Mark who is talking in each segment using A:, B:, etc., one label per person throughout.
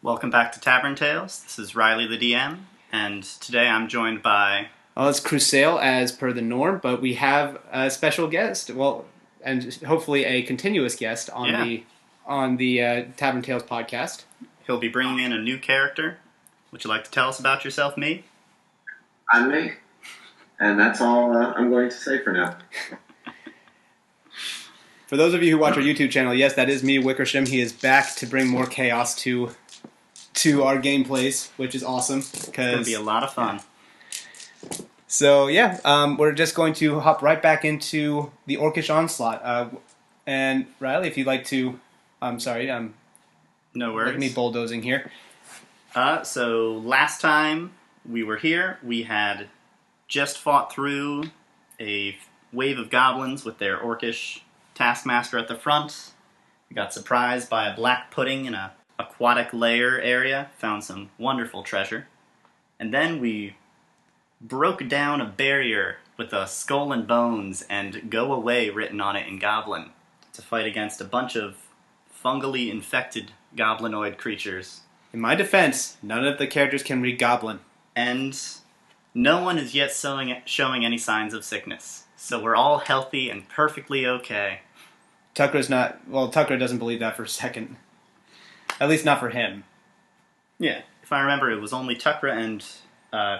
A: Welcome back to Tavern Tales. This is Riley the DM, and today I'm joined by...
B: Well, it's Crusail as per the norm, but we have a special guest, and hopefully a continuous guest on the Tavern Tales podcast.
A: He'll be bringing in a new character. Would you like to tell us about yourself, me?
C: I'm me, and that's all I'm going to say for now.
B: For those of you who watch our YouTube channel, yes, that is me, Wickersham. He is back to bring more chaos to our gameplays, which is awesome.
A: It's going to be a lot of fun.
B: So, we're just going to hop right back into the Orcish Onslaught. And, Riley, if you'd like to... I'm sorry,
A: no worries.
B: Look at me bulldozing here.
A: So, last time we were here, we had just fought through a wave of goblins with their Orcish taskmaster at the front. We got surprised by a black pudding in a aquatic lair area, found some wonderful treasure. And then we broke down a barrier with a skull and bones and "Go Away" written on it in Goblin to fight against a bunch of fungally infected goblinoid creatures.
B: In my defense, none of the characters can read Goblin.
A: And no one is yet showing any signs of sickness. So we're all healthy and perfectly okay.
B: Tucker doesn't believe that for a second. At least not for him.
A: Yeah, if I remember, it was only Tucker and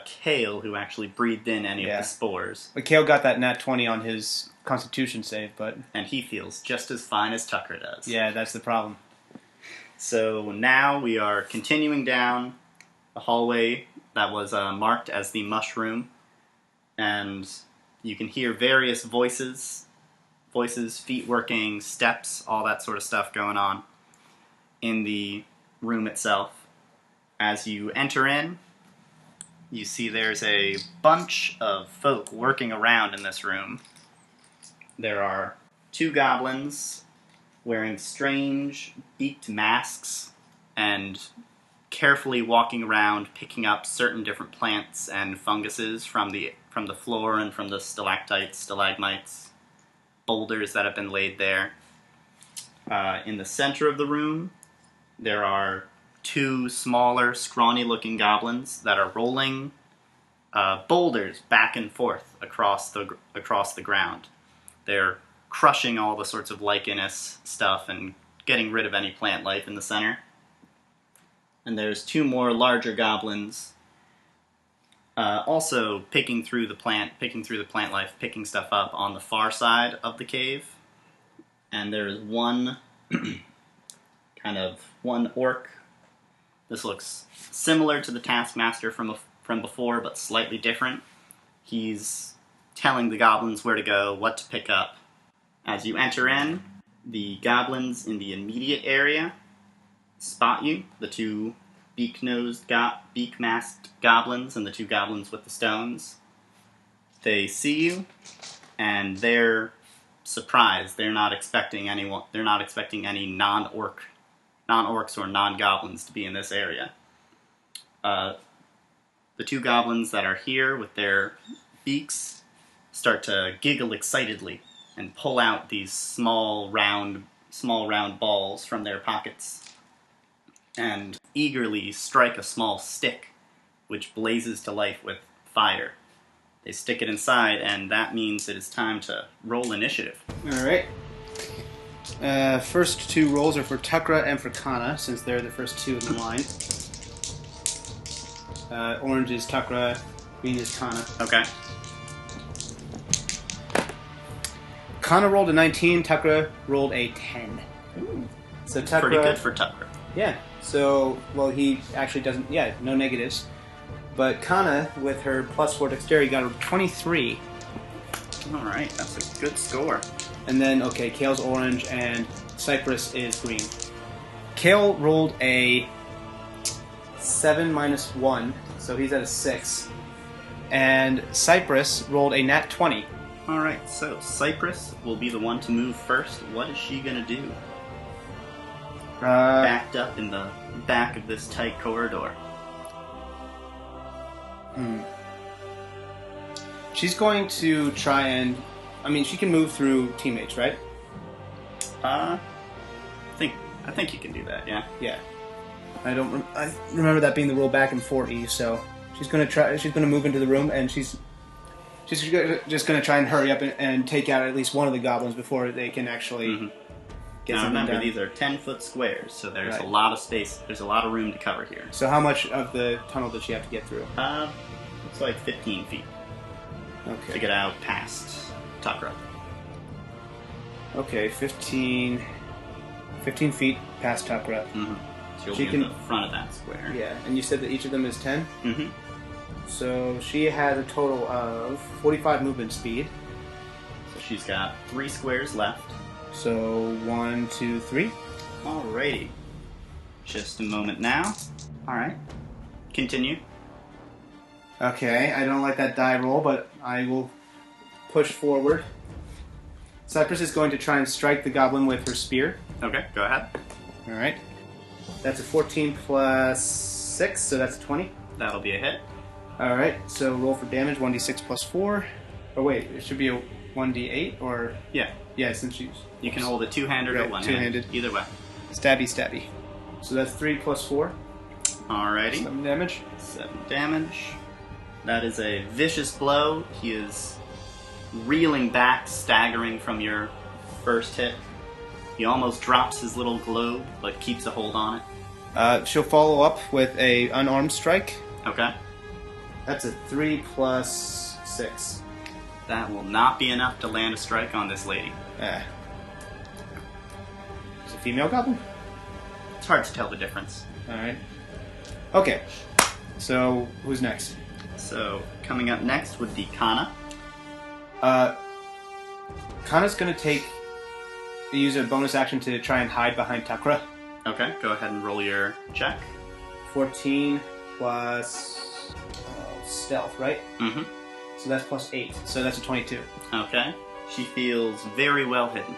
A: Kale who actually breathed in any of the spores.
B: But Kale got that nat 20 on his Constitution save, but...
A: And he feels just as fine as Tucker does.
B: Yeah, that's the problem.
A: So now we are continuing down a hallway that was marked as the mushroom. And you can hear various voices, feet working, steps, all that sort of stuff going on in the room itself. As you enter in, you see there's a bunch of folk working around in this room. There are 2 goblins wearing strange beaked masks and carefully walking around picking up certain different plants and funguses from the floor and from the stalactites, stalagmites, boulders that have been laid there. In the center of the room, there are 2 smaller, scrawny-looking goblins that are rolling boulders back and forth across the ground. They're crushing all the sorts of lichenous stuff and getting rid of any plant life in the center. And there's 2 more larger goblins also picking through the plant life, picking stuff up on the far side of the cave. And there's one one orc. This looks similar to the taskmaster from before, but slightly different. He's telling the goblins where to go, what to pick up. As you enter in, the goblins in the immediate area spot you, the 2 beak-masked goblins and the 2 goblins with the stones. They see you, and they're surprised. They're not expecting any non-orcs or non-goblins to be in this area. The 2 goblins that are here with their beaks start to giggle excitedly and pull out these small round balls from their pockets and eagerly strike a small stick, which blazes to life with fire. They stick it inside, and that means it is time to roll initiative.
B: Alright. First 2 rolls are for Tukra and for Kana, since they're the first 2 in the line. Orange is Tukra, green is Kana.
A: Okay.
B: Kana rolled a 19, Tukra rolled a 10.
A: Ooh.
B: So Tukra...
A: Pretty good for Tukra.
B: Yeah. So, he actually doesn't... Yeah, no negatives. But Kana, with her +4 dexterity, got a 23.
A: Alright, that's a good score.
B: And then, Kale's orange and Cypress is green. Kale rolled a 7 minus 1, so he's at a 6. And Cypress rolled a nat 20.
A: Alright, so Cypress will be the one to move first. What is she gonna do? Backed up in the back of this tight corridor.
B: She's going to try and... she can move through teammates, right?
A: I think you can do that, yeah.
B: Yeah. I remember that being the rule back in 4E. So she's gonna try. She's gonna move into the room, and she's just gonna try and hurry up and take out at least one of the goblins before they can actually.
A: Now remember, these are 10-foot squares, so there's a lot of space. There's a lot of room to cover here.
B: So how much of the tunnel does she have to get through?
A: It's like 15 feet.
B: Okay.
A: To get out past Takra.
B: Okay, 15 feet past Takra.
A: Mm-hmm. So she'll be in the front of that square.
B: Yeah, and you said that each of them is 10?
A: Mm-hmm.
B: So she has a total of 45 movement speed.
A: So she's got 3 squares left.
B: So 1, 2, 3.
A: Alrighty. Just a moment now. Alright. Continue.
B: Okay, I don't like that die roll, but I will push forward. Cypress is going to try and strike the goblin with her spear.
A: Okay, go ahead.
B: Alright. That's a 14 plus 6, so that's a 20.
A: That'll be a hit.
B: Alright, so roll for damage, 1d6 plus 4. Oh wait, it should be a 1d8, or...
A: Yeah.
B: Yeah, since she's...
A: You can hold it two-handed or one-handed.
B: Two-handed.
A: Either way.
B: Stabby, stabby. So that's 3 plus 4.
A: Alrighty.
B: 7 damage.
A: 7 damage. That is a vicious blow. He is reeling back, staggering from your first hit. He almost drops his little globe, but keeps a hold on it.
B: She'll follow up with a unarmed strike.
A: Okay.
B: That's a 3 plus 6.
A: That will not be enough to land a strike on this lady.
B: It's a female goblin?
A: It's hard to tell the difference.
B: Alright. Okay. So, who's next?
A: So, coming up next would be Kana.
B: Kana's gonna use a bonus action to try and hide behind Takra.
A: Okay, go ahead and roll your check.
B: 14 plus stealth, right?
A: Mm-hmm.
B: So that's plus 8. So that's a 22.
A: Okay. She feels very well hidden.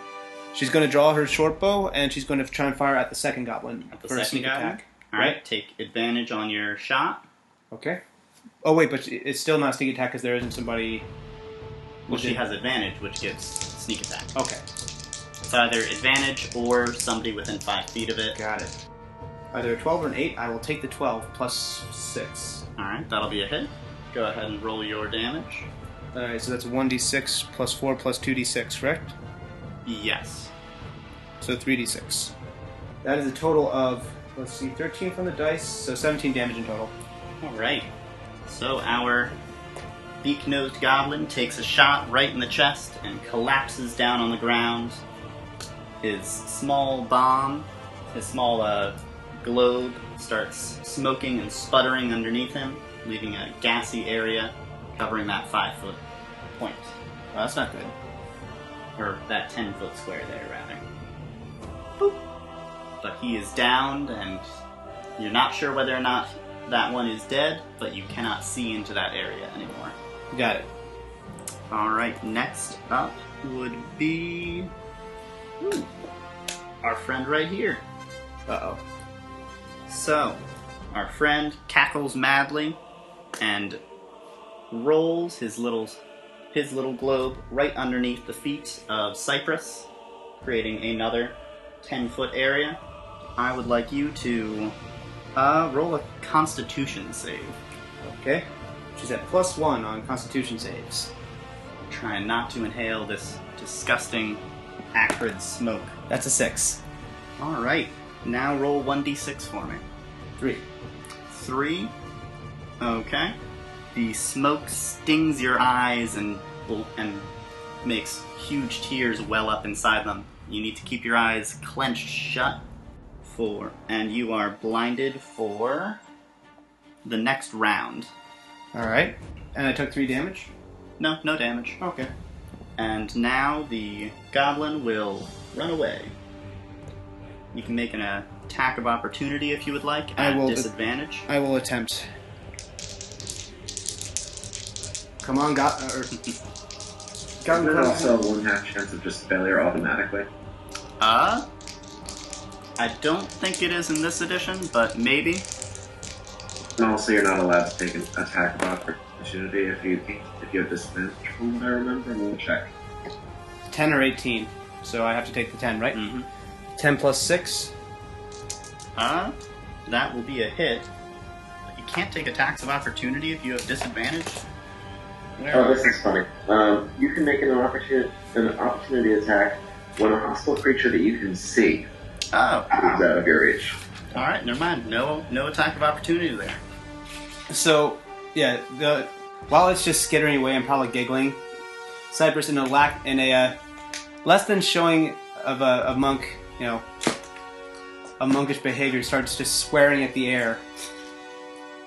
B: She's going to draw her short bow, and she's going to try and fire at the second goblin
A: At the
B: for a
A: second
B: sneak
A: goblin?
B: attack.
A: Alright, take advantage on your shot.
B: Okay. Oh wait, but it's still not a sneak attack because there isn't somebody...
A: Well, she has advantage, which gives sneak attack.
B: Okay.
A: It's either advantage or somebody within 5 feet of it.
B: Got it. Either a 12 or an 8, I will take the 12 plus 6.
A: Alright, that'll be a hit. Go ahead and roll your damage.
B: Alright, so that's 1d6 plus 4 plus 2d6, correct?
A: Yes.
B: So 3d6. That is a total of, let's see, 13 from the dice, so 17 damage in total.
A: Alright. So our beak-nosed goblin takes a shot right in the chest and collapses down on the ground. His small bomb, his small globe starts smoking and sputtering underneath him, leaving a gassy area covering that 5-foot point.
B: Well, that's not good.
A: Or that 10-foot square there, rather. Boop. But he is downed, and you're not sure whether or not that one is dead, but you cannot see into that area anymore.
B: Got it.
A: Alright, next up would be... our friend right here.
B: Uh-oh.
A: So, our friend cackles madly and rolls his little globe right underneath the feet of Cypress, creating another 10-foot area. I would like you to roll a Constitution save.
B: Okay. She's at +1 on Constitution saves.
A: Trying not to inhale this disgusting, acrid smoke.
B: That's a 6.
A: Alright, now roll 1d6 for me.
B: 3.
A: 3. Okay. The smoke stings your eyes and makes huge tears well up inside them. You need to keep your eyes clenched shut and you are blinded for the next round.
B: Alright. And I took 3 damage?
A: No damage.
B: Okay.
A: And now the goblin will run away. You can make an attack of opportunity if you would like, at disadvantage.
B: I will attempt. Come on, goblin.
C: Goblin also 1/2 chance of just failure automatically.
A: I don't think it is in this edition, but maybe.
C: And also, you're not allowed to take an attack of opportunity if you have disadvantage, from what I remember. I'm going to check.
B: 10 or 18, so I have to take the 10, right?
A: Mm-hmm.
B: 10 plus 6?
A: That will be a hit. You can't take attacks of opportunity if you have disadvantage.
C: Oh, this is funny. You can make an opportunity attack when a hostile creature that you can see is out of your reach.
A: Alright, never mind. No attack of opportunity there.
B: So, yeah, while it's just skittering away and probably giggling, Cypress, in a less than showing of a monk, a monkish behavior, starts just swearing at the air.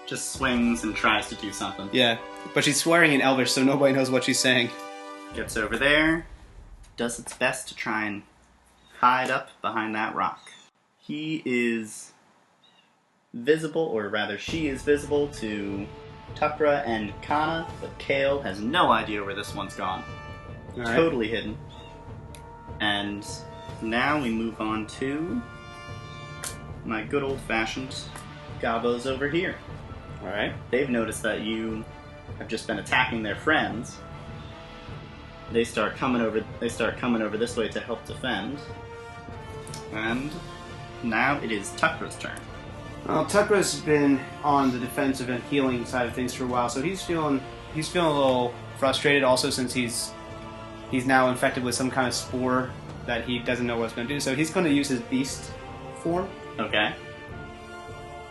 A: Just swings and tries to do something.
B: Yeah, but she's swearing in Elvish, so nobody knows what she's saying.
A: Gets over there, does its best to try and hide up behind that rock. He is visible, or rather she is visible to Tukra and Kana, but Kale has no idea where this one's gone.
B: All right.
A: Totally hidden. And now we move on to my good old-fashioned Gobos over here.
B: Alright.
A: They've noticed that you have just been attacking their friends. They start coming over this way to help defend. And now it is Tukra's turn.
B: Well, Tukra's been on the defensive and healing side of things for a while, so he's feeling a little frustrated also, since he's now infected with some kind of spore that he doesn't know what it's going to do. So he's going to use his beast form.
A: Okay.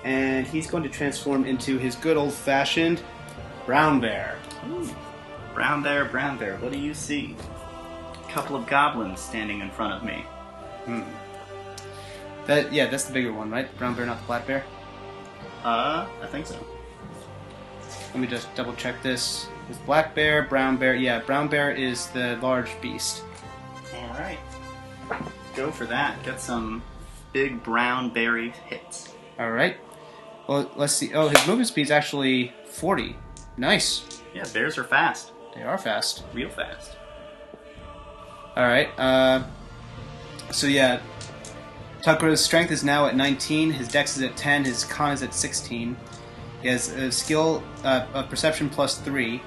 B: And he's going to transform into his good old-fashioned brown bear.
A: Ooh. Brown bear, what do you see? A couple of goblins standing in front of me.
B: That's the bigger one, right? Brown bear, not the black bear?
A: I think so.
B: Let me just double check this. It's black bear, brown bear. Yeah, brown bear is the large beast.
A: Alright. Go for that. Get some big brown berry hits.
B: Alright. Well, let's see. Oh, his movement speed's actually 40. Nice.
A: Yeah, bears are fast.
B: They are fast.
A: Real fast.
B: Alright, so yeah, Tukra's strength is now at 19, his dex is at 10, his con is at 16. He has a skill of perception plus 3,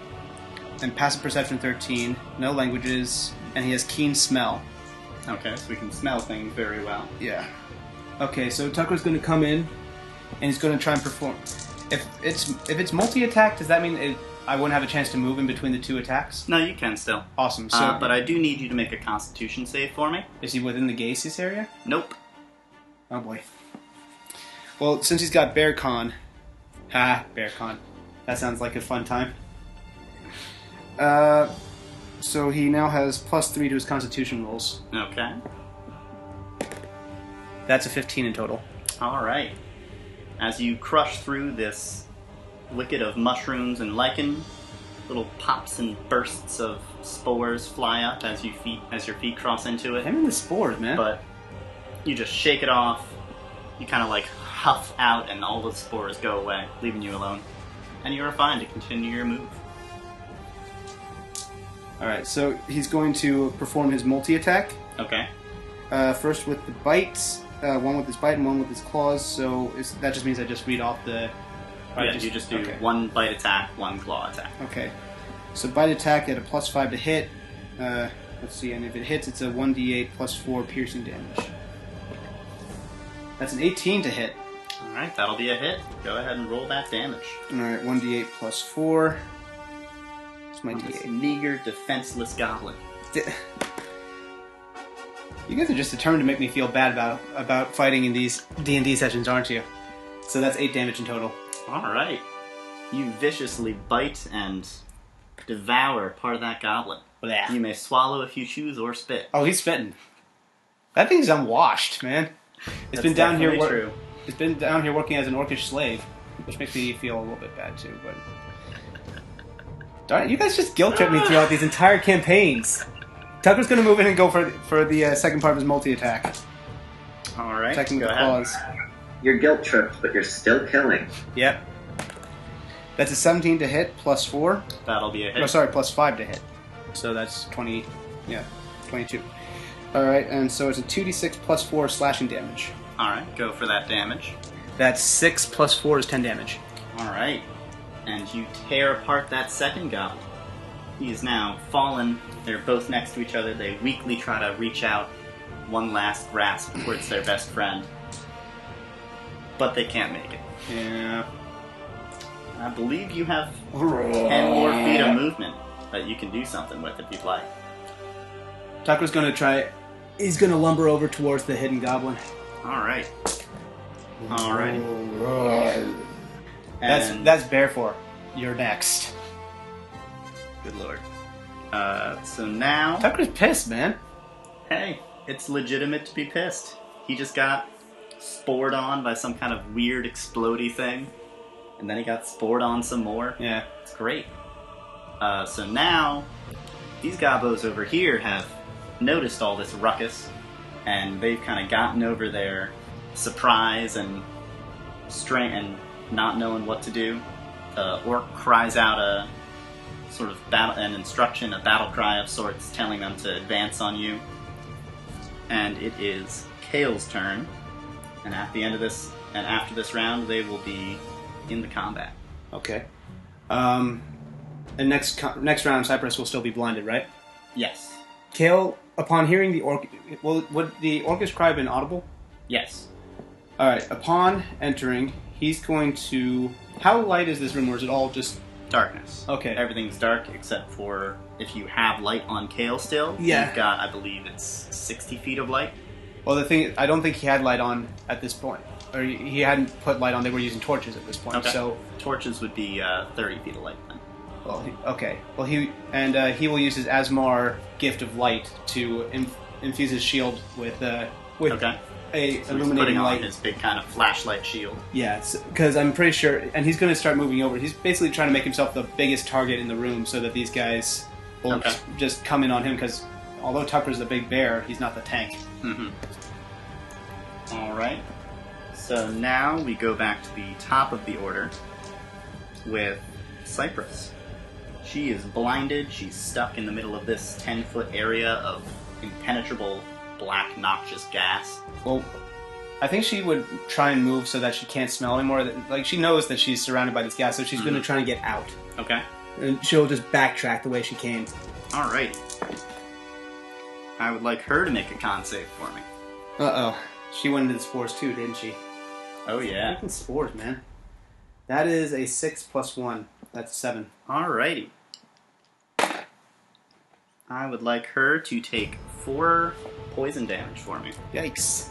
B: and passive perception 13, no languages, and he has keen smell.
A: Okay, so we can smell things very well.
B: Yeah. Okay, so Tukra's going to come in, and he's going to try and perform. If it's multi-attack, does that mean I wouldn't have a chance to move in between the two attacks?
A: No, you can still.
B: Awesome. So,
A: but I do need you to make a Constitution save for me.
B: Is he within the Gaseous area?
A: Nope.
B: Oh boy. Well, since he's got Bear Con, Bear Con. That sounds like a fun time. So he now has plus 3 to his Constitution rolls.
A: Okay.
B: That's a 15 in total.
A: Alright. As you crush through this wicket of mushrooms and lichen, little pops and bursts of spores fly up as your feet cross into it.
B: Him and the spores, man.
A: But you just shake it off. You kind of like huff out, and all the spores go away, leaving you alone. And you are fine to continue your move.
B: Alright, so he's going to perform his multi-attack.
A: Okay.
B: First with the bites, one with his bite and one with his claws, so that just means I just read off the...
A: you just do one bite attack, one claw attack.
B: Okay. So bite attack at a plus 5 to hit. Let's see, and if it hits, it's a 1d8 plus 4 piercing damage. That's an 18 to hit.
A: Alright, that'll be a hit. Go ahead and roll that damage.
B: Alright, 1d8 plus 4. It's my
A: This
B: d8.
A: meager, defenseless goblin.
B: You guys are just determined to make me feel bad about fighting in these D&D sessions, aren't you? So that's 8 damage in total.
A: Alright. You viciously bite and devour part of that goblin.
B: Blah.
A: You may swallow if you choose or spit.
B: Oh, he's spitting. That thing's unwashed, man. It's been down here.
A: True.
B: It's been down here working as an Orcish slave, which makes me feel a little bit bad too. But darn it, you guys just guilt trip me throughout these entire campaigns. Tucker's gonna move in and go for the second part of his multi-attack.
A: All right.
B: Attacking
A: go
B: with the
A: ahead.
B: claws.
C: You're guilt tripped, but you're still killing.
B: Yep. That's a 17 to hit plus 4.
A: That'll be a hit.
B: No, sorry, plus 5 to hit. So that's 20. Yeah, 22. All right, and so it's a 2d6 plus 4 slashing damage.
A: All right. Go for that damage.
B: That's 6 plus 4 is 10 damage.
A: All right. And you tear apart that second goblin. He is now fallen. They're both next to each other. They weakly try to reach out one last grasp towards their best friend. but they can't make it.
B: Yeah.
A: I believe you have 10 more feet of movement that you can do something with if you'd like.
B: Tucker's going to try... He's going to lumber over towards the hidden goblin.
A: Alright. Alrighty.
B: That's Bearfor. You're next.
A: Good lord. So now...
B: Tucker's pissed, man.
A: Hey, it's legitimate to be pissed. He just got spored on by some kind of weird explodey thing. And then he got spored on some more.
B: Yeah.
A: It's great. So now, these gobos over here have noticed all this ruckus. And they've kind of gotten over their surprise and and not knowing what to do. The orc cries out a sort of an instruction, a battle cry of sorts, telling them to advance on you. And it is Kale's turn, and at the end of this, and after this round, they will be in the combat.
B: Okay. And next round, Cypress will still be blinded, right?
A: Yes.
B: Kale, upon hearing the orc, would the Orcish cry have been audible?
A: Yes.
B: All right. Upon entering, he's going to. How light is this room, or is it all just
A: darkness?
B: Okay.
A: Everything's dark except for if you have light on Kale still.
B: Yeah.
A: You've got, I believe, it's 60 feet of light.
B: Well, the thing, I don't think he had light on at this point, or he hadn't put light on. They were using torches at this point.
A: Okay.
B: So
A: torches would be 30 feet of light then.
B: Well, okay. Well, he will use his Asmar gift of light to infuse his shield with
A: okay.
B: a
A: so
B: illuminating
A: he's putting
B: light.
A: on his big kind of flashlight shield.
B: Yeah, because I'm pretty sure, and he's going to start moving over. He's basically trying to make himself the biggest target in the room, so that these guys will just come in on him. Because although Tucker's the big bear, he's not the tank.
A: Mm-hmm. All right. So now we go back to the top of the order with Cypress. She is blinded. She's stuck in the middle of this 10-foot area of impenetrable black noxious gas.
B: Well, I think she would try and move so that she can't smell anymore. Like, she knows that she's surrounded by this gas, so she's going to try and get out.
A: Okay.
B: And she'll just backtrack the way she came.
A: Alright. I would like her to make a con save for me.
B: Uh-oh. She went into the spores too, didn't she?
A: Oh, yeah.
B: Fucking spores, man. That is a 6 plus 1. That's 7.
A: Alrighty. I would like her to take 4 poison damage for me.
B: Yikes.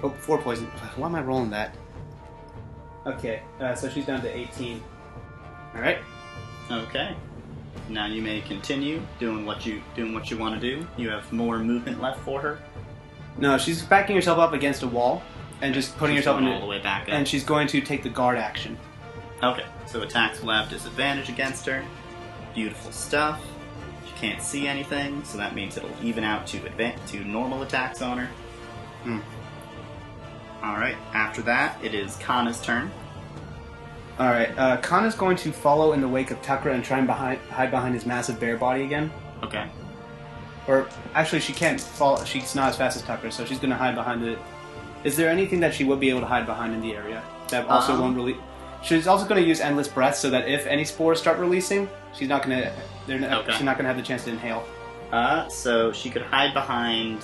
B: Oh, 4 poison. Why am I rolling that? Okay, so she's down to 18. Alright.
A: Okay. Now you may continue doing what you want to do. You have more movement left for her.
B: No, she's backing herself up against a wall and just putting herself
A: all the way back up.
B: And she's going to take the guard action.
A: Okay, so attacks will have disadvantage against her. Beautiful stuff. She can't see anything, so that means it'll even out to normal attacks on her. Alright, after that, it is Kana's turn.
B: Alright, Kana's going to follow in the wake of Tucker and try and hide behind his massive bear body again.
A: Okay.
B: Or, actually, she can't follow. She's not as fast as Tucker, so she's going to hide behind it. Is there anything that she would be able to hide behind in the area that also won't release? She's also going to use Endless Breath so that if any spores start releasing, she's not going to. She's not going to have the chance to inhale.
A: So she could hide behind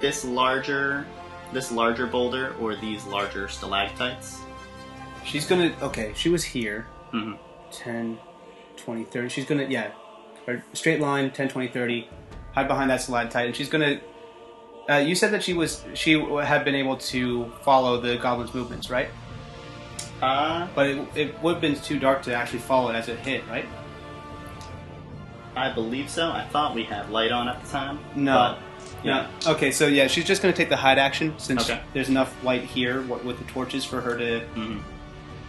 A: this larger boulder or these larger stalactites.
B: She's going to. Okay, she was here. 10, 20, 30. She's going to. Straight line, 10, 20, 30. Hide behind that stalactite, and she's going to. You said that she had been able to follow the goblin's movements, right? But it would have been too dark to actually follow it as it hit, right?
A: I believe so. I thought we had light on at the time.
B: No.
A: But, yeah.
B: No. Okay, so yeah, she's just going to take the hide action since there's enough light here with the torches for her to.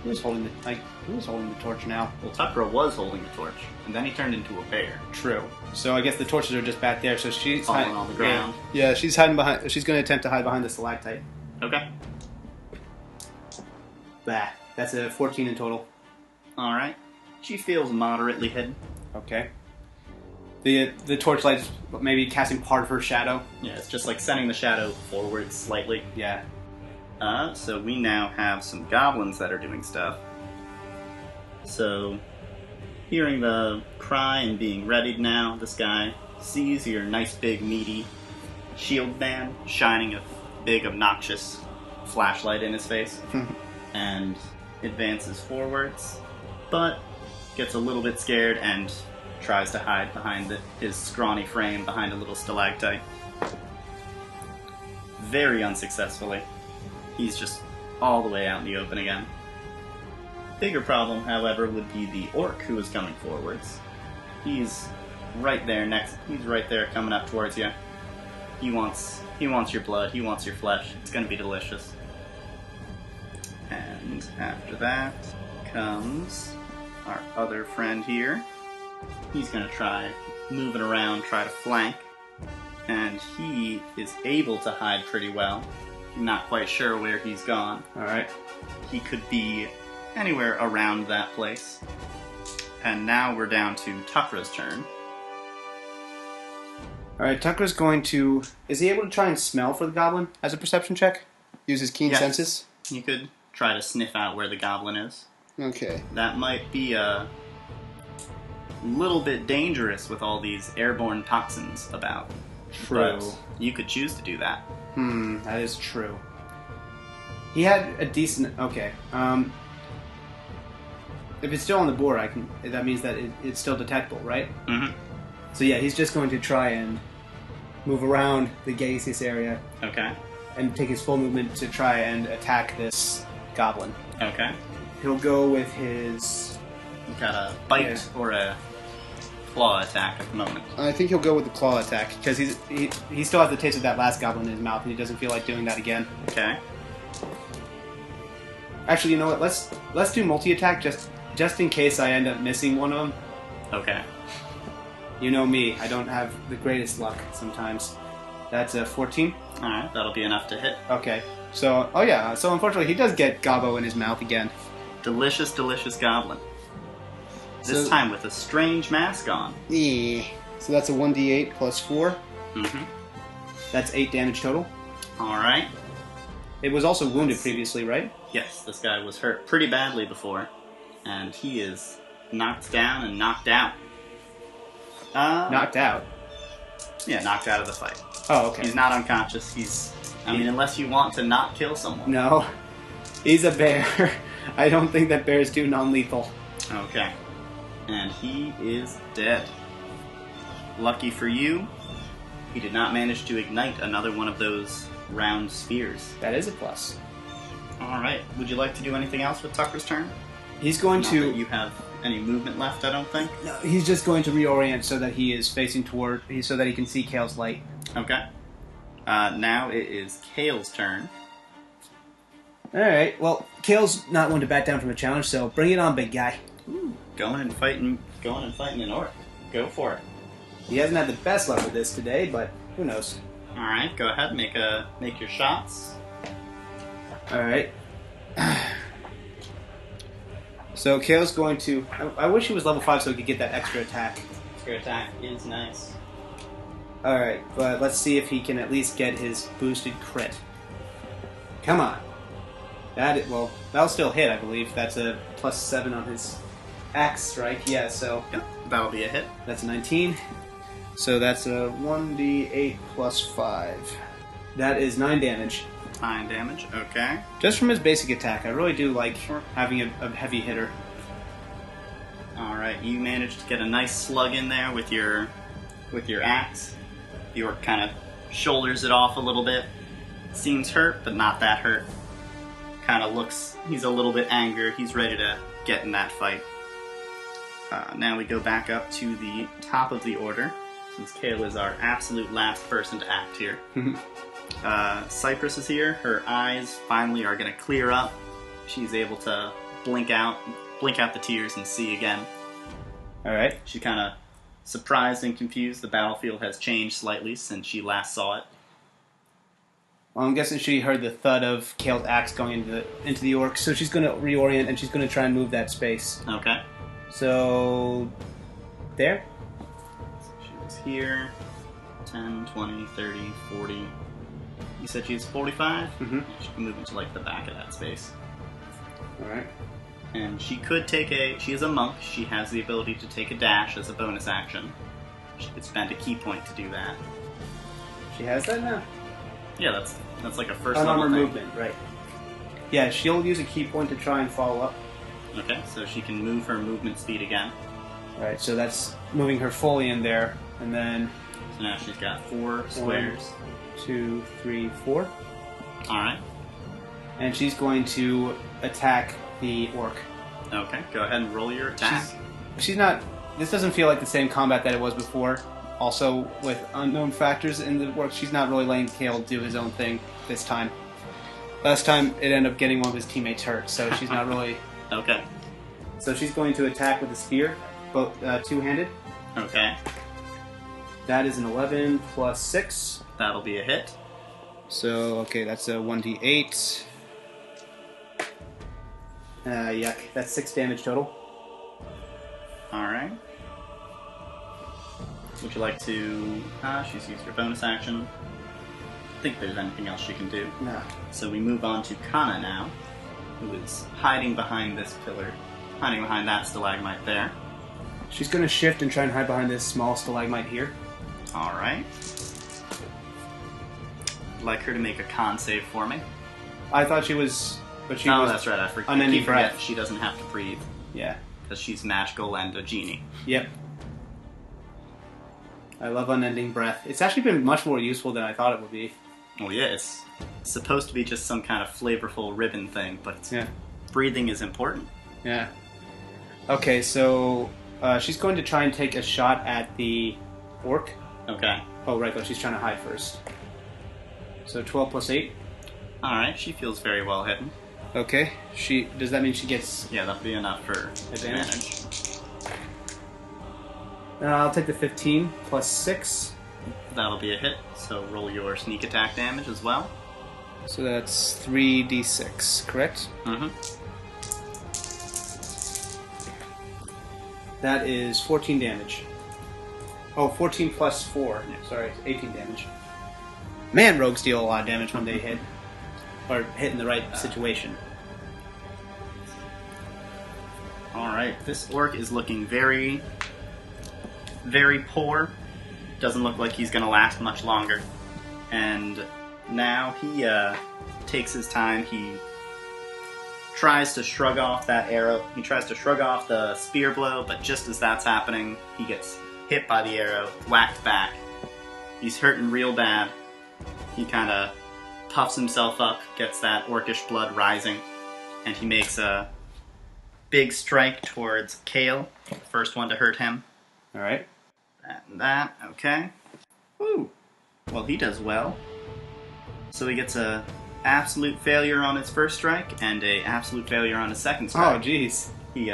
B: Who's holding the torch now?
A: Well, Tucker was holding the torch, and then he turned into a bear.
B: True. So I guess the torches are just back there. So she's
A: falling on the ground.
B: Yeah, she's hiding behind. She's going to attempt to hide behind the stalactite.
A: Okay.
B: Bah. That's a 14 in total.
A: All right. She feels moderately hidden.
B: Okay. The torchlight's maybe casting part of her shadow.
A: Yeah, it's just like sending the shadow forward slightly.
B: Yeah.
A: So we now have some goblins that are doing stuff. So, hearing the cry and being readied now, this guy sees your nice big meaty shield man shining a big, obnoxious flashlight in his face and advances forwards, but gets a little bit scared and tries to hide behind his scrawny frame behind a little stalactite. Very unsuccessfully. He's just all the way out in the open again. Bigger problem, however, would be the orc who is coming forwards. He's right there he's right there coming up towards you. He wants your blood, he wants your flesh. It's gonna be delicious. And after that comes our other friend here. He's gonna try moving around, try to flank. And he is able to hide pretty well. Not quite sure where he's gone.
B: Alright.
A: He could be anywhere around that place. And now we're down to Tuckra's turn.
B: Alright, Tuckra's going to... Is he able to try and smell for the goblin as a perception check? Use his keen senses?
A: You could try to sniff out where the goblin is.
B: Okay.
A: That might be a little bit dangerous with all these airborne toxins about.
B: True.
A: But you could choose to do that.
B: That is true. He had a decent... Okay. If it's still on the board, that means that it's still detectable, right?
A: Mm-hmm.
B: So yeah, he's just going to try and move around the gaseous area.
A: Okay.
B: And take his full movement to try and attack this goblin.
A: Okay.
B: He'll go with his...
A: You've got a bite or a claw attack at the moment.
B: I think he'll go with the claw attack, because he still has the taste of that last goblin in his mouth, and he doesn't feel like doing that again.
A: Okay.
B: Actually, you know what? Let's do multi-attack just in case I end up missing one of them.
A: Okay.
B: You know me, I don't have the greatest luck sometimes. That's a 14.
A: Alright, that'll be enough to hit.
B: Okay. So, oh yeah, so unfortunately he does get gobbo in his mouth again.
A: Delicious, delicious goblin. This time with a strange mask on.
B: Yeah. So that's a 1d8 plus 4.
A: Mm-hmm.
B: That's 8 damage total.
A: Alright.
B: It was also wounded previously, right?
A: Yes, this guy was hurt pretty badly before. And he is knocked down and knocked out.
B: Knocked out?
A: Yeah, knocked out of the fight.
B: Oh, okay.
A: He's not unconscious. I mean, unless you want to not kill someone.
B: No. He's a bear. I don't think that bears do non-lethal.
A: Okay. And he is dead. Lucky for you, he did not manage to ignite another one of those round spheres.
B: That is a plus.
A: Alright. Would you like to do anything else with Tucker's turn?
B: He's going
A: Not
B: to...
A: that you have any movement left, I don't think.
B: No, he's just going to reorient so that he is facing toward... so that he can see Kale's light.
A: Okay. Now it is Kale's turn.
B: Alright, well, Kale's not one to back down from a challenge, so bring it on, big guy.
A: Ooh, going and fighting an orc. Go for it.
B: He hasn't had the best luck with this today, but who knows.
A: Alright, go ahead, make your shots.
B: Alright. So Kale's going to... I wish he was level 5 so he could get that extra attack.
A: Extra attack is nice.
B: Alright, but let's see if he can at least get his boosted crit. Come on. That'll still hit, I believe. That's a plus 7 on his axe strike. Yeah, so...
A: Yep, that'll be a hit.
B: That's a 19. So that's a 1d8 plus 5. That is 9 damage.
A: 9 damage, okay.
B: Just from his basic attack. I really do like having a heavy hitter.
A: Alright, you managed to get a nice slug in there with your axe. The orc kind of shoulders it off a little bit. Seems hurt, but not that hurt. Kind of looks... He's a little bit angry. He's ready to get in that fight. Now we go back up to the top of the order, since Kale is our absolute last person to act here. Cypress is here. Her eyes finally are going to clear up. She's able to blink out the tears and see again.
B: Alright.
A: She's kind of surprised and confused. The battlefield has changed slightly since she last saw it.
B: Well, I'm guessing she heard the thud of Kale's axe going into the orc, so she's going to reorient and she's going to try and move that space.
A: Okay.
B: So... there?
A: She was here. 10, 20, 30, 40... You said she's 45?
B: Mm-hmm.
A: She can move into, like, the back of that space.
B: Alright.
A: And she could take she is a monk. She has the ability to take a dash as a bonus action. She could spend a key point to do that.
B: She has that now?
A: Yeah, That's like a first level
B: unarmored
A: thing.
B: movement, right. Yeah, she'll use a key point to try and follow up.
A: Okay, so she can move her movement speed again.
B: Right, so that's moving her fully in there, and then...
A: So now she's got 4 squares.
B: 1, 2, 3, 4.
A: Alright.
B: And she's going to attack the orc.
A: Okay, go ahead and roll your attack.
B: She's not... This doesn't feel like the same combat that it was before. Also, with unknown factors in the work, she's not really letting Kale do his own thing this time. Last time, it ended up getting one of his teammates hurt, so she's not really...
A: Okay.
B: So she's going to attack with the spear, both two-handed.
A: Okay.
B: That is an 11 plus 6.
A: That'll be a hit.
B: So, okay, that's a 1d8. Yuck. That's 6 damage total.
A: Alright. Would you like to... she's used her bonus action. I think there's anything else she can do.
B: No.
A: So we move on to Kana now, who is hiding behind this pillar. Hiding behind that stalagmite there.
B: She's going to shift and try and hide behind this small stalagmite here.
A: Alright. I'd like her to make a con save for me.
B: I thought she was... But she
A: Oh,
B: was
A: that's right, I forget.
B: unending breath.
A: She doesn't have to breathe,
B: Yeah.
A: because she's magical and a genie.
B: Yep. I love unending breath. It's actually been much more useful than I thought it would be.
A: Well, yeah, it's supposed to be just some kind of flavorful ribbon thing, but
B: Yeah.
A: breathing is important.
B: Yeah. Okay, so she's going to try and take a shot at the orc.
A: Okay.
B: Oh, right, though. She's trying to hide first. So 12 plus 8.
A: Alright, she feels very well hidden.
B: Okay. Does that mean she gets...
A: Yeah, that'll be enough for advantage.
B: I'll take the 15 plus 6.
A: That'll be a hit, so roll your sneak attack damage as well.
B: So that's 3d6, correct?
A: Mm-hmm.
B: That is 14 damage. Oh, 14 plus 4. Sorry, 18 damage. Man, rogues deal a lot of damage when they hit. Or hit in the right situation.
A: Alright, this orc is looking very, very poor. Doesn't look like he's going to last much longer. And now he takes his time. He tries to shrug off that arrow. He tries to shrug off the spear blow, but just as that's happening, he gets hit by the arrow, whacked back. He's hurting real bad. He kind of puffs himself up, gets that orcish blood rising, and he makes a big strike towards Kale, the first one to hurt him.
B: Alright.
A: That and that, okay. Woo! Well, he does well. So he gets a absolute failure on his first strike, and a absolute failure on his second strike.
B: Oh, jeez.
A: He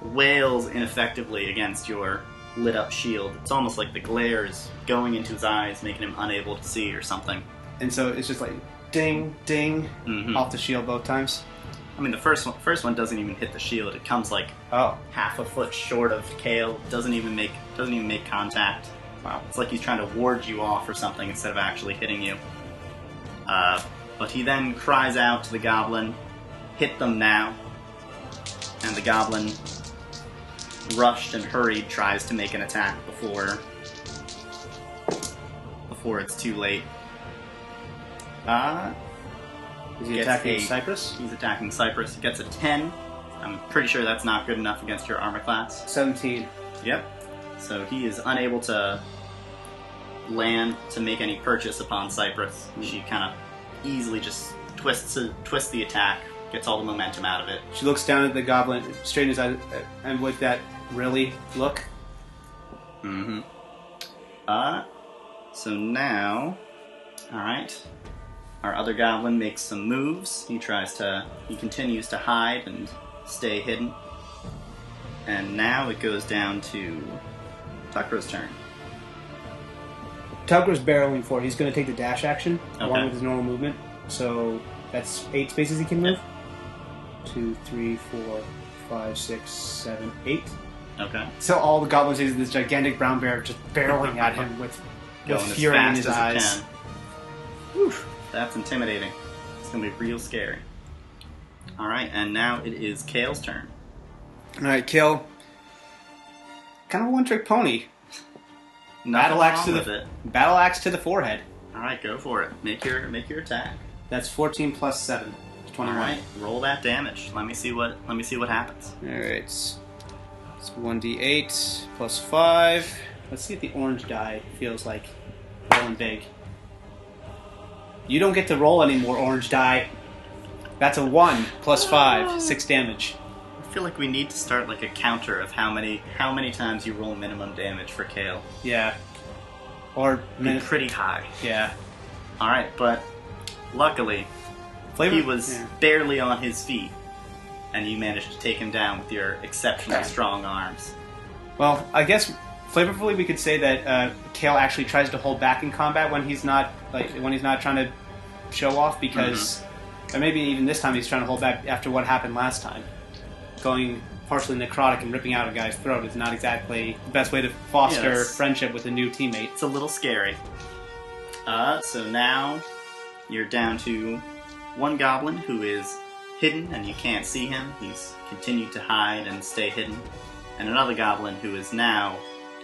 A: wails ineffectively against your lit up shield. It's almost like the glare is going into his eyes, making him unable to see or something.
B: And so it's just like ding, ding, off the shield both times.
A: I mean, the first one doesn't even hit the shield. It comes like half a foot short of Kale. Doesn't even make contact.
B: Wow.
A: It's like he's trying to ward you off or something instead of actually hitting you. But he then cries out to the goblin, "Hit them now!" And the goblin, rushed and hurried, tries to make an attack before it's too late.
B: Is he attacking Cypress?
A: He's attacking Cypress. He gets a 10. I'm pretty sure that's not good enough against your armor class.
B: 17.
A: Yep. So he is unable to land to make any purchase upon Cypress. She kind of easily just twists the attack, gets all the momentum out of it.
B: She looks down at the goblin, straightens his eyes, and with that really look.
A: Mm-hmm. So now, alright. Our other goblin makes some moves. He continues to hide and stay hidden. And now it goes down to Tucker's turn.
B: Tucker's barreling for it. He's going to take the dash action along
A: Okay.
B: with his normal movement. So that's 8 spaces he can move. 2, 3, 4, 5, 6, 7, 8.
A: Okay.
B: So all the goblins see this gigantic brown bear just barreling at him with
A: Going as
B: fury in
A: fast
B: his
A: as it
B: eyes.
A: can. Oof, that's intimidating. It's going to be real scary. Alright, and now it is Kale's turn.
B: Alright, Kale. Kind of a one-trick pony.
A: Nothing
B: Battle axe
A: wrong
B: to
A: with
B: the
A: it.
B: battle axe to the forehead.
A: All right, go for it. Make your attack.
B: That's 14 plus 7. 21.
A: All right, roll that damage. Let me see what happens.
B: All right. It's 1d8 plus 5. Let's see if the orange die feels like rolling big. You don't get to roll anymore, orange die. That's a 1 plus 5, 6 damage.
A: I feel like we need to start like a counter of how many times you roll minimum damage for Kale.
B: Yeah. Or
A: pretty high.
B: Yeah.
A: All right, but luckily he was barely on his feet, and you managed to take him down with your exceptionally strong arms.
B: Well, I guess flavorfully we could say that Kale actually tries to hold back in combat when he's not trying to show off, because or maybe even this time he's trying to hold back after what happened last time. Going partially necrotic and ripping out a guy's throat is not exactly the best way to foster friendship with a new teammate.
A: It's a little scary. So now you're down to one goblin who is hidden and you can't see him. He's continued to hide and stay hidden. And another goblin who is now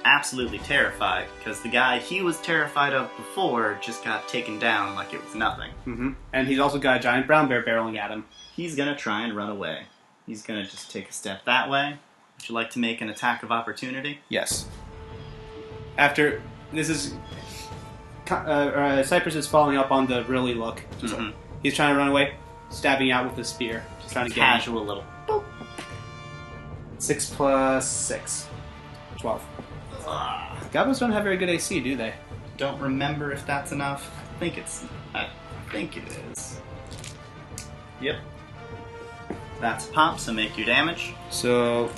A: absolutely terrified because the guy he was terrified of before just got taken down like it was nothing.
B: Mm-hmm. And he's also got a giant brown bear barreling at him.
A: He's going to try and run away. He's going to just take a step that way. Would you like to make an attack of opportunity?
B: Yes. After this is... Cypress is following up on the really look. He's trying to run away, stabbing out with his spear. Just trying to get
A: casual little boop.
B: 6 plus 6. 12. Goblins don't have very good AC, do they?
A: Don't remember if that's enough. I think it is. Yep. That's a pop, so make your damage.
B: So,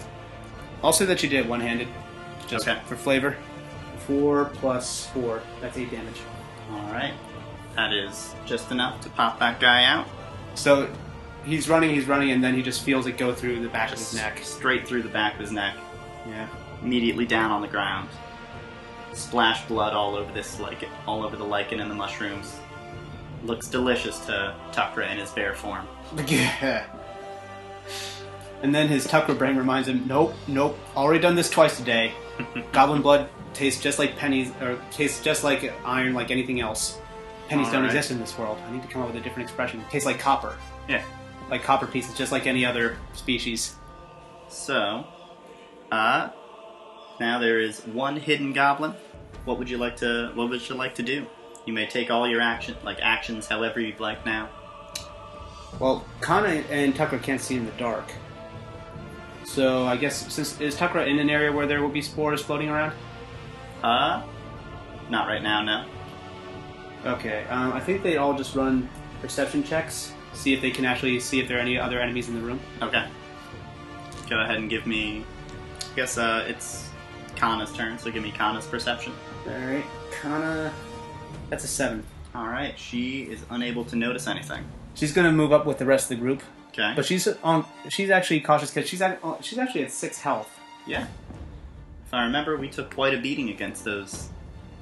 B: I'll say that you did one-handed. Just for flavor. 4 plus 4. That's 8 damage.
A: Alright. That is just enough to pop that guy out.
B: So, he's running, and then he just feels it go through the back of his neck.
A: Straight through the back of his neck.
B: Yeah.
A: Immediately down on the ground. Splash blood all over all over the lichen and the mushrooms. Looks delicious to Tuckra in his bear form.
B: Yeah. And then his Tuckra brain reminds him, nope, already done this twice today. Goblin blood tastes just like pennies, or tastes just like iron, like anything else. Pennies don't exist in this world. I need to come up with a different expression. It tastes like copper.
A: Yeah.
B: Like copper pieces, just like any other species.
A: So, now there is one hidden goblin. What would you like to do? You may take all your actions however you'd like now.
B: Well, Kana and Tuckra can't see in the dark. So I guess, is Tuckra in an area where there will be spores floating around?
A: Not right now, no.
B: Okay, I think they all just run perception checks, see if they can actually see if there are any other enemies in the room.
A: Okay. Go ahead and give me... I guess it's Kana's turn, so give me Kana's perception.
B: Alright, Kana... That's a 7.
A: Alright, she is unable to notice anything.
B: She's going to move up with the rest of the group.
A: Okay.
B: But she's actually cautious because she's actually at 6 health.
A: Yeah. If I remember, we took quite a beating against those...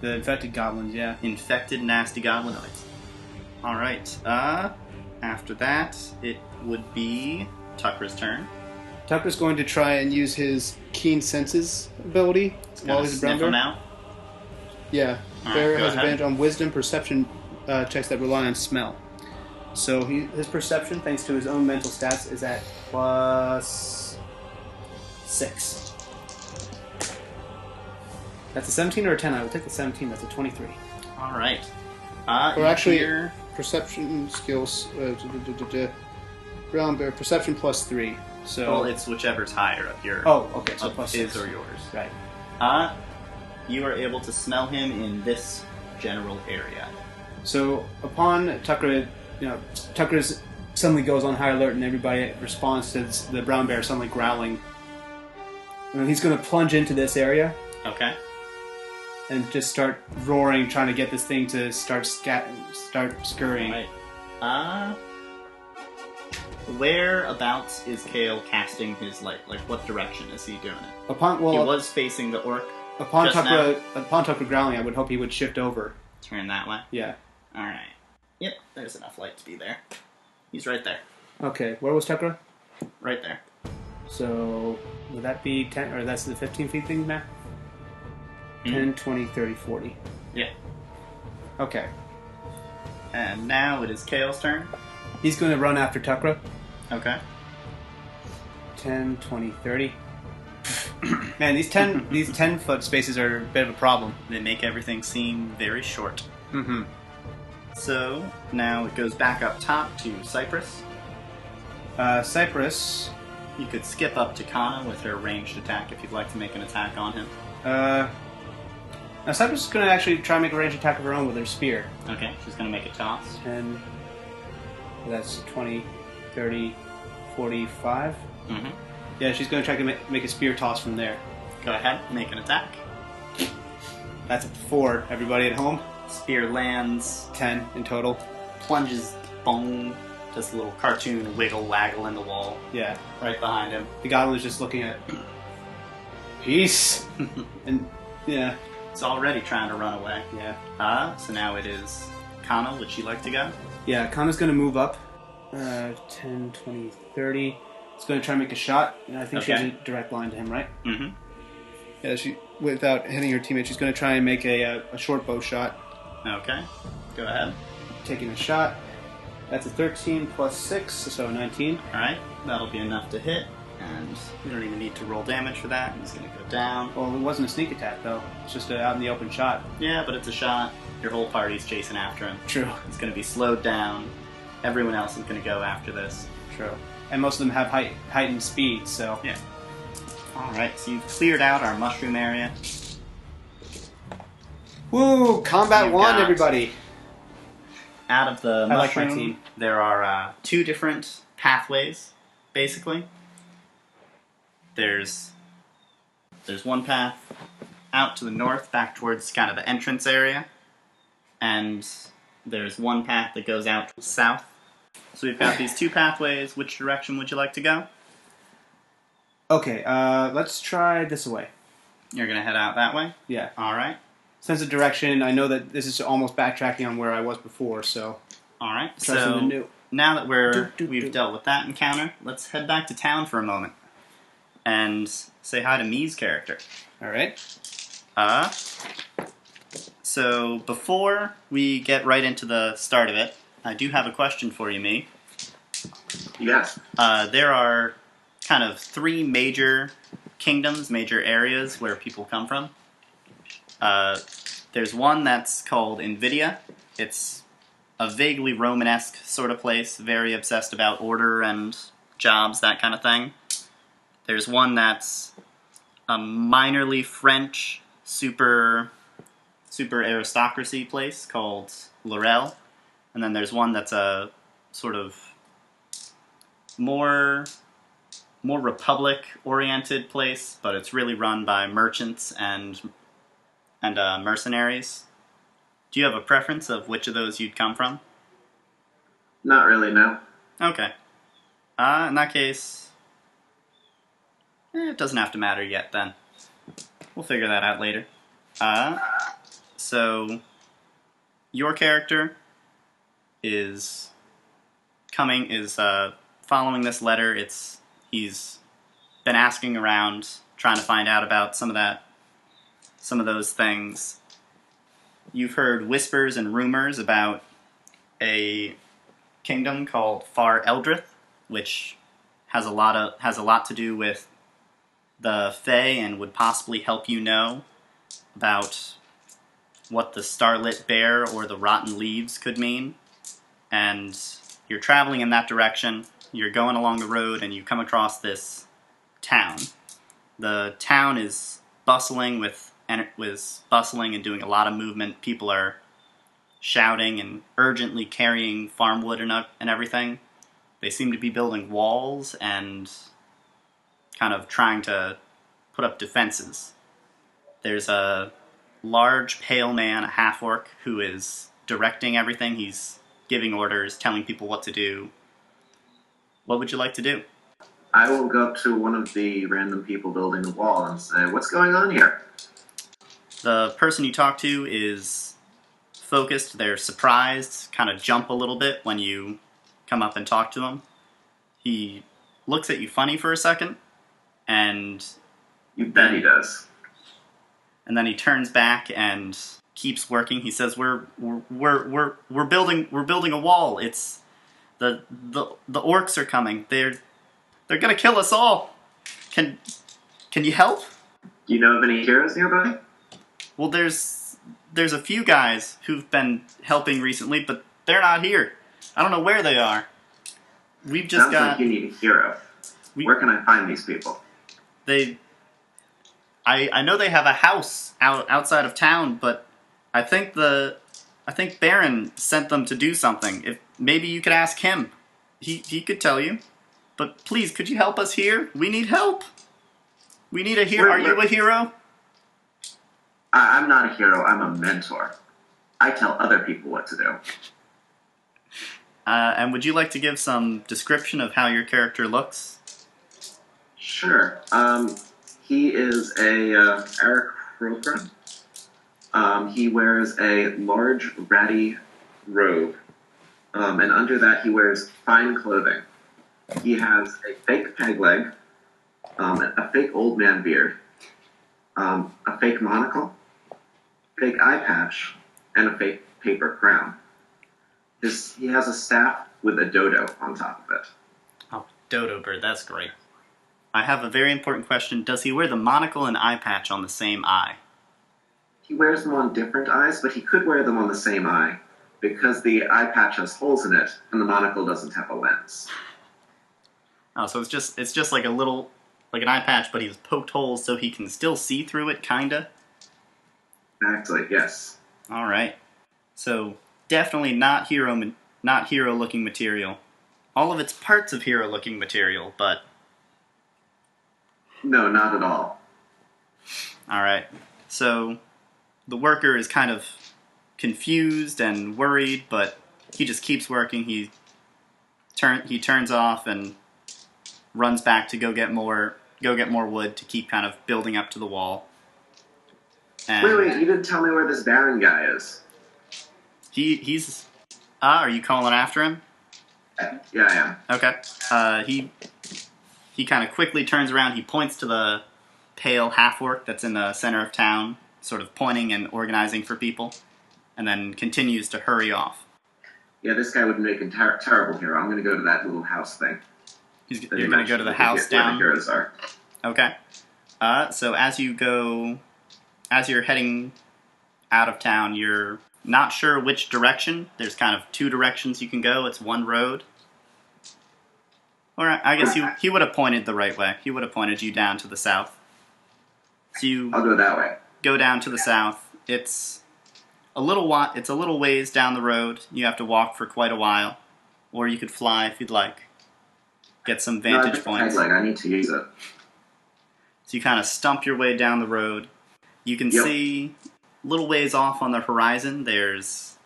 B: The infected goblins, yeah.
A: Infected, nasty goblinoids. Alright, after that, it would be Tucker's turn.
B: Tucker's going to try and use his keen senses ability while he's a brown bear.
A: Him out?
B: Yeah. Bear has advantage on wisdom perception checks that rely on smell. So his perception, thanks to his own mental stats, is at plus 6. That's a 17 or a 10? I would take the 17. That's a 23.
A: All right.
B: Or actually, perception skills. Brown bear perception plus 3. So
A: well, it's whichever's higher of your.
B: Oh, okay. So plus
A: his
B: 6.
A: or yours.
B: Right.
A: You are able to smell him in this general area.
B: So upon Tucker, Tucker's suddenly goes on high alert, and everybody responds to the brown bear suddenly growling. And he's going to plunge into this area.
A: Okay.
B: And just start roaring, trying to get this thing to start scurrying.
A: Right. Whereabouts is Kale casting his light? Like, what direction is he doing it? He was facing the orc.
B: Upon Tucker growling, I would hope he would shift over.
A: Turn that way?
B: Yeah.
A: Alright. Yep, there's enough light to be there. He's right there.
B: Okay, where was Tucker?
A: Right there.
B: So, would that be 10, or that's the 15 feet thing now? 10, 20, 30, 40.
A: Yeah.
B: Okay.
A: And now it is Kale's turn.
B: He's going to run after Tukra.
A: Okay.
B: 10, 20, 30. Man, these 10-foot spaces are a bit of a problem.
A: They make everything seem very short.
B: Mm-hmm.
A: So, now it goes back up top to Cypress.
B: Cypress...
A: You could skip up to Kana with her ranged attack if you'd like to make an attack on him.
B: Now Cypress is going to actually try and make a ranged attack of her own with her spear.
A: Okay, she's going to make a toss.
B: 10... That's 20, 30, 45.
A: Mm-hmm.
B: Yeah, she's going to try to make a spear toss from there.
A: Go ahead, make an attack.
B: That's a 4, everybody at home.
A: Spear lands.
B: 10 in total.
A: Plunges bone. Just a little cartoon wiggle waggle in the wall.
B: Yeah.
A: Right behind him.
B: The goblin is just looking at peace. And, yeah.
A: It's already trying to run away.
B: Yeah.
A: So now it is Kana. Would she like to go?
B: Yeah, Kana's going to move up. 10, 20, 30. It's going to try and make a shot. And I think she has a direct line to him, right?
A: Mm-hmm.
B: Yeah, without hitting her teammate, she's going to try and make a short bow shot.
A: Okay. Go ahead.
B: Taking a shot. That's a 13 plus 6, so 19.
A: Alright, that'll be enough to hit. And you don't even need to roll damage for that. He's going to go down.
B: Well, it wasn't a sneak attack, though. It's just out in the open shot.
A: Yeah, but it's a shot. Your whole party's chasing after him.
B: True.
A: He's going to be slowed down. Everyone else is going to go after this.
B: True. And most of them have heightened speed, so...
A: Yeah. Alright, so you've cleared out our mushroom area.
B: Woo! Combat 1, everybody!
A: Out of the
B: I like my
A: mushroom,
B: team.
A: there are 2 different pathways, basically. There's one path out to the north, back towards kind of the entrance area. And there's one path that goes out south. So we've got these 2 pathways. Which direction would you like to go?
B: Okay, let's try this way.
A: You're going to head out that way?
B: Yeah.
A: Alright.
B: Sense of direction, I know that this is almost backtracking on where I was before, so...
A: Alright,
B: try something new.
A: Now that we've dealt with that encounter, let's head back to town for a moment. And say hi to Mee's character.
B: Alright.
A: So before we get right into the start of it, I do have a question for you, Mee.
C: Yes.
A: There are kind of 3 major kingdoms, major areas where people come from. There's one that's called Invidia. It's a vaguely Romanesque sort of place, very obsessed about order and jobs, that kind of thing. There's one that's a minorly French, super aristocracy place called Laurel. And then there's one that's a sort of more republic-oriented place, but it's really run by merchants and mercenaries. Do you have a preference of which of those you'd come from?
C: Not really, no.
A: Okay. In that case, it doesn't have to matter yet, then. We'll figure that out later. So, your character is following this letter. He's been asking around, trying to find out about some of those things. You've heard whispers and rumors about a kingdom called Far Eldrith, which has a lot to do with the Fae and would possibly help you know about what the Starlit Bear or the Rotten Leaves could mean. And you're traveling in that direction, you're going along the road, and you come across this town. The town is bustling and doing a lot of movement. People are shouting and urgently carrying farm wood and everything. They seem to be building walls and kind of trying to put up defenses. There's a large, pale man, a half-orc, who is directing everything. He's giving orders, telling people what to do. What would you like to do?
C: I will go up to one of the random people building the wall and say, "What's going on here?"
A: The person you talk to is focused. They're surprised, kind of jump a little bit when you come up and talk to him. He looks at you funny for a second, and
C: You bet he does.
A: and then he turns back and keeps working. He says, "We're building a wall. It's the orcs are coming. They're gonna kill us all. Can you help?"
C: Do you know of any heroes nearby?
A: Well, there's a few guys who've been helping recently, but they're not here. I don't know where they are. We've just
C: Sounds like you need a hero. Where can I find these people?
A: I know they have a house outside of town, but I think Baron sent them to do something. If maybe you could ask him, he could tell you. But please, could you help us here? We need help. We need a hero. Are you a hero?
C: I'm not a hero. I'm a mentor. I tell other people what to do.
A: And would you like to give some description of how your character looks?
C: Sure. He is a Aarakocra. He wears a large, ratty robe. And under that he wears fine clothing. He has a fake peg leg, a fake old man beard, a fake monocle, fake eye patch, and a fake paper crown. He has a staff with a dodo on top of it.
A: Oh, dodo bird, that's great. I have a very important question. Does he wear the monocle and eye patch on the same eye?
C: He wears them on different eyes, but he could wear them on the same eye because the eye patch has holes in it and the monocle doesn't have a lens.
A: Oh, so it's just like an eye patch, but he's poked holes so he can still see through it, kinda?
C: Exactly, yes.
A: Alright. So, definitely not hero-looking material. All of it's parts of hero-looking material, but...
C: No, not at all.
A: Alright. So, the worker is kind of confused and worried, but he just keeps working. He turns off and runs back to go get more wood to keep kind of building up to the wall. And
C: wait, you didn't tell me where this Baron guy is.
A: He's... are you calling after him?
C: Yeah, I am.
A: Okay. He kind of quickly turns around, he points to the pale half-orc that's in the center of town, sort of pointing and organizing for people, and then continues to hurry off.
C: Yeah, this guy would make a terrible hero. I'm going to go to that little house thing.
A: You're going to go to the house down?
C: Where the heroes are.
A: Okay. So as you're heading out of town, you're not sure which direction. There's kind of two directions you can go. It's one road. Or I guess he would have pointed the right way. He would have pointed you down to the south. So
C: I'll go that way.
A: Go down to the south. It's a little ways down the road. You have to walk for quite a while. Or you could fly if you'd like. Get some vantage points.
C: I need to use it.
A: So you kind of stump your way down the road. You can see a little ways off on the horizon. There's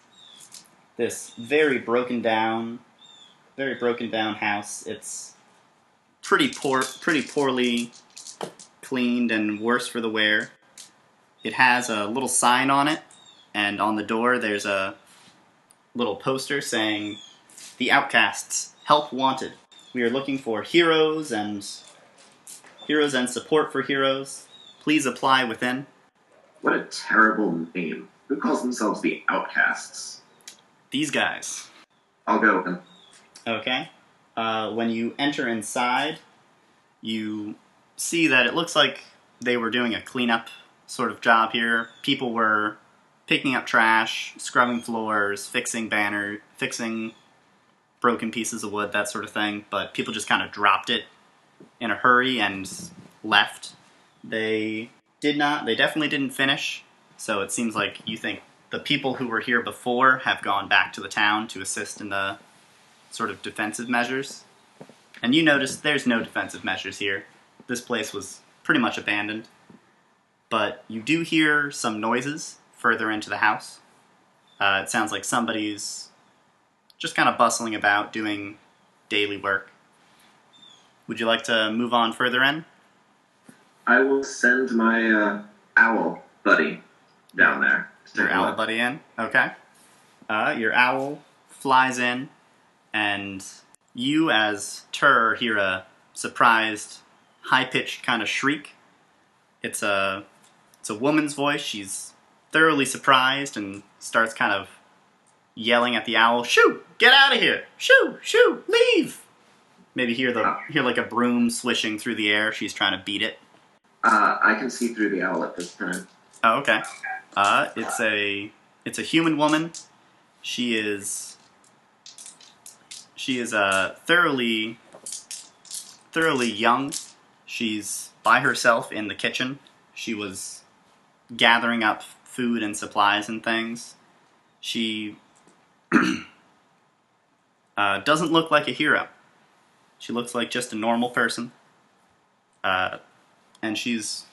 A: this very broken down house. It's pretty poorly cleaned and worse for the wear. It has a little sign on it, and on the door there's a little poster saying, "The Outcasts, help wanted. We are looking for heroes and support for heroes. Please apply within."
C: What a terrible name. Who calls themselves the Outcasts?
A: These guys.
C: I'll go with them.
A: Okay. When you enter inside, you see that it looks like they were doing a cleanup sort of job here. People were picking up trash, scrubbing floors, fixing broken pieces of wood, that sort of thing, but people just kind of dropped it in a hurry and left. They definitely didn't finish, so it seems like you think the people who were here before have gone back to the town to assist in the sort of defensive measures. And you notice there's no defensive measures here. This place was pretty much abandoned. But you do hear some noises further into the house. It sounds like somebody's just kind of bustling about doing daily work. Would you like to move on further in?
C: I will send my owl buddy down there.
A: Your owl buddy in? Okay. Your owl flies in, and you as Tur hear a surprised, high-pitched kind of shriek. It's a woman's voice. She's thoroughly surprised and starts kind of yelling at the owl, "Shoo! Get out of here! Shoo! Shoo! Leave!" Maybe hear like a broom swishing through the air. She's trying to beat it.
C: I can see through the owl at this time.
A: Oh, okay. It's a human woman. She is thoroughly young. She's by herself in the kitchen. She was gathering up food and supplies and things. She doesn't look like a hero. She looks like just a normal person. And she's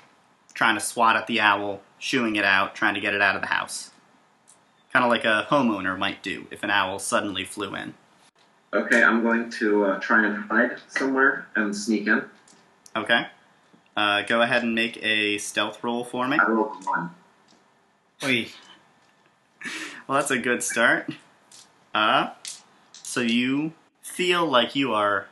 A: trying to swat at the owl, shooing it out, trying to get it out of the house. Kind of like a homeowner might do if an owl suddenly flew in.
C: Okay, I'm going to try and hide somewhere and sneak in.
A: Okay. Go ahead and make a stealth roll for me.
C: I rolled a 1.
B: Wait.
A: Well, that's a good start. So you feel like you are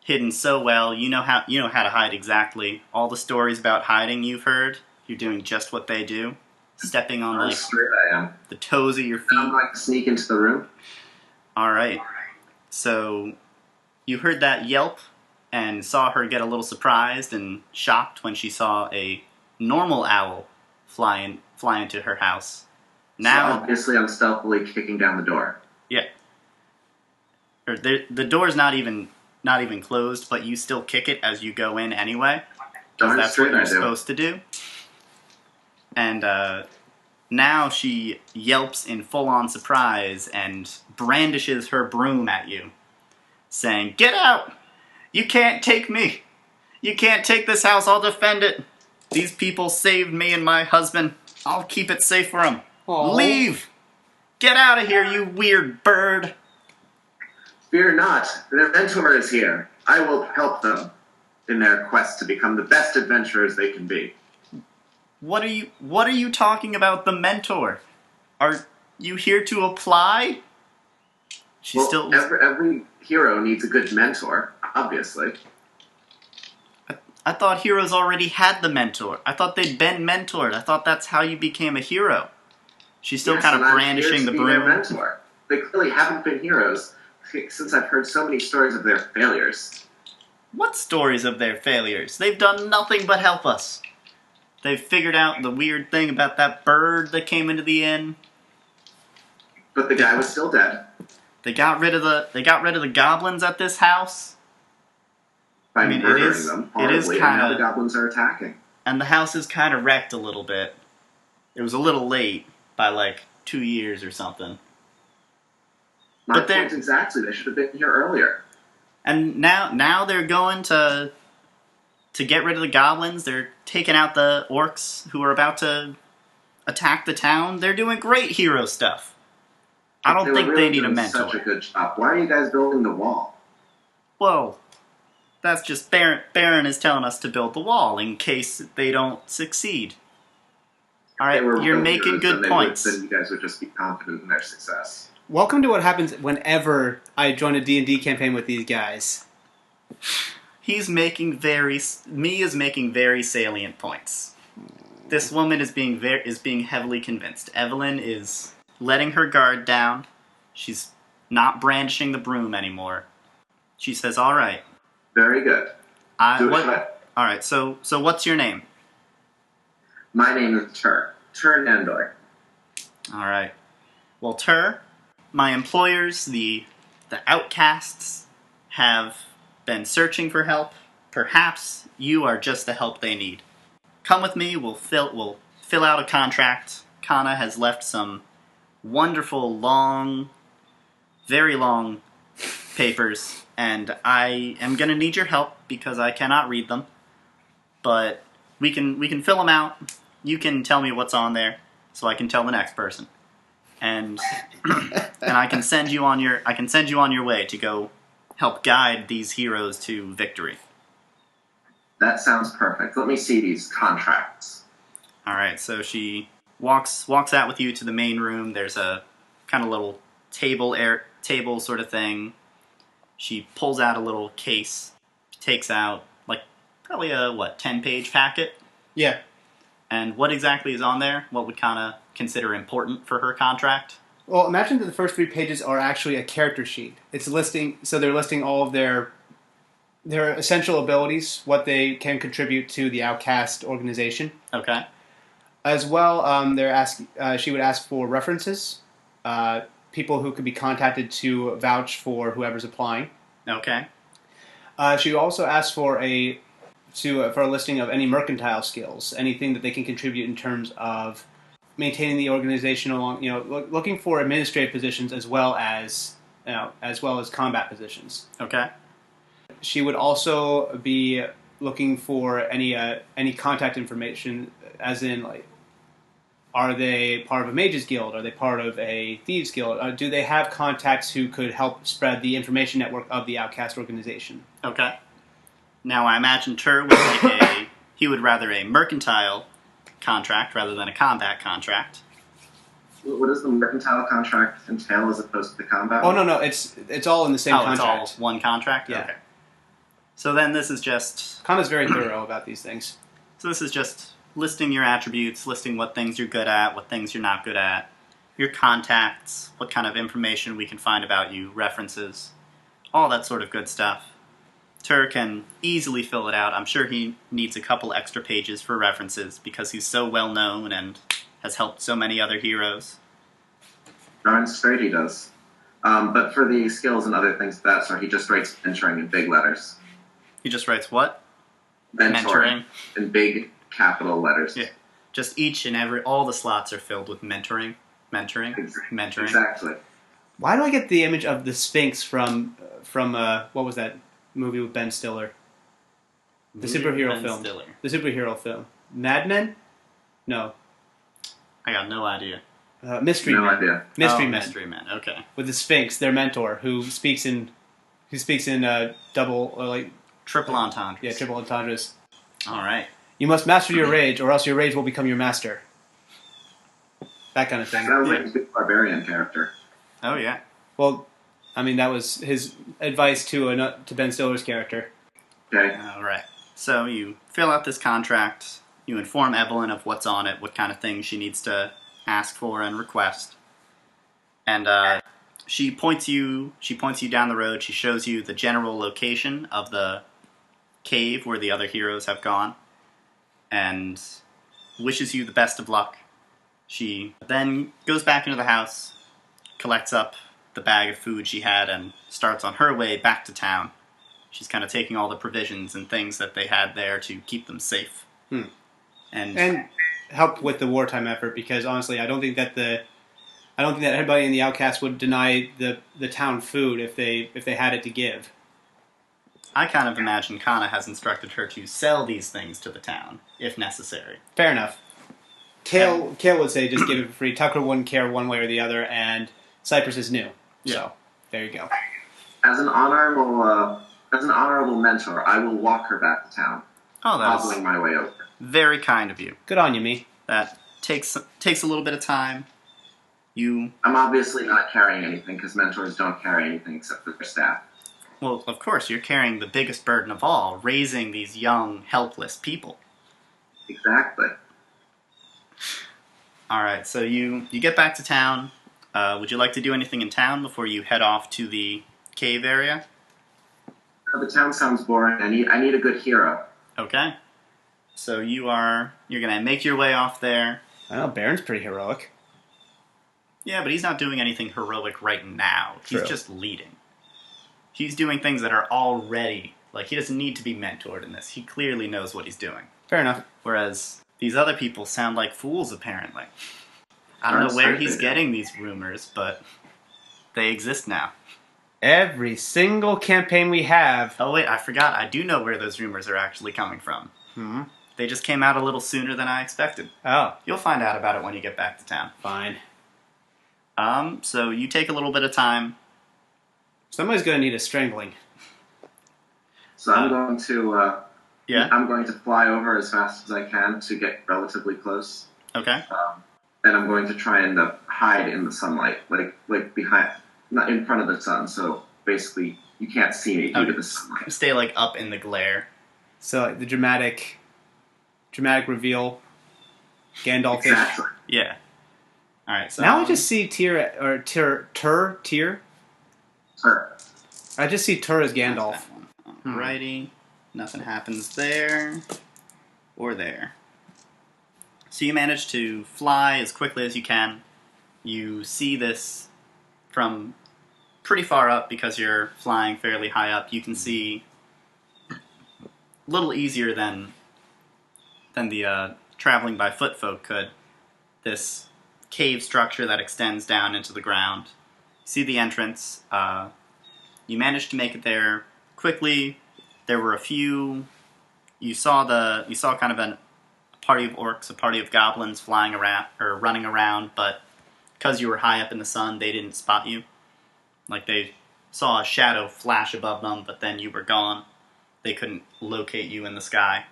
A: hidden so well. You know how to hide exactly. All the stories about hiding you've heard. You're doing just what they do. Stepping on like
C: straight I am.
A: the toes of your feet.
C: I'm like sneak into the room.
A: All right. So you heard that yelp and saw her get a little surprised and shocked when she saw a normal owl fly into her house. Now,
C: So obviously, I'm stealthily kicking down the door.
A: yeah, the door's not even closed, but you still kick it as you go in anyway, because
C: Darn
A: that's
C: straight
A: what you're
C: I do.
A: supposed to do. And now she yelps in full-on surprise and brandishes her broom at you, saying, "Get out! You can't take me! You can't take this house, I'll defend it! These people saved me and my husband. I'll keep it safe for them.
B: Aw.
A: Leave! Get out of here, you weird bird!"
C: Fear not, their mentor is here. I will help them in their quest to become the best adventurers they can be.
A: What are you talking about, the mentor? Are you here to apply?
C: Every hero needs a good mentor, obviously.
A: I thought heroes already had the mentor. I thought they'd been mentored. I thought that's how you became a hero. She's still
C: Yes,
A: kind of
C: and I'm
A: brandishing
C: here
A: the
C: to be their
A: broom.
C: mentor. They clearly haven't been heroes since I've heard so many stories of their failures.
A: What stories of their failures? They've done nothing but help us. They've figured out the weird thing about that bird that came into the inn.
C: But the guy was still dead.
A: They got rid of the goblins at this house.
C: By
A: I mean,
C: murdering them horribly, and now
A: kinda-
C: the goblins are attacking.
A: And the house is kind of wrecked a little bit. It was a little late by like 2 years or something.
C: My
A: But they're-
C: point exactly. They should have been here earlier.
A: And now they're going to get rid of the goblins. They're taking out the orcs who are about to attack the town. They're doing great hero stuff. I don't
C: were
A: think
C: really
A: they need a
C: doing
A: mentor.
C: Such a good job. Why are you guys building the wall?
A: Whoa. That's just Baron is telling us to build the wall in case they don't succeed. Alright,
C: They were
A: you're
C: real
A: making
C: heroes,
A: good
C: then
A: points.
C: Then you guys would just be confident in their success.
B: Welcome to what happens whenever I join a D&D campaign with these guys.
A: Me is making very salient points. This woman is being heavily convinced. Evelyn is letting her guard down. She's not brandishing the broom anymore. She says, "All right,
C: Very good. Do it.
A: all right. So what's your name?"
C: My name is Tur Nandor.
A: All right. Well, my employers, the Outcasts, have been searching for help. Perhaps you are just the help they need. Come with me. We'll fill out a contract. Kana has left some wonderful, very long papers, and I am going to need your help because I cannot read them. But we can fill them out. You can tell me what's on there, so I can tell the next person. And I can send you on your way to go help guide these heroes to victory.
C: That sounds perfect. Let me see these contracts.
A: All right, so she walks out with you to the main room. There's a kind of little table sort of thing. She pulls out a little case, takes out like probably a 10-page packet,
B: Yeah.
A: And what exactly is on there? What would kind of consider important for her contract?
B: Well, imagine that the first 3 pages are actually a character sheet. It's listing, so they're listing all of their essential abilities, what they can contribute to the Outcast organization.
A: Okay.
B: As well, she would ask for references, people who could be contacted to vouch for whoever's applying.
A: Okay.
B: She would also ask for a listing of any mercantile skills, anything that they can contribute in terms of maintaining the organization along, looking for administrative positions as well as combat positions.
A: Okay.
B: She would also be looking for any contact information, as in, like, are they part of a mages guild? Are they part of a thieves guild? Do they have contacts who could help spread the information network of the Outcast organization?
A: Okay. Now, I imagine Tur would like he would rather a mercantile contract rather than a combat contract.
C: What does the mercantile contract entail as opposed to the combat?
B: Oh, no, it's all in the same contract.
A: It's all one contract?
B: Yeah.
A: Okay. So then this is just...
B: Kana's very thorough about these things.
A: So this is just listing your attributes, listing what things you're good at, what things you're not good at, your contacts, what kind of information we can find about you, references, all that sort of good stuff. Tur can easily fill it out. I'm sure he needs a couple extra pages for references because he's so well known and has helped so many other heroes.
C: Darn straight he does. But for the skills and other things of that sort, he just writes mentoring in big letters.
A: He just writes what?
C: Mentoring. In big capital letters.
A: Yeah. Just each and all the slots are filled with mentoring. Mentoring.
C: Exactly.
B: Why do I get the image of the Sphinx from what was that movie with Ben Stiller? The superhero film. The superhero film. Mad Men? No.
A: I got no idea.
B: Mystery Men.
C: No idea.
B: Mystery Men.
A: Mystery Men. Okay.
B: With the Sphinx, their mentor, who speaks in double,
A: triple entendres.
B: Yeah, triple entendres.
A: All right.
B: You must master your rage, or else your rage will become your master. That kind of thing.
C: Sounds like a big barbarian character.
A: Oh yeah.
B: Well, I mean, that was his advice to Ben Stiller's character.
C: Okay.
A: All right. So you fill out this contract. You inform Evelyn of what's on it, what kind of things she needs to ask for and request, and she points you down the road. She shows you the general location of the cave where the other heroes have gone, and wishes you the best of luck. She then goes back into the house, collects up the bag of food she had, and starts on her way back to town. She's kind of taking all the provisions and things that they had there to keep them safe. And
B: help with the wartime effort, because honestly, I don't think that anybody in the Outcast would deny the town food if they had it to give.
A: I kind of imagine Kana has instructed her to sell these things to the town, if necessary.
B: Fair enough. Kale would say just give it for free. Tucker wouldn't care one way or the other, and Cypress is new. Yeah. So, there you go.
C: As an honorable mentor, I will walk her back to town.
A: Oh, that's
C: hobbling my way over.
A: Very kind of you.
B: Good on you, me.
A: That takes a little bit of time. I'm
C: obviously not carrying anything, because mentors don't carry anything except for their staff.
A: Well, of course, you're carrying the biggest burden of all, raising these young, helpless people.
C: Exactly.
A: All right, so you get back to town. Would you like to do anything in town before you head off to the cave area?
C: The town sounds boring. I need a good hero.
A: Okay. So you're going to make your way off there.
B: I know, Baron's pretty heroic.
A: Yeah, but he's not doing anything heroic right now.
B: True.
A: He's just leading. He's doing things that are already... Like, he doesn't need to be mentored in this. He clearly knows what he's doing.
B: Fair enough.
A: Whereas these other people sound like fools, apparently. I don't know where he's getting these rumors, but they exist now.
B: Every single campaign we have...
A: Oh, wait, I forgot. I do know where those rumors are actually coming from.
B: Hmm?
A: They just came out a little sooner than I expected.
B: Oh.
A: You'll find out about it when you get back to town.
B: Fine.
A: So you take a little bit of time.
B: Somebody's going to need a strangling.
C: So I'm going to...
A: yeah?
C: I'm going to fly over as fast as I can to get relatively close.
A: Okay.
C: And I'm going to try and hide in the sunlight, like behind, not in front of the sun. So basically, you can't see me due to the sunlight.
A: Stay up in the glare.
B: So the dramatic reveal. Gandalfish.
C: Exactly.
A: Yeah. All right. So
B: Now I just see Tyr.
C: Sure.
B: I just see Tyr as
A: that's
B: Gandalf.
A: that one. Alrighty. Nothing happens there or there. So you manage to fly as quickly as you can. You see this from pretty far up because you're flying fairly high up. You can see a little easier than the traveling by foot folk could. This cave structure that extends down into the ground. You see the entrance. You managed to make it there quickly. There were a few. You saw kind of a party of orcs, a party of goblins flying around or running around, but because you were high up in the sun, they didn't spot you. Like, they saw a shadow flash above them, but then you were gone. They couldn't locate you in the sky.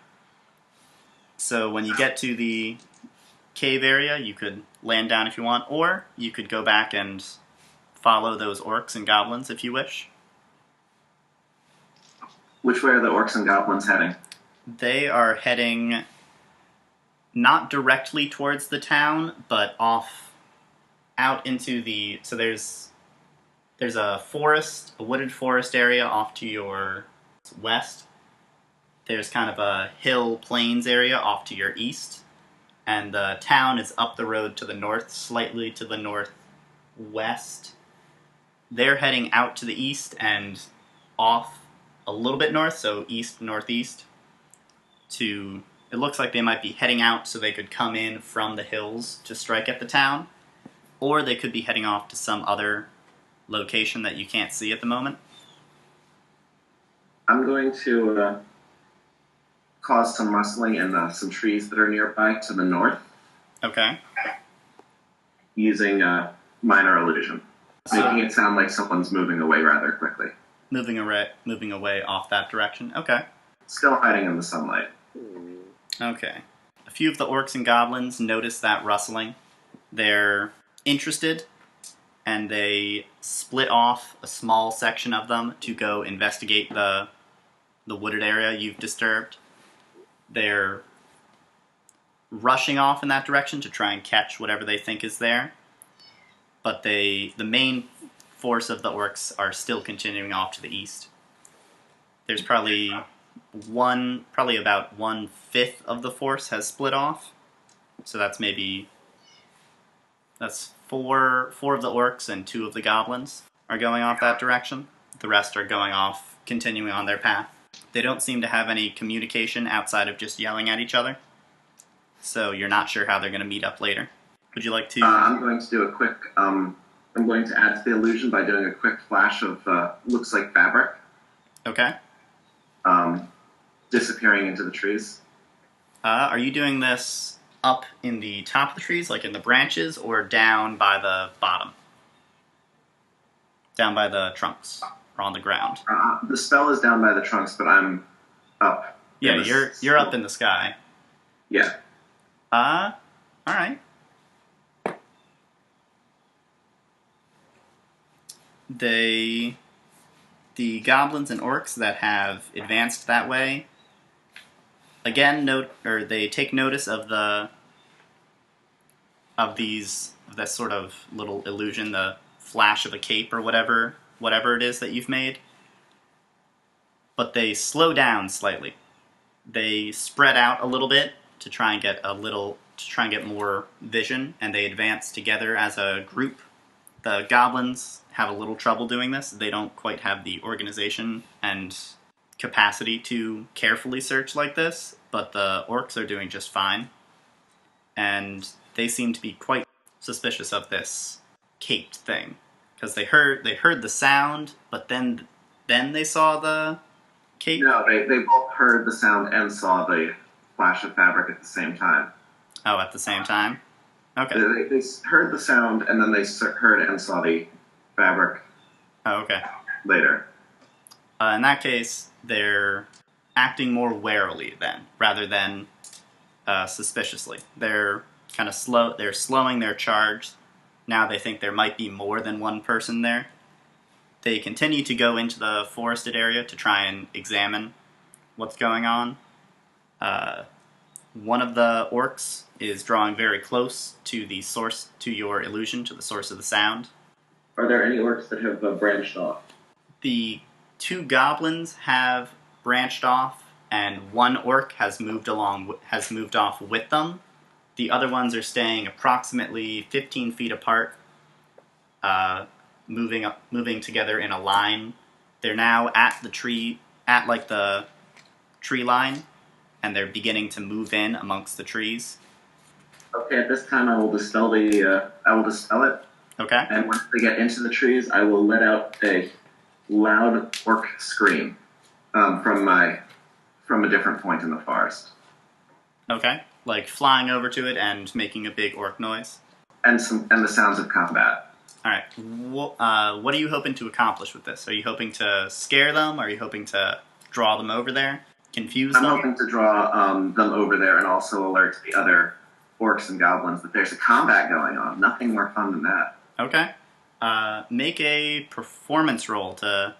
A: So when you get to the cave area, you could land down if you want, or you could go back and follow those orcs and goblins if you wish.
C: Which way are the orcs and goblins heading?
A: They are heading not directly towards the town, but off out into the... So there's a forest, a wooded forest area off to your west. There's kind of a hill plains area off to your east. And the town is up the road to the north, slightly to the northwest. They're heading out to the east and off a little bit north, so east-northeast. It looks like they might be heading out so they could come in from the hills to strike at the town. Or they could be heading off to some other location that you can't see at the moment.
C: I'm going to cause some rustling in some trees that are nearby to the north.
A: Okay.
C: Using minor illusion. Making it sound like someone's moving away rather quickly.
A: Moving away off that direction. Okay.
C: Still hiding in the sunlight.
A: Okay. A few of the orcs and goblins notice that rustling. They're interested, and they split off a small section of them to go investigate the wooded area you've disturbed. They're rushing off in that direction to try and catch whatever they think is there. But the main force of the orcs are still continuing off to the east. There's probably about 1/5 of the force has split off. So that's four of the orcs and 2 of the goblins are going off that direction. The rest are going off, continuing on their path. They don't seem to have any communication outside of just yelling at each other. So you're not sure how they're going to meet up later. Would you like to...
C: I'm going to do a quick... I'm going to add to the illusion by doing a quick flash of looks like fabric.
A: Okay.
C: Disappearing into the trees.
A: Are you doing this up in the top of the trees, like in the branches, or down by the bottom? Down by the trunks, or on the ground?
C: The spell is down by the trunks, but I'm up.
A: Yeah, you're up in the sky.
C: Yeah.
A: Alright. The goblins and orcs that have advanced that way, again, they take notice of this sort of little illusion, the flash of a cape or whatever it is that you've made. But they slow down slightly. They spread out a little bit to try and get more vision, and they advance together as a group. The goblins have a little trouble doing this. They don't quite have the organization and capacity to carefully search like this, but the orcs are doing just fine. And they seem to be quite suspicious of this caped thing, because they heard the sound, but then they saw the cape.
C: No, they both heard the sound and saw the flash of fabric at the same time.
A: Oh, at the same time? Okay.
C: They heard the sound, and then they heard and saw the fabric.
A: Oh, okay.
C: Later.
A: In that case, they're acting more warily then, rather than suspiciously. They're kind of slow. They're slowing their charge. Now they think there might be more than one person there. They continue to go into the forested area to try and examine what's going on. One of the orcs is drawing very close to the source, to your illusion, to the source of the sound.
C: Are there any orcs that have branched off?
A: The two goblins have branched off, and one orc has moved off with them. The other ones are staying approximately 15 feet apart, moving together in a line. They're now at the tree line, and they're beginning to move in amongst the trees.
C: Okay, at this time I will dispel it.
A: Okay.
C: And once they get into the trees, I will let out a loud orc scream from a different point in the forest.
A: Okay. Like flying over to it and making a big orc noise.
C: And the sounds of combat.
A: All right. What are you hoping to accomplish with this? Are you hoping to scare them? Are you hoping to draw them over there? Confuse them?
C: I'm hoping to draw them over there and also alert the other orcs and goblins that there's a combat going on. Nothing more fun than that.
A: Okay. Make a performance roll to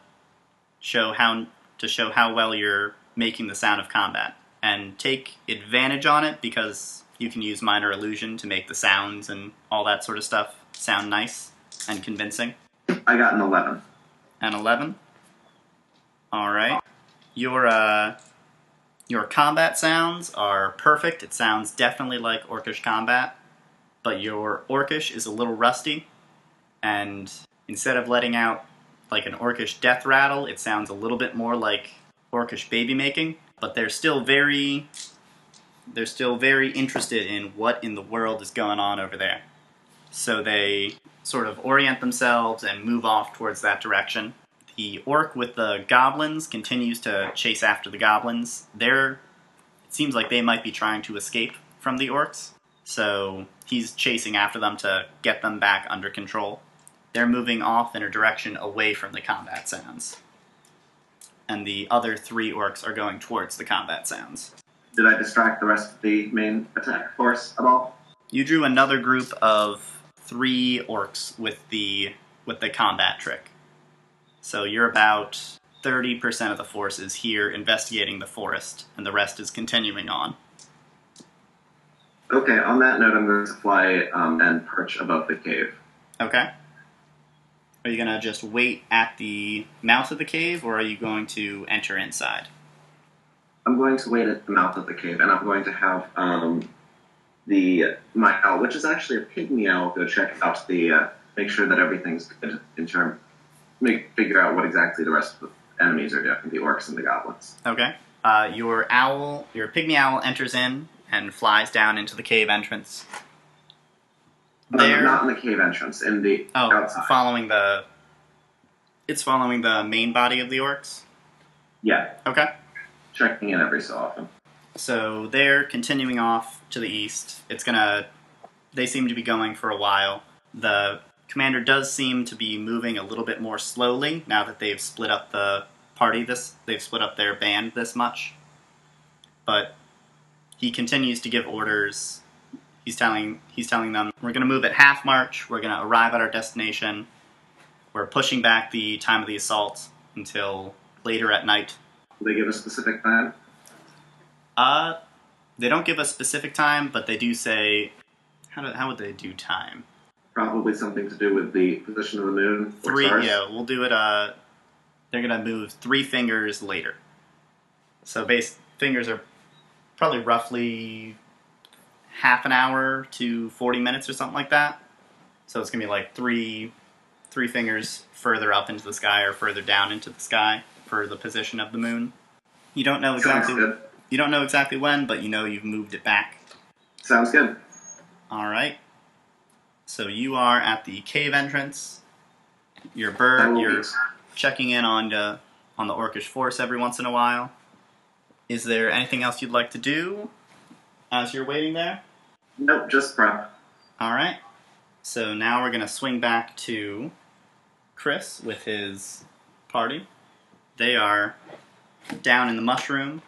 A: show how well you're making the sound of combat, and take advantage on it because you can use minor illusion to make the sounds and all that sort of stuff sound nice and convincing.
C: I got an 11.
A: An 11. All right. Your combat sounds are perfect. It sounds definitely like Orcish combat, but your Orcish is a little rusty, and instead of letting out like an Orcish death rattle, it sounds a little bit more like Orcish baby making, but they're still very interested in what in the world is going on over there. So they sort of orient themselves and move off towards that direction. The orc with the goblins continues to chase after the goblins. It seems like they might be trying to escape from the orcs, so he's chasing after them to get them back under control. They're moving off in a direction away from the combat sounds, and the other three orcs are going towards the combat sounds.
C: Did I distract the rest of the main attack force at all?
A: You drew another group of 3 orcs with the combat trick. So you're about 30% of the force is here investigating the forest, and the rest is continuing on.
C: Okay, on that note, I'm going to fly and perch above the cave.
A: Okay. Are you going to just wait at the mouth of the cave, or are you going to enter inside?
C: I'm going to wait at the mouth of the cave, and I'm going to have my owl, which is actually a pygmy owl, go check out make sure that everything's good figure out what exactly the rest of the enemies are doing, the orcs and the goblins.
A: Okay. Your pygmy owl enters in and flies down into the cave entrance.
C: Not in the cave entrance, in the outside.
A: It's following the main body of the orcs?
C: Yeah.
A: Okay.
C: Checking in every so often.
A: So they're continuing off to the east. They seem to be going for a while. The commander does seem to be moving a little bit more slowly now that they've split up the party. They've split up their band this much. But he continues to give orders. He's telling them, we're going to move at half march, we're going to arrive at our destination, we're pushing back the time of the assault until later at night.
C: Will they give a specific time?
A: They don't give a specific time, but they do say, how would they do time?
C: Probably something to do with the position of the moon.
A: 3,
C: stars.
A: yeah, we'll do it, they're going to move 3 fingers later. So fingers are probably roughly half an hour to 40 minutes or something like that. So it's going to be like 3 fingers further up into the sky or further down into the sky for the position of the moon. You don't know exactly when, but you know you've moved it back.
C: Sounds good.
A: All right. So you are at the cave entrance. You're checking in on the Orcish force every once in a while. Is there anything else you'd like to do as you're waiting there?
C: Nope, just prep.
A: All right. So now we're going to swing back to Chris with his party. They are down in the mushroom,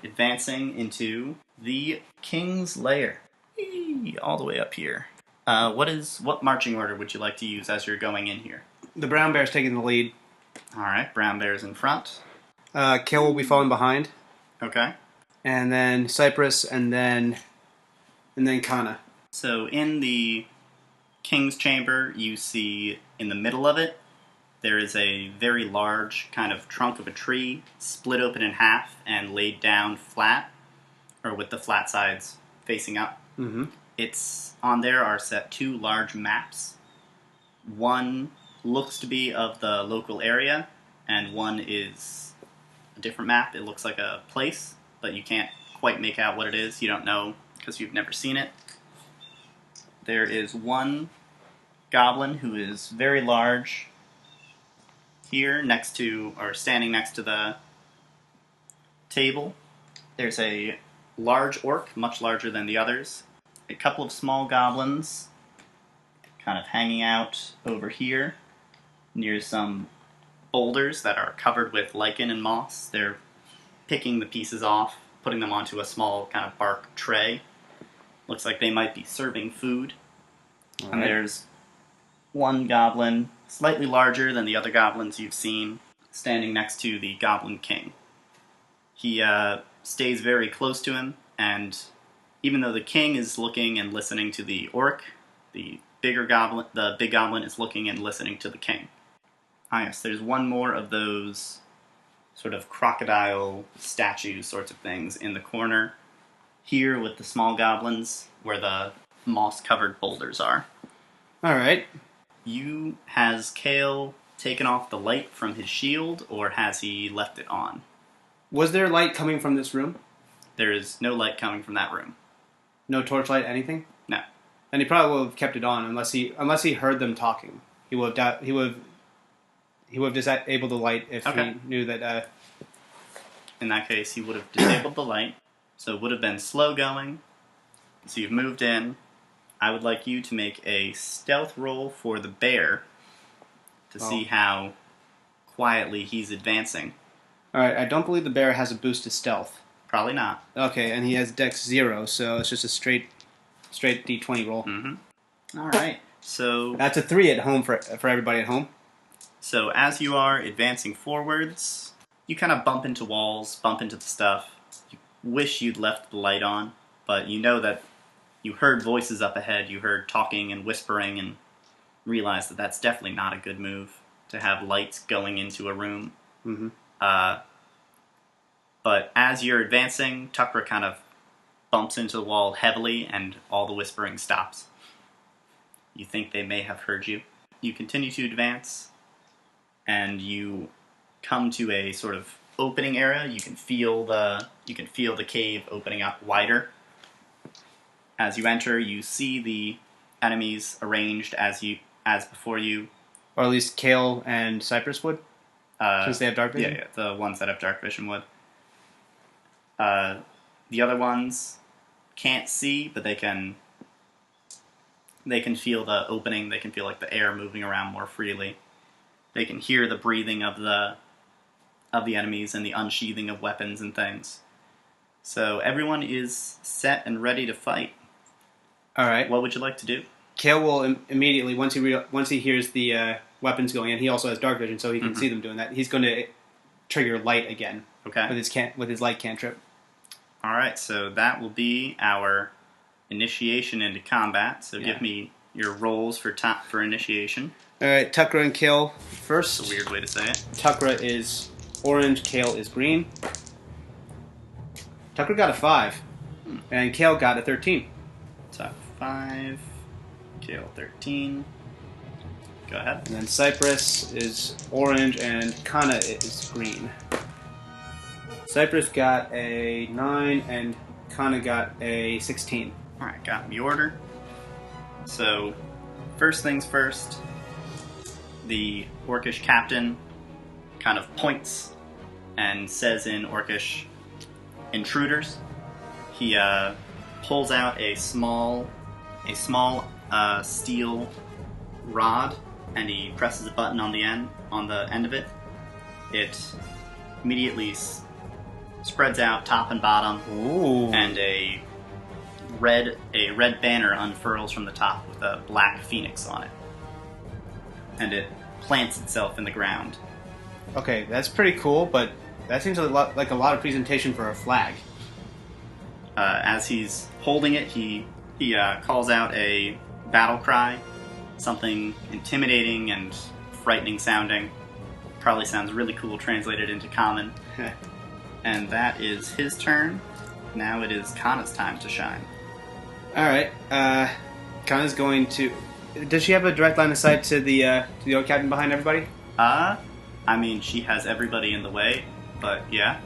A: advancing into the King's Lair. Eee, all the way up here. What marching order would you like to use as you're going in here?
B: The brown bear's taking the lead.
A: All right, brown bear's in front.
B: Kale will be falling behind.
A: Okay.
B: and then Cypress, and then Kana.
A: So in the king's chamber, you see in the middle of it, there is a very large kind of trunk of a tree, split open in half and laid down flat, or with the flat sides facing up.
B: Mm-hmm.
A: It's on there are set 2 large maps. One looks to be of the local area, and one is a different map. It looks like a place, but you can't quite make out what it is. You don't know because you've never seen it. There is one goblin who is very large here next to, or standing next to the table. There's a large orc, much larger than the others. A couple of small goblins kind of hanging out over here near some boulders that are covered with lichen and moss. They're picking the pieces off, putting them onto a small kind of bark tray. Looks like they might be serving food.
B: All
A: And
B: right.
A: there's one goblin, slightly larger than the other goblins you've seen, standing next to the Goblin King. He stays very close to him, and even though the king is looking and listening to the orc, the big goblin is looking and listening to the king. Ah yes, there's one more of those sort of crocodile statues sorts of things in the corner here with the small goblins where the moss-covered boulders are.
B: All right.
A: Has Kale taken off the light from his shield, or has he left it on?
B: Was there light coming from this room?
A: There is no light coming from that room.
B: No torchlight, anything?
A: No.
B: And he probably would have kept it on unless he heard them talking. He would have disabled the light if
A: Okay.
B: he knew that.
A: In that case, he would have disabled the light, so it would have been slow going. So you've moved in. I would like you to make a stealth roll for the bear to see how quietly he's advancing.
B: All right. I don't believe the bear has a boost to stealth.
A: Probably not.
B: Okay, and he has Dex 0, so it's just a straight D20 roll.
A: Mm-hmm. All right. So
B: That's a 3 at home for everybody at home.
A: So as you are advancing forwards, you kind of bump into walls, bump into the stuff. You wish you'd left the light on, but you know that you heard voices up ahead, you heard talking and whispering, and realize that that's definitely not a good move to have lights going into a room.
B: Mm-hmm.
A: But as you're advancing, Tucker kind of bumps into the wall heavily, and all the whispering stops. You think they may have heard you. You continue to advance, and you come to a sort of opening area. You can feel the cave opening up wider. As you enter, you see the enemies arranged as before you.
B: Or at least Kale and Cypress would, since they have dark vision.
A: Yeah, the ones that have dark vision would. The other ones can't see, but they can feel the opening. They can feel like the air moving around more freely. They can hear the breathing of the enemies and the unsheathing of weapons and things. So everyone is set and ready to fight.
B: All right.
A: What would you like to do?
B: Kale will immediately, once he hears the weapons going in, he also has dark vision, so he can see them doing that. He's going to trigger light again.
A: Okay.
B: With his light cantrip.
A: All right. So that will be our initiation into combat. So give me your rolls for initiation.
B: All right. Tucker and Kale first.
A: That's a weird way to say it.
B: Tucker is orange. Kale is green. Tucker got a 5, and Kale got a 13.
A: Top 5. Kale 13. Go ahead.
B: And then Cypress is orange, and Kana is green. Cypress got a 9, and Kana got a 16.
A: Alright, got the order. So, first things first, the Orcish captain kind of points and says in Orcish, "Intruders." He pulls out a small steel rod, and he presses a button on the end of it. It immediately spreads out top and bottom,
B: Ooh.
A: and a red banner unfurls from the top with a black phoenix on it, and it plants itself in the ground.
B: Okay, that's pretty cool, but that seems like a lot of presentation for a flag.
A: As he's holding it, he calls out a battle cry, something intimidating and frightening sounding. Probably sounds really cool translated into common. And that is his turn. Now it is Kana's time to shine.
B: Alright, Kana's going to... Does she have a direct line of sight to the old captain behind everybody?
A: I mean, she has everybody in the way, but yeah.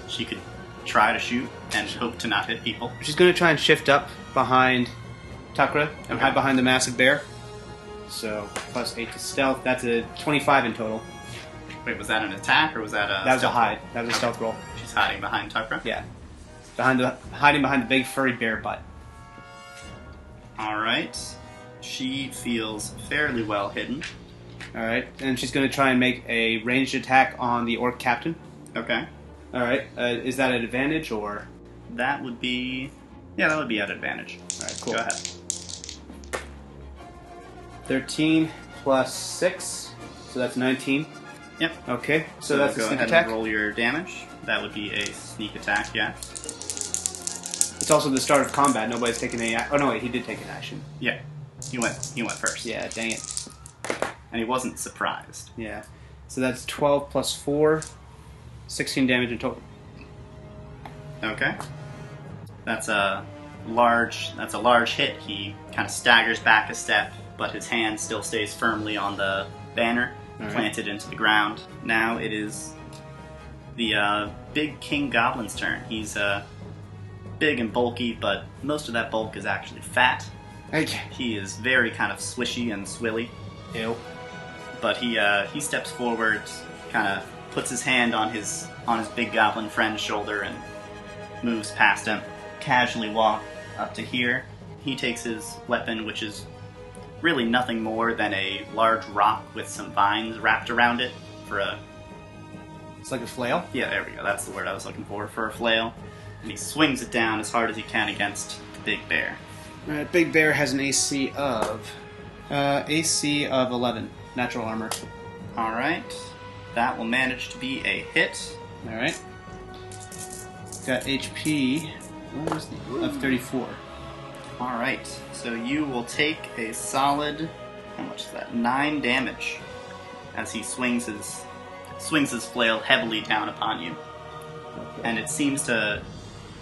A: She could try to shoot and hope to not hit people.
B: She's going to try and shift up behind Takra and hide behind the massive bear. So, plus 8 to stealth. That's a 25 in total.
A: Wait, was that an attack or was that a...
B: That was a hide. That was a stealth roll.
A: She's hiding behind Takra?
B: Yeah. Hiding behind the big furry bear butt.
A: Alright. She feels fairly well hidden.
B: Alright, and she's going to try and make a ranged attack on the orc captain.
A: Okay.
B: Alright, is that an advantage or...?
A: That would be... Yeah, that would be at advantage.
B: Alright, cool.
A: Go ahead.
B: 13 plus 6, so that's 19.
A: Yep.
B: Okay, so that's a
A: go
B: sneak
A: ahead
B: attack.
A: and roll your damage. That would be a sneak attack, yeah.
B: It's also the start of combat. Nobody's taken any... Oh, no, wait, he did take an action.
A: Yeah. He went first.
B: Yeah, dang it.
A: And he wasn't surprised.
B: Yeah. So that's 12 plus 4, 16 damage in total.
A: Okay. That's a large hit. He kind of staggers back a step, but his hand still stays firmly on the banner, planted into the ground. Now it is the big King Goblin's turn. He's big and bulky, but most of that bulk is actually fat.
B: Okay.
A: He is very kind of swishy and swilly.
B: Ew.
A: But he steps forward, kind of puts his hand on his big goblin friend's shoulder and moves past him. Casually walk up to here. He takes his weapon, which is really nothing more than a large rock with some vines wrapped around it for a...
B: It's like a flail?
A: Yeah, there we go. That's the word I was looking for a flail. And he swings it down as hard as he can against the big bear.
B: Alright, big bear has an AC of 11. Natural armor.
A: Alright. That will manage to be a hit.
B: Alright. Got HP of 34.
A: Alright. So you will take a solid... How much is that? 9 damage. As he swings his flail heavily down upon you.
B: Okay.
A: And it seems to...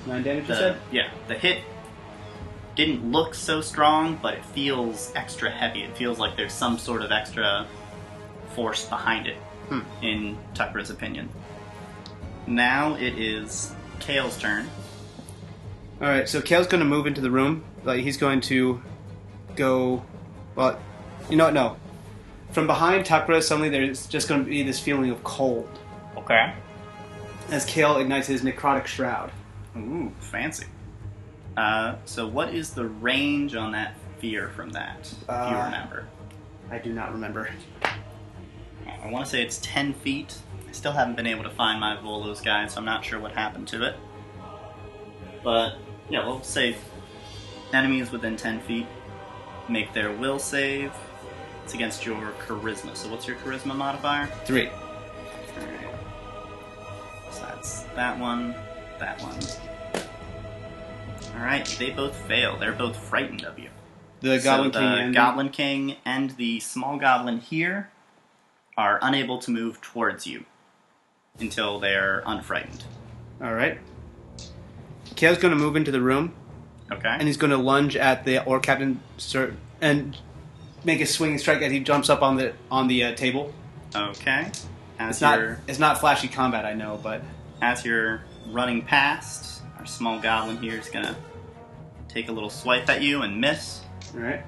B: 9 damage, you said?
A: Yeah. The hit didn't look so strong, but it feels extra heavy. It feels like there's some sort of extra force behind it, in Tucker's opinion. Now it is Kale's turn.
B: Alright, so Kale's going to move into the room. Like, he's going to go... Well, you know what? No. From behind Tucker, suddenly there's just going to be this feeling of cold.
A: Okay.
B: As Kale ignites his necrotic shroud.
A: Ooh, fancy. So what is the range on that fear from that, if you remember?
B: I do not remember.
A: I want to say it's 10 feet. I still haven't been able to find my Volo's guide, so I'm not sure what happened to it. But, yeah, we'll say enemies within 10 feet make their will save. It's against your charisma. So what's your charisma modifier?
B: 3.
A: Alright. So that's that one, that one. Alright, they both fail. They're both frightened of you.
B: The Goblin King
A: the
B: and...
A: Goblin King and the small goblin here are unable to move towards you until they're unfrightened.
B: Alright. Kale's going to move into the room.
A: Okay.
B: And he's going to lunge at the orc captain and make a swinging strike as he jumps up on the table.
A: Okay.
B: It's not flashy combat, I know, but...
A: As you're running past, our small goblin here is going to take a little swipe at you and miss.
B: Alright.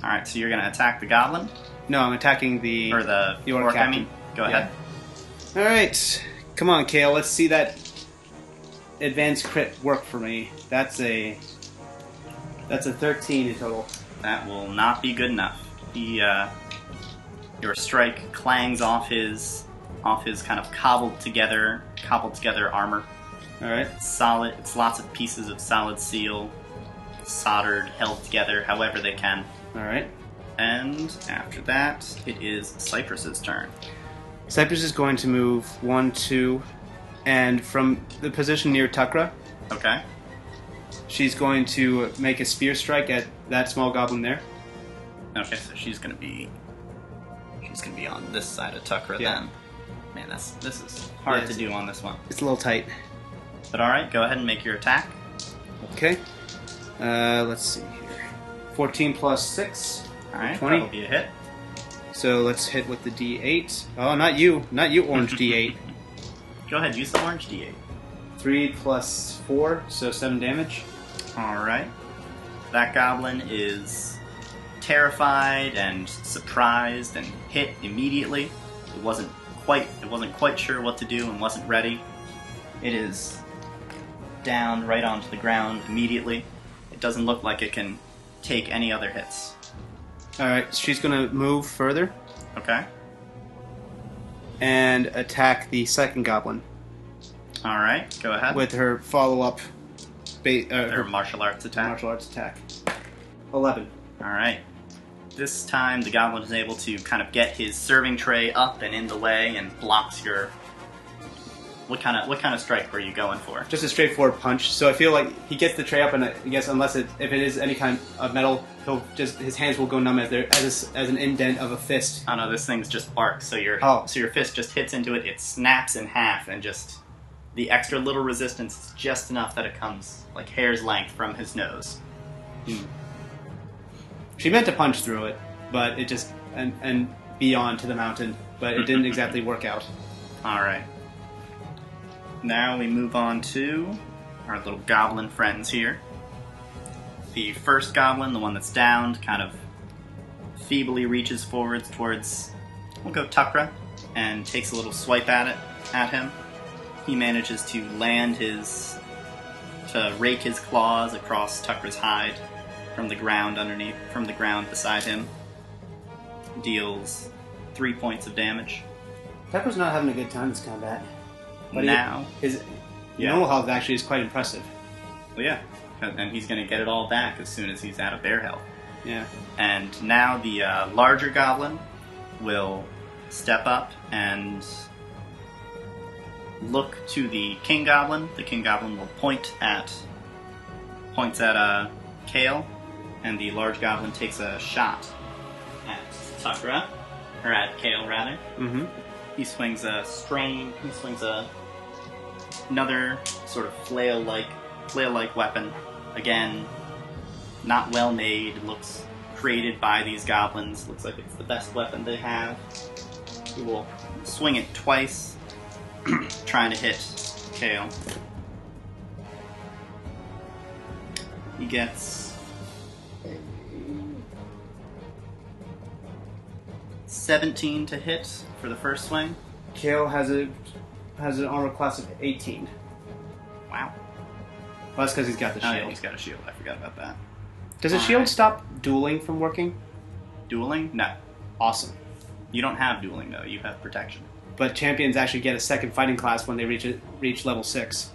A: Alright, so you're going to attack the goblin?
B: No, I'm attacking the...
A: Or the
B: orc captain.
A: I mean. Go ahead.
B: Alright. Come on, Kale. Let's see that advanced crit work for me. That's a 13 in total.
A: That will not be good enough. Your strike clangs off his kind of cobbled together armor.
B: All right.
A: Solid. It's lots of pieces of solid steel, soldered, held together, however they can.
B: All right.
A: And after that, it is Cypress's turn.
B: Cypress is going to move 1, 2, and from the position near Tukra,
A: Okay.
B: She's going to make a spear strike at that small goblin there.
A: Okay, so she's gonna be on this side of Tucker then. Man, this is hard to do on this one.
B: It's a little tight.
A: But alright, go ahead and make your attack.
B: Okay. Let's see here. 14 plus 6.
A: Alright,
B: 20.
A: that'll be a hit.
B: So let's hit with the D8. Oh, not you, orange D8.
A: Go ahead, use the orange D8.
B: 3 plus 4, so 7 damage.
A: Alright. That goblin is terrified and surprised and hit immediately. It wasn't quite sure what to do and wasn't ready. It is down right onto the ground immediately. It doesn't look like it can take any other hits.
B: Alright, she's going to move further.
A: Okay.
B: And attack the second goblin.
A: Alright, go ahead.
B: With her follow-up...
A: her martial arts attack.
B: Martial arts attack. 11.
A: Alright. This time the goblin is able to kind of get his serving tray up and in the way and blocks your... What kind of strike were you going for?
B: Just a straightforward punch. So I feel like he gets the tray up, and I guess if it is any kind of metal, his hands will go numb as an indent of a fist.
A: Oh no, this thing's just arc, so your fist just hits into it, it snaps in half, and just the extra little resistance is just enough that it comes like hair's length from his nose.
B: She meant to punch through it, but it just and beyond to the mountain, but it didn't exactly work out.
A: Alright. Now we move on to our little goblin friends here. The first goblin, the one that's downed, kind of feebly reaches forwards towards, we'll go Tukra, and takes a little swipe at him. He manages to rake his claws across Tucker's hide from the ground beside him. Deals 3 points of damage.
B: Tucker's not having a good time this combat. But
A: now,
B: his normal health actually is quite impressive.
A: Well, yeah, and he's going to get it all back as soon as he's out of their health.
B: Yeah.
A: And now the larger goblin will step up and look to the king goblin. The king goblin will points at Kale, and the large goblin takes a shot at Sakura, or at Kale rather.
B: Mm-hmm.
A: He swings another sort of flail-like weapon. Again, not well made. Looks created by these goblins. Looks like it's the best weapon they have. He will swing it twice, trying to hit Kale. He gets 17 to hit for the first swing.
B: Kale has an armor class of 18.
A: Wow.
B: Well, that's because he's got the shield.
A: Oh, yeah, he's got a shield. I forgot about that.
B: Does the shield stop dueling from working?
A: Dueling? No.
B: Awesome.
A: You don't have dueling, though. You have protection.
B: But champions actually get a second fighting class when they reach level 6.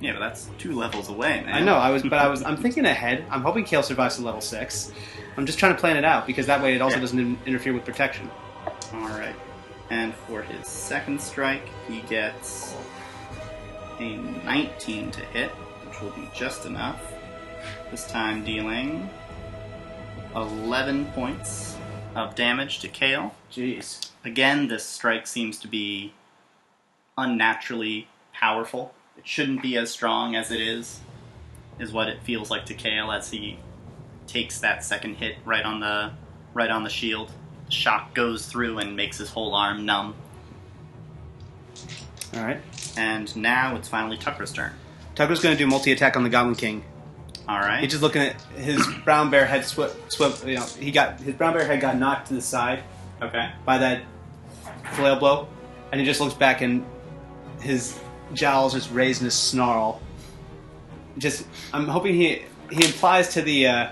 A: Yeah, but that's 2 levels away, man.
B: I know. I'm thinking ahead. I'm hoping Kale survives to level 6. I'm just trying to plan it out because that way it also doesn't interfere with protection.
A: All right. And for his second strike, he gets a 19 to hit, which will be just enough. This time dealing 11 points of damage to Kale.
B: Jeez.
A: Again, this strike seems to be unnaturally powerful. It shouldn't be as strong as it is what it feels like to Kale as he takes that second hit right on the shield. The shock goes through and makes his whole arm numb.
B: All right.
A: And now it's finally Tucker's turn.
B: Tucker's going to do multi-attack on the Goblin King.
A: All right.
B: He's just looking at his brown bear head. His brown bear head got knocked to the side.
A: Okay.
B: By that flail blow, and he just looks back and his jowls just raised in a snarl. I'm hoping he implies to the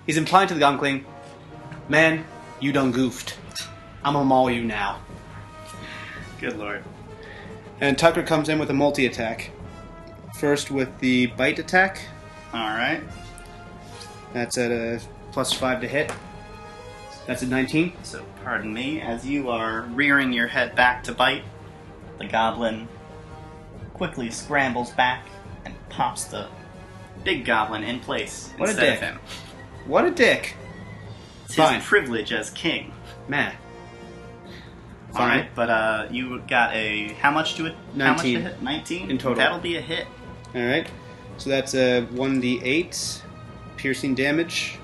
B: he's implying to the Goblin King, man, you done goofed. I'm gonna maul you now.
A: Good lord.
B: And Tucker comes in with a multi-attack. First with the bite attack.
A: Alright.
B: That's at a +5 to hit. That's a 19.
A: So, pardon me, as you are rearing your head back to bite, the goblin quickly scrambles back and pops the big goblin in place
B: What a
A: instead
B: dick.
A: of him.
B: What a dick.
A: It's
B: Fine.
A: his privilege as king.
B: Man.
A: All right, but you got a how much to it?
B: 19.
A: How much to hit? 19
B: in total.
A: That'll be a hit.
B: All right. So that's a 1d8 piercing damage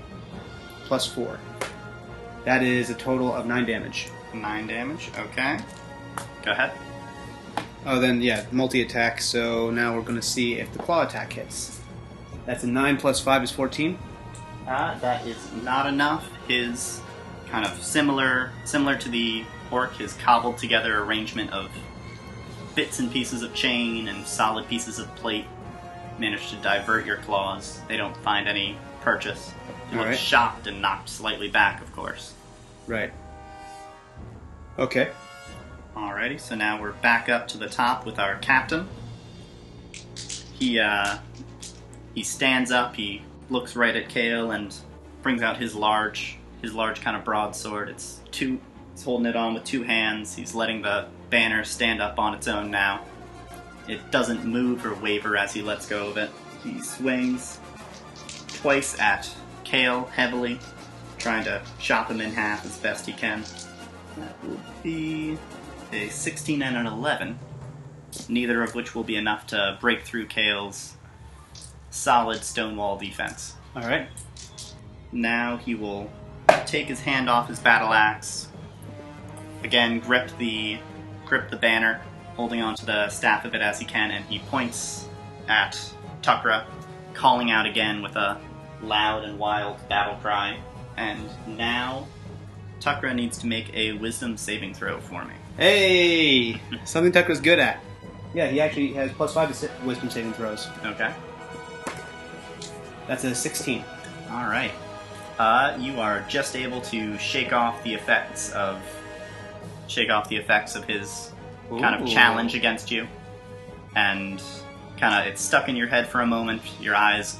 B: plus 4. That is a total of 9 damage.
A: 9 damage. Okay. Go ahead.
B: Oh, then, yeah, multi-attack, so now we're going to see if the claw attack hits. That's a 9 plus 5 is 14.
A: That is not enough. His kind of similar to the orc, his cobbled together arrangement of bits and pieces of chain and solid pieces of plate managed to divert your claws. They don't find any purchase. You look
B: Alright.
A: shocked and knocked slightly back, of course.
B: Right. Okay.
A: Alrighty, so now we're back up to the top with our captain. He stands up, he looks right at Kale and brings out his large kind of broadsword. It's holding it on with 2 hands. He's letting the banner stand up on its own now. It doesn't move or waver as he lets go of it. He swings twice at Kale heavily, trying to chop him in half as best he can. That will be a 16 and an 11, neither of which will be enough to break through Kale's solid stone wall defense.
B: All right.
A: Now he will take his hand off his battle axe, again grip the banner, holding onto the staff of it as he can, and he points at Tukra, calling out again with a loud and wild battle cry. And now Tukra needs to make a wisdom saving throw for me.
B: Hey! Something Tucker's good at. Yeah, he actually has plus 5 to wisdom saving throws.
A: Okay.
B: That's a 16.
A: All right. You are just able to shake off the effects of his kind of
B: Ooh.
A: challenge against you, and it's stuck in your head for a moment. Your eyes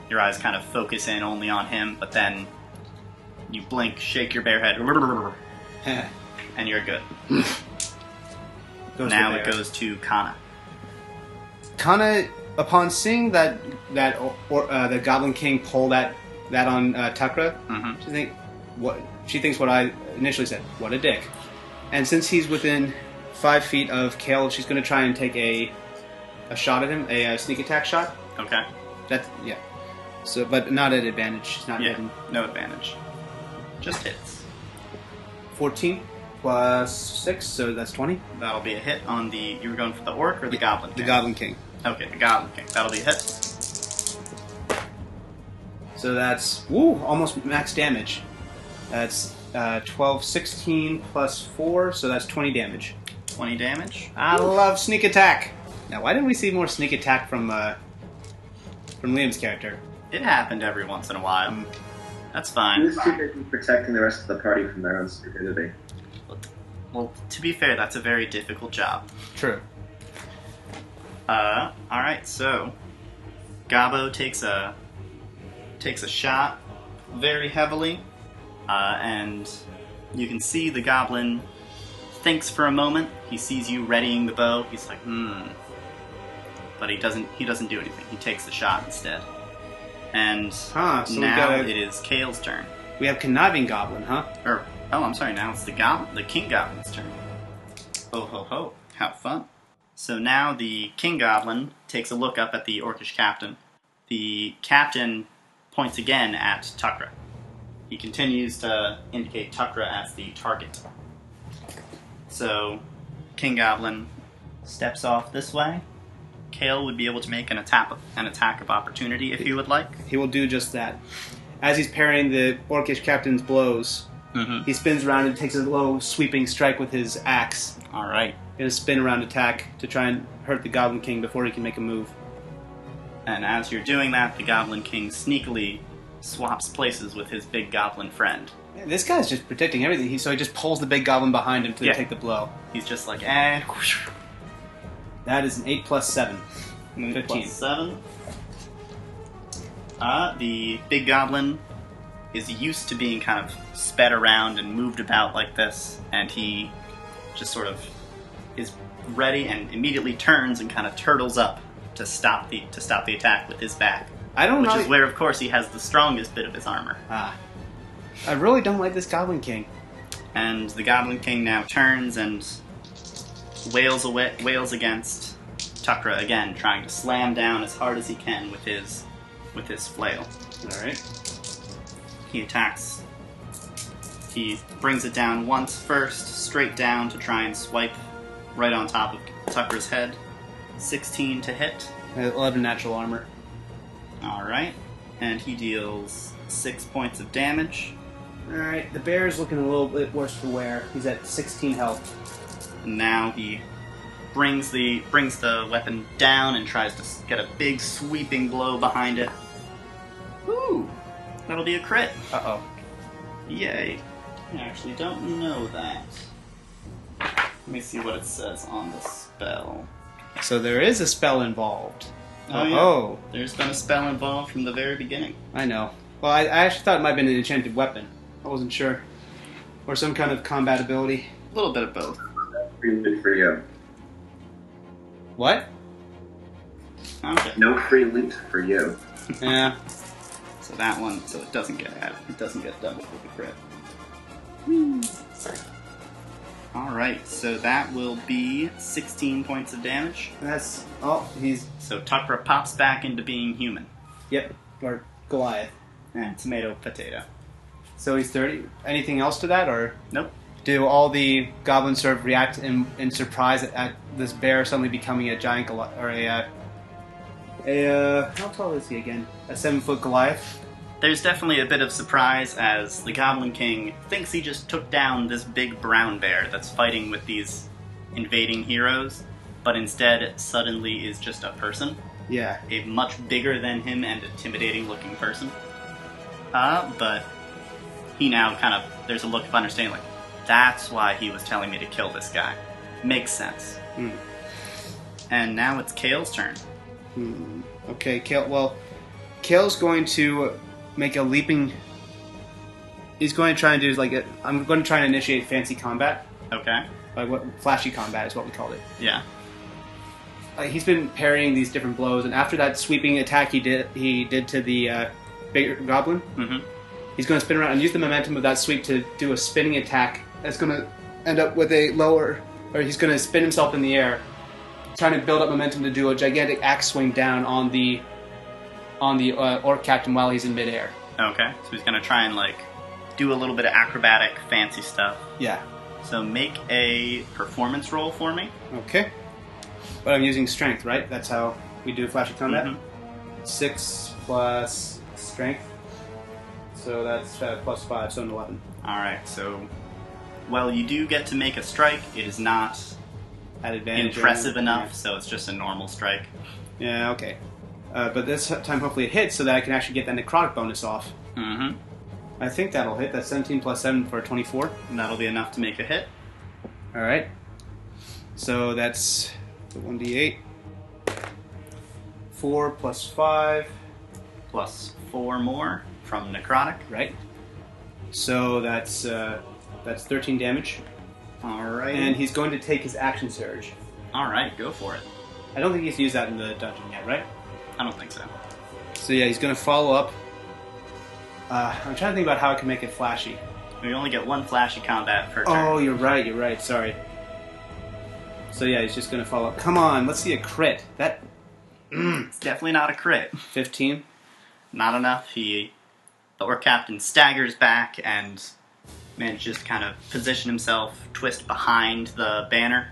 A: kind of focus in only on him, but then you blink, shake your bare head, and you're good. Now it goes to Kana.
B: Kana, upon seeing that the Goblin King pull that on Tukra, she thinks what I initially said. What a dick! And since he's within 5 feet of Kale, she's going to try and take a shot at him, a sneak attack shot.
A: Okay.
B: Yeah. So, but not at advantage. She's not hidden.
A: No advantage. Just hits.
B: 14 plus 6, so that's 20.
A: That'll be a hit on the. You were going for the orc or the goblin?
B: The
A: King?
B: Goblin King.
A: Okay, the goblin king. That'll be a hit.
B: So that's almost max damage. That's 12, 16 plus 4, so that's 20 damage.
A: 20 damage.
B: I love sneak attack. Now, why didn't we see more sneak attack from Liam's character?
A: It happened every once in a while. That's
C: He
A: fine.
C: was too busy protecting the rest of the party from their own stupidity.
A: Well, to be fair, that's a very difficult job.
B: True.
A: Alright, so Gabo takes a shot very heavily, and you can see the goblin thinks for a moment. He sees you readying the bow. He's like, but he doesn't do anything. He takes the shot instead. And
B: So
A: now it is Kale's turn.
B: we have conniving goblin, huh?
A: I'm sorry, now it's the King Goblin's turn. Ho ho ho, have fun. So now the King Goblin takes a look up at the Orcish captain. The captain points again at Tukra. He continues to indicate Tukra as the target. So King Goblin steps off this way. Kale would be able to make an attack of opportunity if he would like.
B: He will do just that. As he's parrying the Orcish captain's blows, he spins around and takes a low sweeping strike with his axe.
A: All right.
B: In a spin around attack to try and hurt the Goblin King before he can make a move.
A: And as you're doing that, the Goblin King sneakily swaps places with his big goblin friend.
B: This guy's just protecting everything. So he just pulls the big goblin behind him to take the blow.
A: He's just like, whoosh.
B: That is an 8 plus 7. 15.
A: Plus 7. The big goblin is used to being kind of sped around and moved about like this, and he just sort of is ready and immediately turns and kind of turtles up to stop the attack with his back.
B: I don't know.
A: Which is where, of course, he has the strongest bit of his armor.
B: Ah. I really don't like this Goblin King.
A: And the Goblin King now turns and wails against Tukra again, trying to slam down as hard as he can with his flail.
B: Alright.
A: He attacks. He brings it down once first, straight down to try and swipe right on top of Tucker's head. 16 to hit.
B: 11 natural armor.
A: Alright. And he deals 6 points of damage.
B: Alright, the bear is looking a little bit worse for wear. He's at 16 health.
A: And now he brings the weapon down and tries to get a big sweeping blow behind it. Ooh! That'll be a crit.
B: Uh-oh.
A: Yay. I actually don't know that. Let me see what it says on the spell.
B: So there is a spell involved.
A: Oh, yeah.
B: Oh.
A: There's been a spell involved from the very beginning.
B: I know. Well, I actually thought it might have been an enchanted weapon. I wasn't sure. Or some kind of combat ability.
A: A little bit of both.
C: Free loot for you.
B: What?
A: Okay.
C: No free loot for you.
B: Yeah.
A: So that one, so it doesn't get doubled with the crit. Alright, so that will be 16 points of damage.
B: That's... Oh, he's...
A: So Tukra pops back into being human.
B: Yep. Or Goliath.
A: Tomato, potato.
B: So he's 30. Anything else to that, or...
A: Nope.
B: Do all the goblins sort of react in surprise at this bear suddenly becoming a giant Goliath, or how tall is he again? A 7-foot Goliath?
A: There's definitely a bit of surprise as the Goblin King thinks he just took down this big brown bear that's fighting with these invading heroes, but instead it suddenly is just a person.
B: Yeah.
A: A much bigger than him and intimidating looking person. But he now kind of, there's a look of understanding, like, that's why he was telling me to kill this guy. Makes sense.
B: Hmm.
A: And now it's Kale's turn.
B: Okay, Kale. Well, Kale's going to make a leaping. He's going to try and do I'm going to try and initiate fancy combat.
A: Okay.
B: Like what flashy combat is what we called it.
A: Yeah.
B: He's been parrying these different blows, and after that sweeping attack he did to the bigger goblin, he's going to spin around and use the momentum of that sweep to do a spinning attack. That's going to end up with a lower, or he's going to spin himself in the air, trying to build up momentum to do a gigantic axe swing down on the orc captain while he's in midair.
A: Okay, so he's going to try and, do a little bit of acrobatic, fancy stuff.
B: Yeah.
A: So make a performance roll for me.
B: Okay. But I'm using strength, right? That's how we do flashy combat? 6 plus strength. So that's plus 5, so an 11.
A: Alright, so... Well, you do get to make a strike. It is not
B: At advantage.
A: impressive enough, so it's just a normal strike.
B: Yeah, okay. But this time hopefully it hits so that I can actually get that necrotic bonus off.
A: Mm-hmm.
B: I think that'll hit. That's 17 plus 7 for 24.
A: And that'll be enough to make a hit.
B: Alright. So that's the 1d8. 4 plus 5.
A: Plus 4 more from necrotic.
B: Right. So that's 13 damage.
A: Alright.
B: And he's going to take his action surge.
A: Alright, go for it.
B: I don't think he's used that in the dungeon yet, right?
A: I don't think so.
B: So yeah, he's going to follow up. I'm trying to think about how I can make it flashy.
A: We only get one flashy combat per turn.
B: Oh, you're right, sorry. So yeah, he's just going to follow up. Come on, let's see a crit. That...
A: It's definitely not a crit.
B: 15.
A: Not enough. The orc captain staggers back and manages to kind of position himself, twist behind the banner.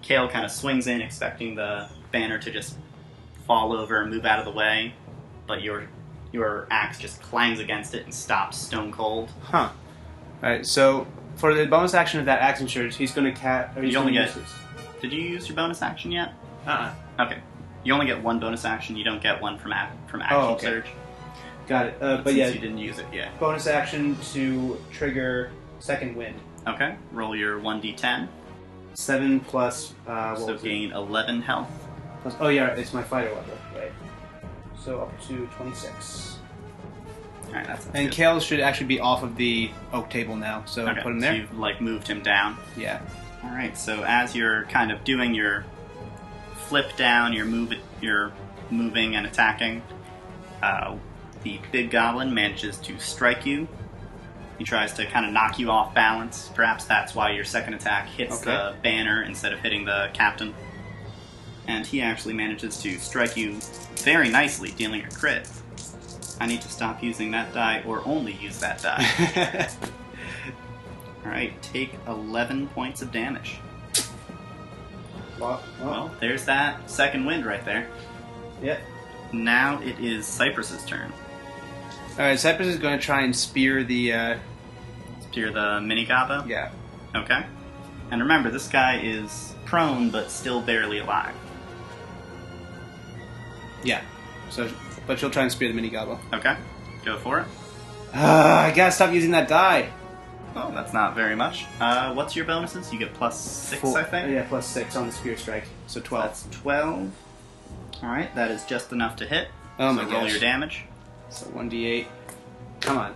A: Kale kind of swings in, expecting the banner to just fall over and move out of the way, but your axe just clangs against it and stops stone cold.
B: Huh. Alright, so for the bonus action of that action surge, he's going to
A: You only get... Did you use your bonus action yet? Okay. You only get one bonus action. You don't get one from action surge.
B: Got it. But
A: since
B: yeah,
A: you didn't use it yet.
B: Bonus action to trigger second wind.
A: Okay. Roll your 1d10.
B: 7 plus...
A: so gain 11 health.
B: Plus, oh yeah, it's my fighter level, right. So up to 26.
A: Alright, that's
B: And
A: good.
B: Kale should actually be off of the oak table now, so
A: Okay,
B: put him there.
A: so you've moved him down.
B: Yeah.
A: Alright, so as you're kind of doing your flip down, you're moving and attacking, The big goblin manages to strike you. He tries to kind of knock you off balance. Perhaps that's why your second attack hits the banner instead of hitting the captain. And he actually manages to strike you very nicely, dealing a crit. I need to stop using that die, or only use that die. Alright, take 11 points of damage. Well, there's that second wind right there.
B: Yep.
A: Now it is Cypress's turn.
B: Alright, Cypress is going to try and spear the...
A: Spear the mini-gobbo?
B: Yeah.
A: Okay. And remember, this guy is prone, but still barely alive.
B: Yeah. So, but she'll try and spear the mini-gobbo.
A: Okay. Go for it.
B: I gotta stop using that die.
A: Oh, that's not very much. What's your bonuses? You get +6, I think?
B: Yeah, +6 on the spear strike. So 12.
A: That's 12. Alright, that is just enough to hit.
B: Oh
A: so
B: my
A: roll
B: gosh.
A: your damage.
B: So 1d8. Come on.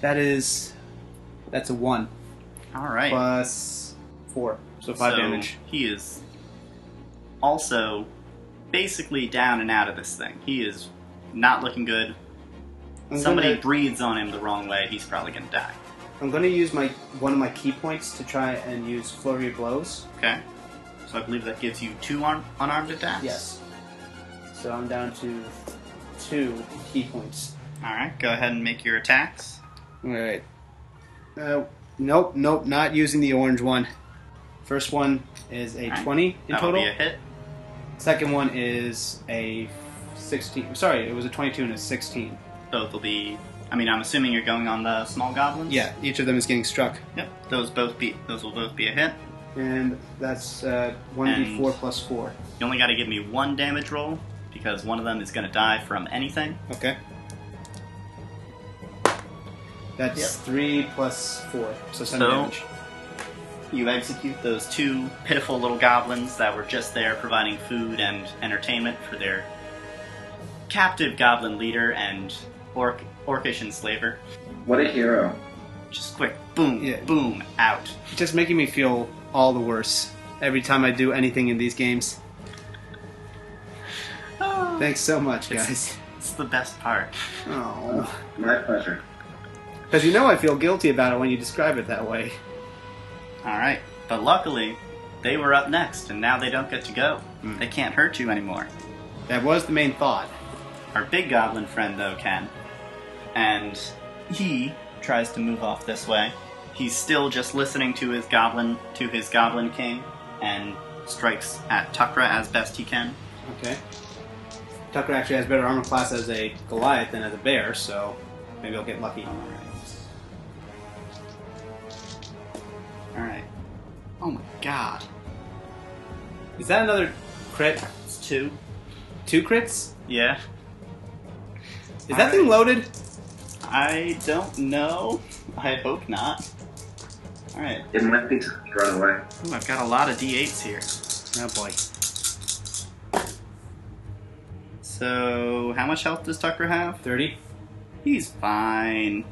B: That's a 1.
A: Alright.
B: +4. So 5 damage.
A: He is also basically down and out of this thing. He is not looking good. Somebody breathes on him the wrong way, he's probably going to die.
B: I'm going to use one of my key points to try and use Flurry of Blows.
A: Okay. So I believe that gives you 2 unarmed attacks?
B: Yes. So I'm down to 2 key points.
A: Alright, go ahead and make your attacks.
B: Alright. Nope, not using the orange one. First one is a 20 in
A: That'll
B: total.
A: be a hit.
B: Second one is a 16. Sorry, it was a 22 and a 16.
A: Both will be... I mean, I'm assuming you're going on the small goblins?
B: Yeah, each of them is getting struck.
A: Yep, those will both be a hit.
B: And that's 1d4 plus 4.
A: You only got to give me 1 damage roll, because one of them is going to die from anything.
B: Okay. That's 3 plus 4, so 7 damage.
A: You execute those 2 pitiful little goblins that were just there providing food and entertainment for their captive goblin leader and orcish enslaver.
C: What a hero.
A: Just quick, boom, boom, out.
B: Just making me feel all the worse every time I do anything in these games. Thanks so much, guys.
A: It's the best part.
B: Oh,
C: My pleasure.
B: because you know I feel guilty about it when you describe it that way.
A: Alright, but luckily, they were up next, and now they don't get to go. They can't hurt you anymore.
B: That was the main thought.
A: Our big goblin friend, though, can. And he tries to move off this way. He's still just listening to his goblin king, and strikes at Tukra as best he can.
B: Okay. Tucker actually has better armor class as a Goliath than as a bear, so maybe I'll get lucky.
A: Alright. Oh my god.
B: Is that another crit?
A: It's 2.
B: 2 crits?
A: Yeah.
B: Is that thing loaded?
A: I don't know. I hope not. Alright.
C: It might be to run away.
A: Ooh, I've got a lot of d8s here.
B: Oh boy.
A: So, how much health does Tucker have?
B: 30?
A: He's fine.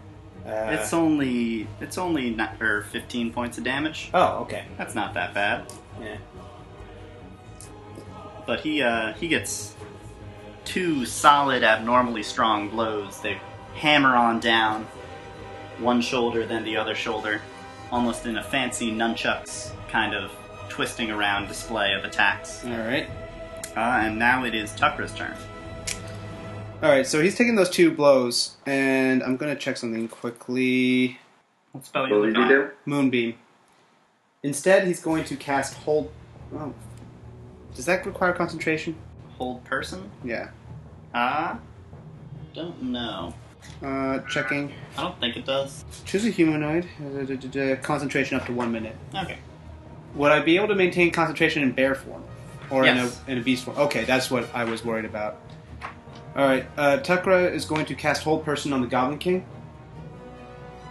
A: It's only 15 points of damage.
B: Oh, okay.
A: That's not that bad.
B: Yeah.
A: But he gets 2 solid, abnormally strong blows. They hammer on down, one shoulder, then the other shoulder, almost in a fancy nunchucks kind of twisting around display of attacks.
B: Alright.
A: And now it is Tucker's turn.
B: Alright, so he's taking those 2 blows, and I'm going to check something quickly.
A: What spell
C: What
A: you
C: did
A: look
C: you
A: on?
C: do?
B: Moonbeam. Instead, he's going to cast Hold... Oh. Does that require concentration?
A: Hold person?
B: Yeah.
A: Don't know.
B: Checking.
A: I don't think it does.
B: Choose a humanoid. Concentration up to 1 minute.
A: Okay.
B: Would I be able to maintain concentration in bear form? Or
A: Yes.
B: in a beast form? Okay, that's what I was worried about. Alright, Tukra is going to cast Hold Person on the Goblin King.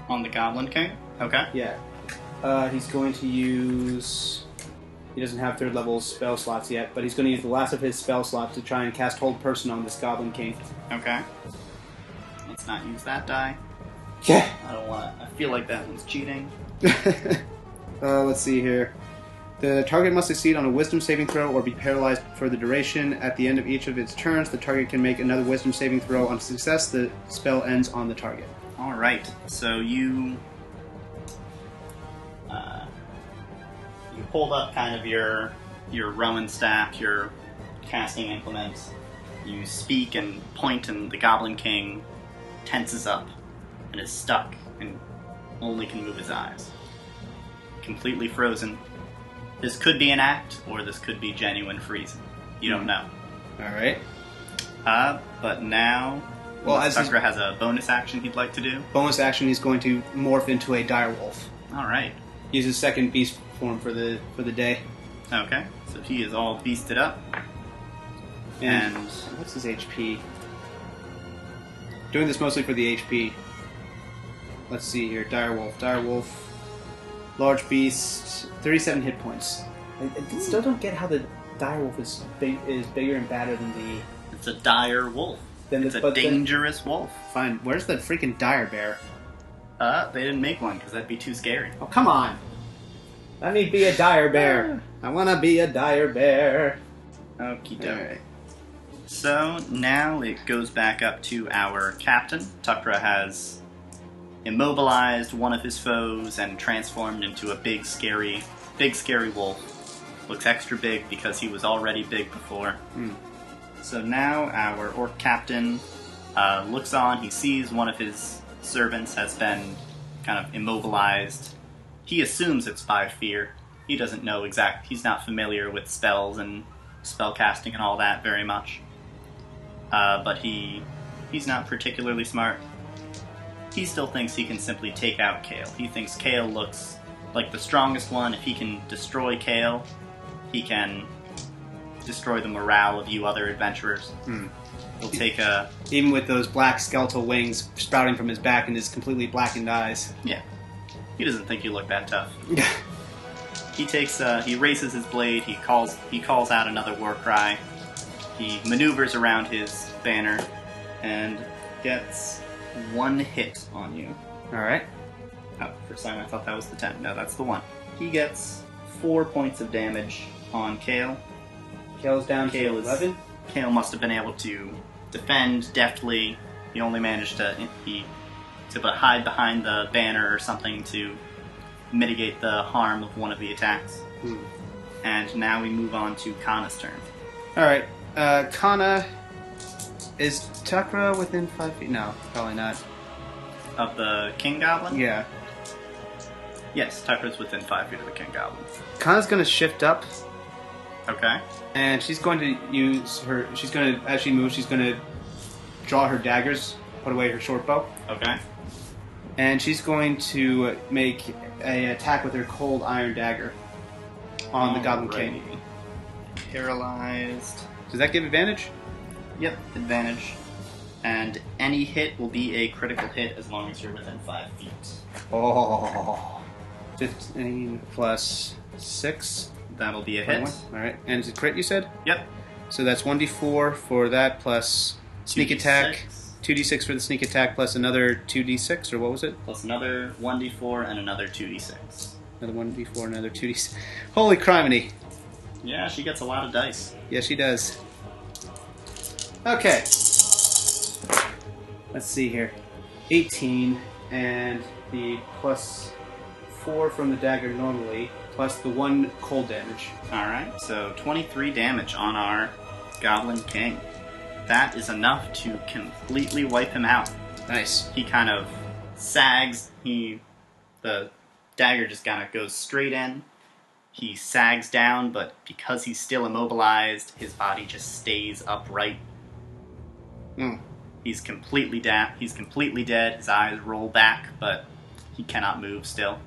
A: On the Goblin King? Okay.
B: Yeah. He's going to use... He doesn't have 3rd level spell slots yet, but he's going to use the last of his spell slots to try and cast Hold Person on this Goblin King.
A: Okay. Let's not use that die.
B: Yeah.
A: I don't want to. I feel like that one's cheating.
B: Let's see here. The target must succeed on a wisdom saving throw or be paralyzed for the duration. At the end of each of its turns, the target can make another wisdom saving throw. On success, the spell ends on the target.
A: Alright, so you hold up kind of your Rowan staff, your casting implement. You speak and point, and the Goblin King tenses up and is stuck and only can move his eyes. Completely frozen. This could be an act, or this could be genuine freezing. You don't know.
B: Alright.
A: But now,
B: Well,
A: Tucker has a bonus action he'd like to do.
B: Bonus action, he's going to morph into a direwolf.
A: Alright.
B: Use his second beast form for the day.
A: Okay, so he is all beasted up. And
B: what's his HP? Doing this mostly for the HP. Let's see here. Direwolf. Direwolf. Large beast. 37 hit points. I still don't get how the direwolf is bigger and badder than the...
A: It's a dire wolf. It's a dangerous wolf.
B: Fine. Where's the freaking dire bear?
A: They didn't make one because that'd be too scary.
B: Oh, come on. Let me be a dire bear. I want to be a dire bear.
A: Okie doke. Right. So now it goes back up to our captain. Tukra has immobilized one of his foes and transformed into a big scary wolf. Looks extra big because he was already big before. So now our orc captain looks on. He sees one of his servants has been kind of immobilized. He assumes it's by fear. He doesn't know he's not familiar with spells and spell casting and all that very much. But he's not particularly smart. He still thinks he can simply take out Kale. He thinks Kale looks like the strongest one. If he can destroy Kale, he can destroy the morale of you other adventurers. He'll take a...
B: Even with those black skeletal wings sprouting from his back and his completely blackened eyes.
A: Yeah. He doesn't think you look that tough. He raises his blade, he calls out another war cry. He maneuvers around his banner and gets 1 hit on you.
B: Alright.
A: Oh, for a second I thought that was the 10. No, that's the 1. He gets 4 points of damage on Kale.
B: Kale's down to 11?
A: Kale must have been able to defend deftly. He only managed to hide behind the banner or something to mitigate the harm of one of the attacks. And now we move on to Kana's turn.
B: Alright. Kana... Is Tukra within 5 feet? No, probably not.
A: Of the King Goblin?
B: Yeah.
A: Yes, Tukra's within 5 feet of the King Goblin.
B: Kana's going to shift up.
A: Okay.
B: And she's going to use her... She's going to... As she moves, she's going to draw her daggers, put away her short bow.
A: Okay.
B: And she's going to make an attack with her cold iron dagger on the Goblin King.
A: Paralyzed.
B: Does that give advantage?
A: Yep, advantage. And any hit will be a critical hit as long as you're within 5 feet.
B: Oh. 15 plus 6.
A: That'll be a
B: 21.
A: hit.
B: Alright. And it's a crit, you said?
A: Yep.
B: So that's 1d4 for that plus sneak
A: 2d6.
B: attack. 2d6 for the sneak attack plus another 2d6, or what was it?
A: Plus another 1d4 and another 2d6.
B: Another 1d4, another 2d6. Holy criminy.
A: Yeah, she gets a lot of dice.
B: Yeah, she does. Okay. Let's see here. 18, and the plus 4 from the dagger normally, plus the 1 cold damage.
A: Alright, so 23 damage on our Goblin King. That is enough to completely wipe him out.
B: Nice.
A: He kind of sags. The dagger just kind of goes straight in. He sags down, but because he's still immobilized, his body just stays upright. He's completely He's completely dead. His eyes roll back, but he cannot move still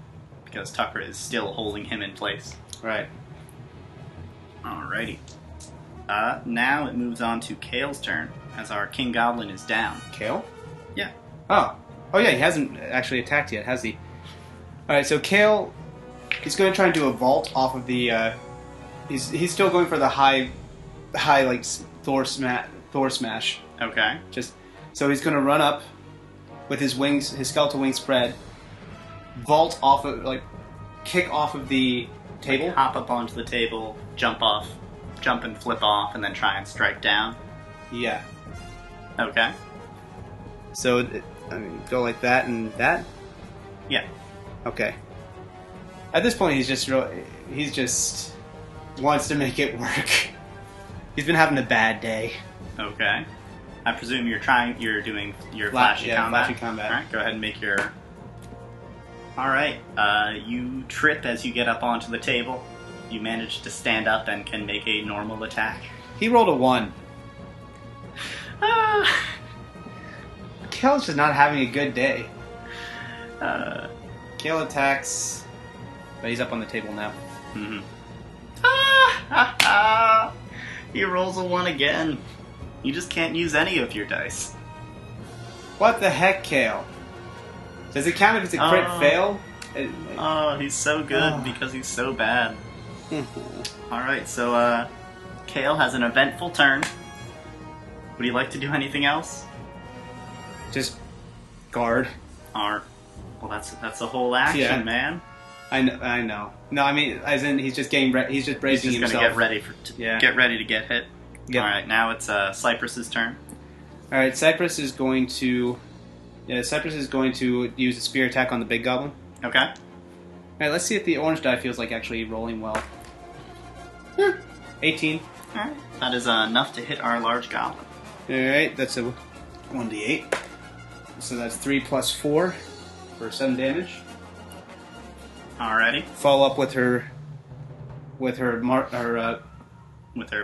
A: because Tucker is still holding him in place.
B: Right.
A: Alrighty. Now it moves on to Kale's turn, as our King Goblin is down.
B: Kale?
A: Yeah.
B: Oh yeah, he hasn't actually attacked yet, has he? Alright, so Kale, he's going to try and do a vault off of the, he's still going for the high, like, Thor smash.
A: Okay.
B: So he's going to run up with his wings, his skeletal wings spread, vault off of, like, kick off of the table?
A: Like, hop up onto the table, jump and flip off, and then try and strike down.
B: Yeah.
A: Okay.
B: So, go like that and that?
A: Yeah.
B: Okay. At this point, he's just wants to make it work. He's been having a bad day.
A: Okay. I presume you're doing your flashy combat?
B: Flashy combat.
A: Alright, go ahead and make your... Alright, you trip as you get up onto the table. You manage to stand up and can make a normal attack.
B: He rolled a 1. Kale's just not having a good day. Kale attacks, but he's up on the table now.
A: Mm-hmm. He rolls a 1 again. You just can't use any of your dice.
B: What the heck, Kale? Does it count if it's a crit fail?
A: Oh, he's so good because he's so bad. Alright, so Kale has an eventful turn. Would you like to do anything else?
B: Just guard.
A: Well, that's a whole action, man.
B: I know. No, I mean, as in he's just getting he's just bracing himself.
A: He's just gonna get ready to get hit.
B: Yep.
A: All right, now it's Cypress's turn.
B: All right, Cypress is going to use a spear attack on the big goblin.
A: Okay.
B: All right, let's see if the orange die feels like actually rolling well. 18.
A: All right. That is enough to hit our large goblin.
B: All right, that's a 1d8. So that's 3 plus 4 for 7 damage.
A: Alrighty.
B: Follow up with her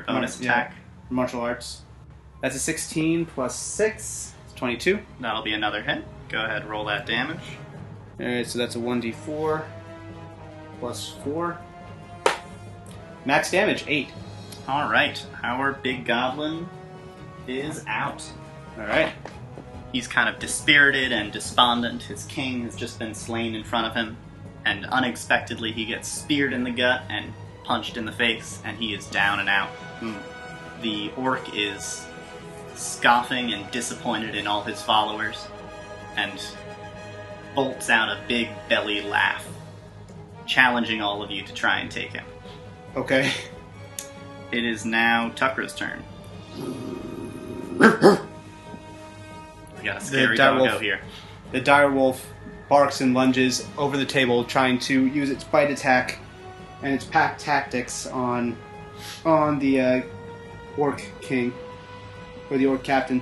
A: bonus attack.
B: Martial arts. That's a 16 plus 6. It's 22.
A: That'll be another hit. Go ahead, roll that damage.
B: Alright, so that's a 1d4 plus 4. Max damage, 8.
A: Alright, our big goblin is out.
B: Alright.
A: He's kind of dispirited and despondent. His king has just been slain in front of him, and unexpectedly he gets speared in the gut and punched in the face, and he is down and out. The orc is scoffing and disappointed in all his followers, and bolts out a big belly laugh, challenging all of you to try and take him.
B: Okay.
A: It is now Tucker's turn. We got a scary doggo here.
B: The dire wolf barks and lunges over the table, trying to use its bite attack and its pack tactics on the orc king, or the orc captain.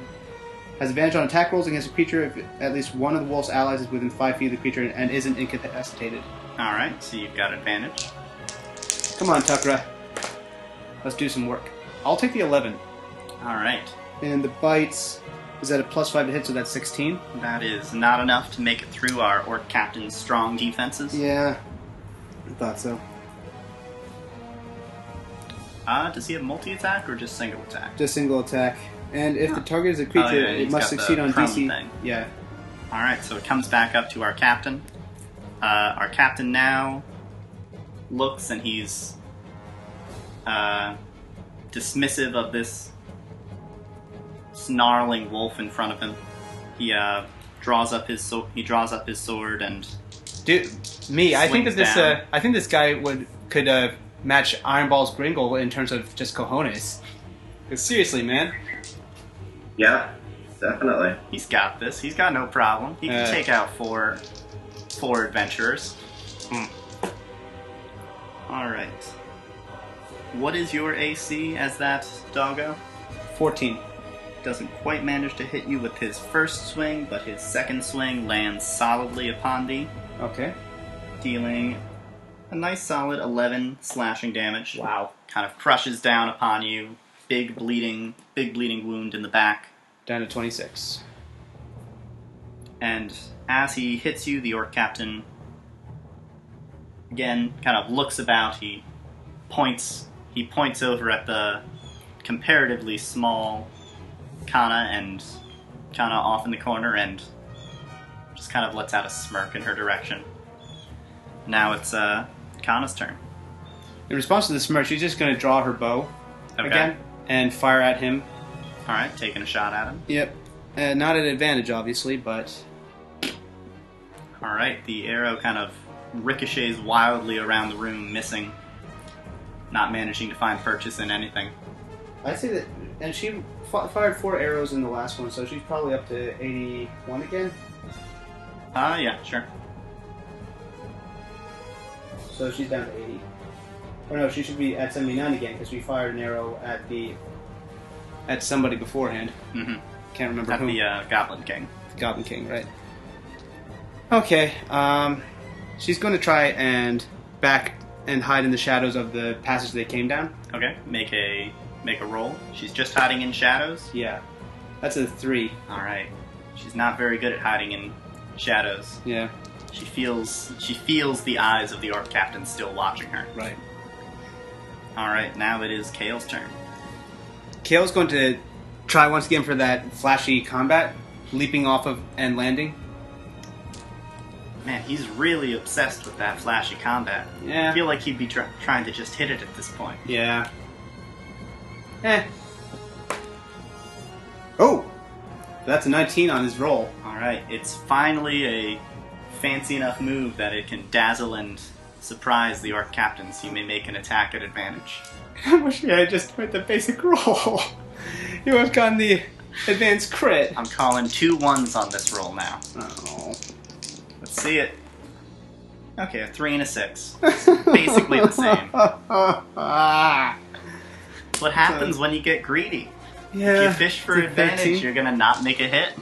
B: Has advantage on attack rolls against a creature if at least one of the wolf's allies is within 5 feet of the creature and isn't incapacitated.
A: Alright, so you've got advantage.
B: Come on, Tuckra. Let's do some work. I'll take the 11.
A: Alright.
B: And the bites is at a plus 5 to hit, so that's 16.
A: That is not enough to make it through our orc captain's strong defenses.
B: Yeah, I thought so.
A: Does he have multi-attack or just single attack?
B: Just single attack. And if the target is a creature, it must succeed on DC.
A: Thing.
B: Yeah.
A: Alright, so it comes back up to our captain. Our captain now looks and he's dismissive of this snarling wolf in front of him. He draws up his sword and
B: Dude, I think that
A: down.
B: I think this guy could match Iron Ball's Gringle in terms of just cojones. 'Cause seriously, man.
C: Yeah, definitely.
A: He's got this. He's got no problem. He can take out four adventurers. Alright. What is your AC as that doggo?
B: 14.
A: Doesn't quite manage to hit you with his first swing, but his second swing lands solidly upon thee,
B: Okay.
A: dealing a nice solid 11 slashing damage.
B: Wow.
A: Kind of crushes down upon you. Big bleeding wound in the back.
B: Down to 26.
A: And as he hits you, the orc captain again kind of looks about. He points over at the comparatively small Kana and Kana off in the corner and just kind of lets out a smirk in her direction. Now it's Kana's turn.
B: In response to the smirk, she's just going to draw her bow again and fire at him.
A: Alright, taking a shot at him.
B: Yep. Not at advantage, obviously, but...
A: Alright, the arrow kind of ricochets wildly around the room, missing not managing to find purchase in anything.
B: I'd say that, and she fired 4 arrows in the last one, so she's probably up to 81 again.
A: Yeah, sure.
B: So she's down to 80. Or no, she should be at 79 again because we fired an arrow at somebody beforehand.
A: Mm-hmm.
B: Can't remember
A: At
B: who.
A: the Goblin King.
B: The Goblin King, right? Okay. She's going to try and back and hide in the shadows of the passage they came down.
A: Okay, make a roll. She's just hiding in shadows.
B: Yeah, that's a 3.
A: All right. She's not very good at hiding in shadows.
B: Yeah.
A: She feels the eyes of the orc captain still watching her.
B: Right.
A: All right, now it is Kale's turn.
B: Kale's going to try once again for that flashy combat, leaping off of and landing.
A: Man, he's really obsessed with that flashy combat.
B: Yeah.
A: I feel like he'd be trying to just hit it at this point.
B: Yeah. Oh! That's a 19 on his roll.
A: Alright, it's finally a fancy enough move that it can dazzle and surprise the orc captain, so you may make an attack at advantage.
B: I wish I had just went the basic roll. You would have gotten the advanced crit.
A: I'm calling 2 1s on this roll now.
B: Oh.
A: Let's see it. Okay, a 3 and a 6. Basically the same. What happens when you get greedy?
B: Yeah.
A: If you fish for
B: it's a
A: advantage,
B: 13.
A: you're gonna not make a hit.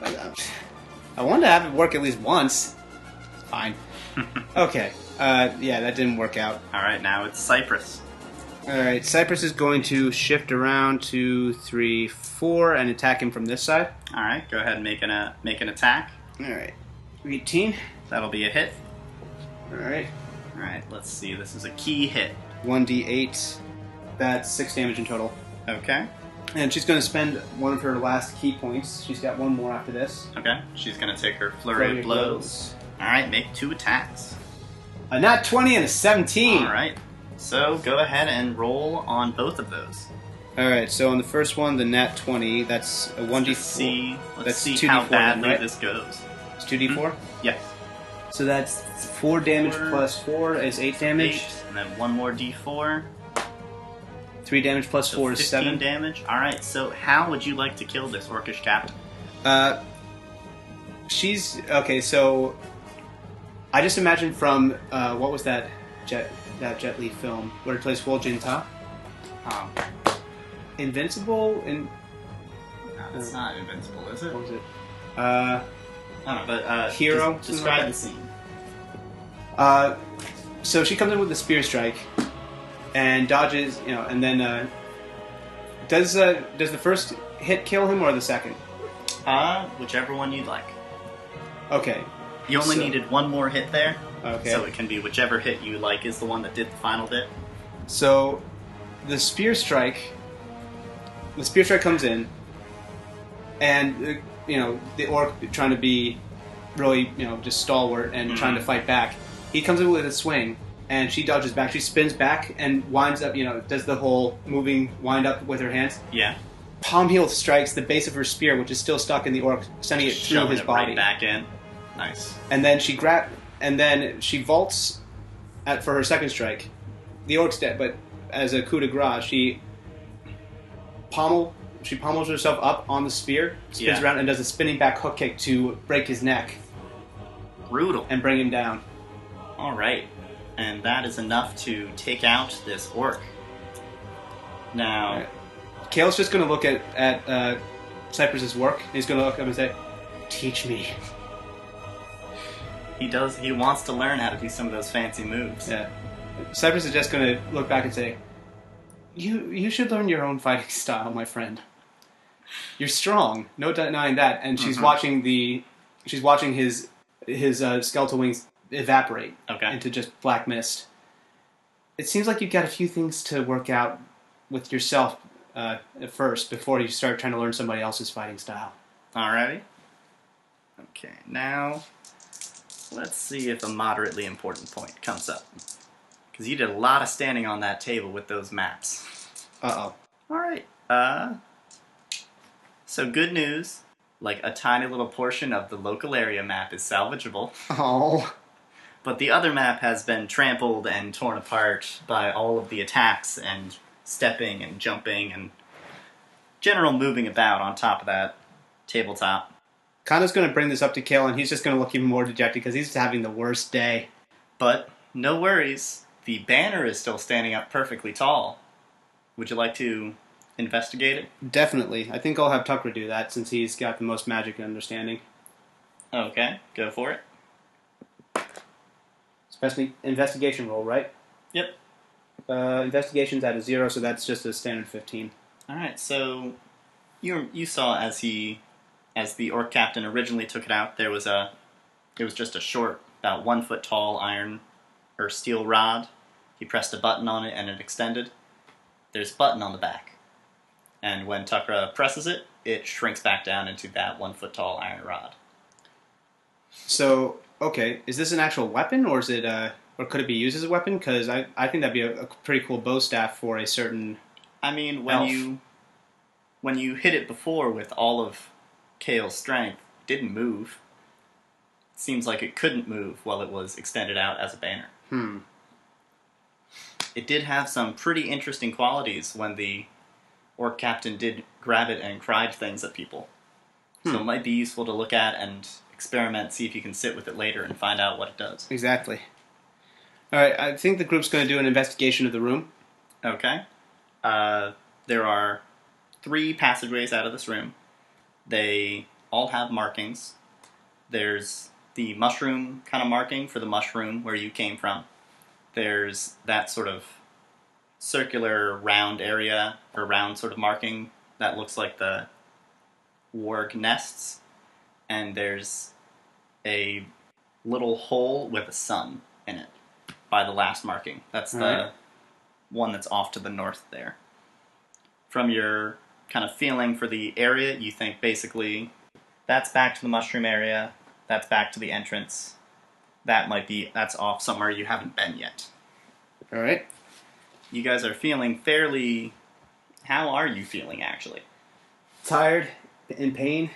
B: I wanted to have it work at least once. Fine. Okay. Yeah, that didn't work out.
A: Alright, now it's Cypress.
B: Alright, Cypress is going to shift around 2, 3, 4 and attack him from this side.
A: Alright, go ahead and make an attack.
B: Alright. 18.
A: That'll be a hit.
B: Alright.
A: Alright, let's see. This is a key hit.
B: 1d8. That's 6 damage in total.
A: Okay.
B: And she's going to spend one of her last key points. She's got one more after this.
A: Okay. She's gonna take her flurry of blows. Alright, make 2 attacks.
B: A nat 20 and a 17.
A: Alright. So go ahead and roll on both of those.
B: Alright, so on the first one, the nat 20, that's a 1d4.
A: Let's
B: That's
A: see
B: 2d4
A: how
B: then,
A: badly
B: right?
A: this goes.
B: It's 2d4?
A: Yes.
B: So that's 4 damage
A: 4
B: plus 4 is 8 damage.
A: 8, and then 1 more d4.
B: 3 damage plus
A: So
B: 4 is
A: 15
B: 7.
A: damage. Alright, so how would you like to kill this orcish captain?
B: She's... Okay, so... I just imagined from... what was that Jet Li film where he plays Huo Jinta? Invincible?
A: No, it's not invincible, is it?
B: What was it?
A: I don't know, but
B: Hero?
A: just describe the scene.
B: So she comes in with a spear strike and dodges, and then does the first hit kill him or the second?
A: Whichever one you'd like.
B: Okay.
A: You only
B: So-
A: needed 1 more hit there,
B: Okay.
A: so it can be whichever hit you like is the one that did the final bit.
B: So the spear strike comes in, and the orc trying to be really just stalwart and trying to fight back. He comes in with a swing, and she dodges back. She spins back and winds up. Does the whole moving wind up with her hands.
A: Yeah.
B: Palm heel strikes the base of her spear, which is still stuck in the orc, sending it through
A: Shoving
B: his
A: it
B: body.
A: right back in. Nice.
B: And then she vaults for her second strike. The orc's dead, but as a coup de grace, she pommels herself up on the spear, spins
A: Yeah.
B: around, and does a spinning back hook kick to break his neck
A: Brutal.
B: and bring him down.
A: Alright. And that is enough to take out this orc. Now,
B: Alright. Kale's just going to look at Cypress's work. He's going to look up and say, "Teach me."
A: he wants to learn how to do some of those fancy moves.
B: Yeah. Cypress is just going to look back and say, You should learn your own fighting style, my friend. You're strong, no denying that." And she's watching his skeletal wings evaporate into just black mist. It seems like you've got a few things to work out with yourself at first before you start trying to learn somebody else's fighting style.
A: Alrighty. Okay, now let's see if a moderately important point comes up. Because you did a lot of standing on that table with those maps.
B: Uh-oh.
A: Alright, so good news. Like, a tiny little portion of the local area map is salvageable.
B: Oh.
A: But the other map has been trampled and torn apart by all of the attacks and stepping and jumping and general moving about on top of that tabletop.
B: Kana's going to bring this up to Kale, and he's just going to look even more dejected because he's having the worst day.
A: But no worries, the banner is still standing up perfectly tall. Would you like to investigate it?
B: Definitely. I think I'll have Tucker do that since he's got the most magic and understanding.
A: Okay, go for it.
B: Especially investigation roll, right?
A: Yep.
B: Investigation's at a 0, so that's just a standard 15.
A: Alright, so you saw as the orc captain originally took it out, it was just a short, about 1 foot tall iron or steel rod. He pressed a button on it and it extended. There's a button on the back. And when Tucker presses it, it shrinks back down into that 1 foot tall iron rod.
B: So, okay, is this an actual weapon, or is it, or could it be used as a weapon? Because I think that'd be a pretty cool bow staff for a certain.
A: I mean,
B: elf.
A: when you hit it before with all of Kale's strength, it didn't move. It seems like it couldn't move while it was extended out as a banner. It did have some pretty interesting qualities when the orc captain did grab it and cried things at people. So it might be useful to look at and experiment, see if you can sit with it later and find out what it does.
B: Exactly. All right, I think the group's going to do an investigation of the room.
A: Okay. There are 3 passageways out of this room. They all have markings. There's the mushroom kind of marking for the mushroom where you came from. There's that sort of circular round area, or round sort of marking that looks like the warg nests. And there's a little hole with a sun in it by the last marking. That's the one that's off to the north there. From your kind of feeling for the area, you think basically that's back to the mushroom area, that's back to the entrance, that's off somewhere you haven't been yet.
B: All right.
A: You guys are feeling fairly... How are you feeling, actually?
B: Tired, in pain.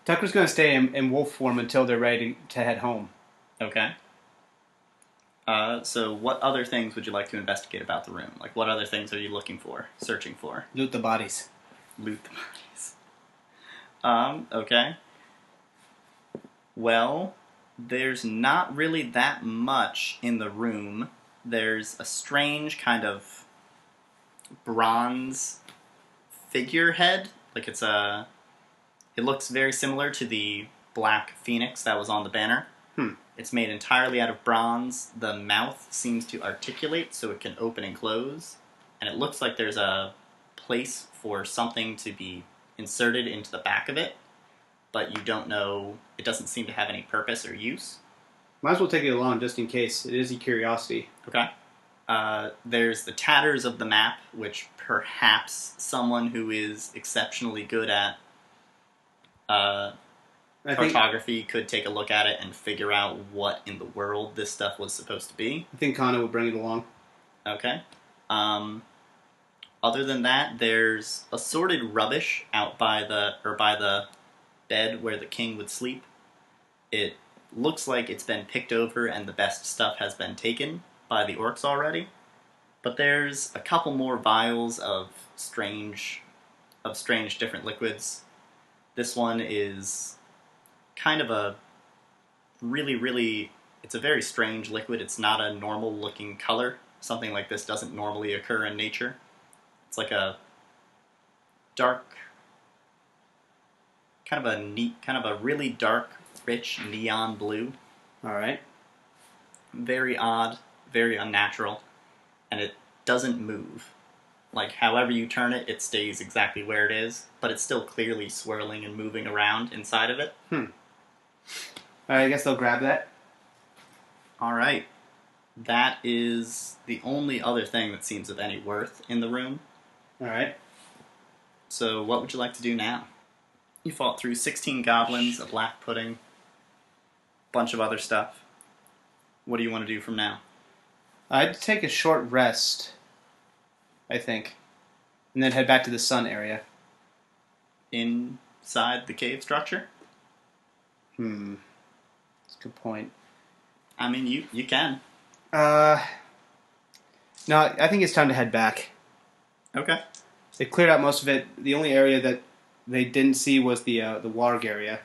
B: Tucker's going to stay in wolf form until they're ready to head home.
A: Okay. So what other things would you like to investigate about the room? Like, what other things are you looking for, searching for?
B: Loot the bodies.
A: Loot the bodies. Okay. Well, there's not really that much in the room. There's a strange kind of bronze figurehead. Like it looks very similar to the black phoenix that was on the banner. It's made entirely out of bronze. The mouth seems to articulate so it can open and close. And it looks like there's a place for something to be inserted into the back of it. But you don't know, it doesn't seem to have any purpose or use.
B: Might as well take it along just in case. It is a curiosity.
A: Okay. There's the tatters of the map, which perhaps someone who is exceptionally good at cartography could take a look at it and figure out what in the world this stuff was supposed to be.
B: I think Kana would bring it along.
A: Okay. Other than that, there's assorted rubbish out by the bed where the king would sleep. It looks like it's been picked over and the best stuff has been taken by the orcs already. But there's a couple more vials of strange different liquids. This one is kind of a it's a very strange liquid. It's not a normal looking color. Something like this doesn't normally occur in nature. It's like a dark, kind of a really dark, rich neon blue.
B: All right.
A: Very odd, very unnatural, and it doesn't move. Like, however you turn it, it stays exactly where it is, but it's still clearly swirling and moving around inside of it.
B: All right, I guess they'll grab that.
A: All right. That is the only other thing that seems of any worth in the room.
B: All right.
A: So what would you like to do now? You fought through 16 goblins, a black pudding, bunch of other stuff. What do you want to do from now?
B: I'd take a short rest, I think, and then head back to the sun area.
A: Inside the cave structure?
B: That's a good point.
A: I mean, you can.
B: No, I think it's time to head back.
A: Okay.
B: They cleared out most of it. The only area that they didn't see was the warg area.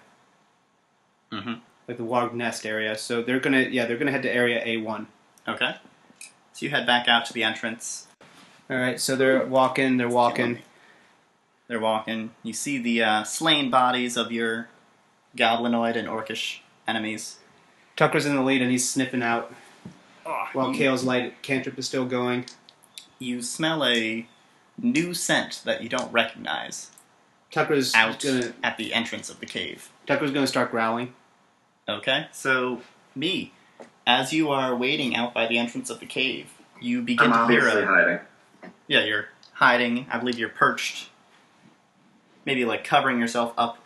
A: Mm-hmm.
B: Like the warg nest area. So they're gonna head to area A1.
A: Okay. So you head back out to the entrance.
B: All right. So they're walking. They're walking.
A: You see the slain bodies of your goblinoid and orcish enemies.
B: Tucker's in the lead and he's sniffing out while Kale's light cantrip is still going.
A: You smell a new scent that you don't recognize.
B: Tucker's
A: at the entrance of the cave.
B: Tucker's gonna start growling.
A: Okay, so as you are waiting out by the entrance of the cave, you begin to hear
C: hiding.
A: Yeah, you're hiding. I believe you're perched. Maybe like covering yourself up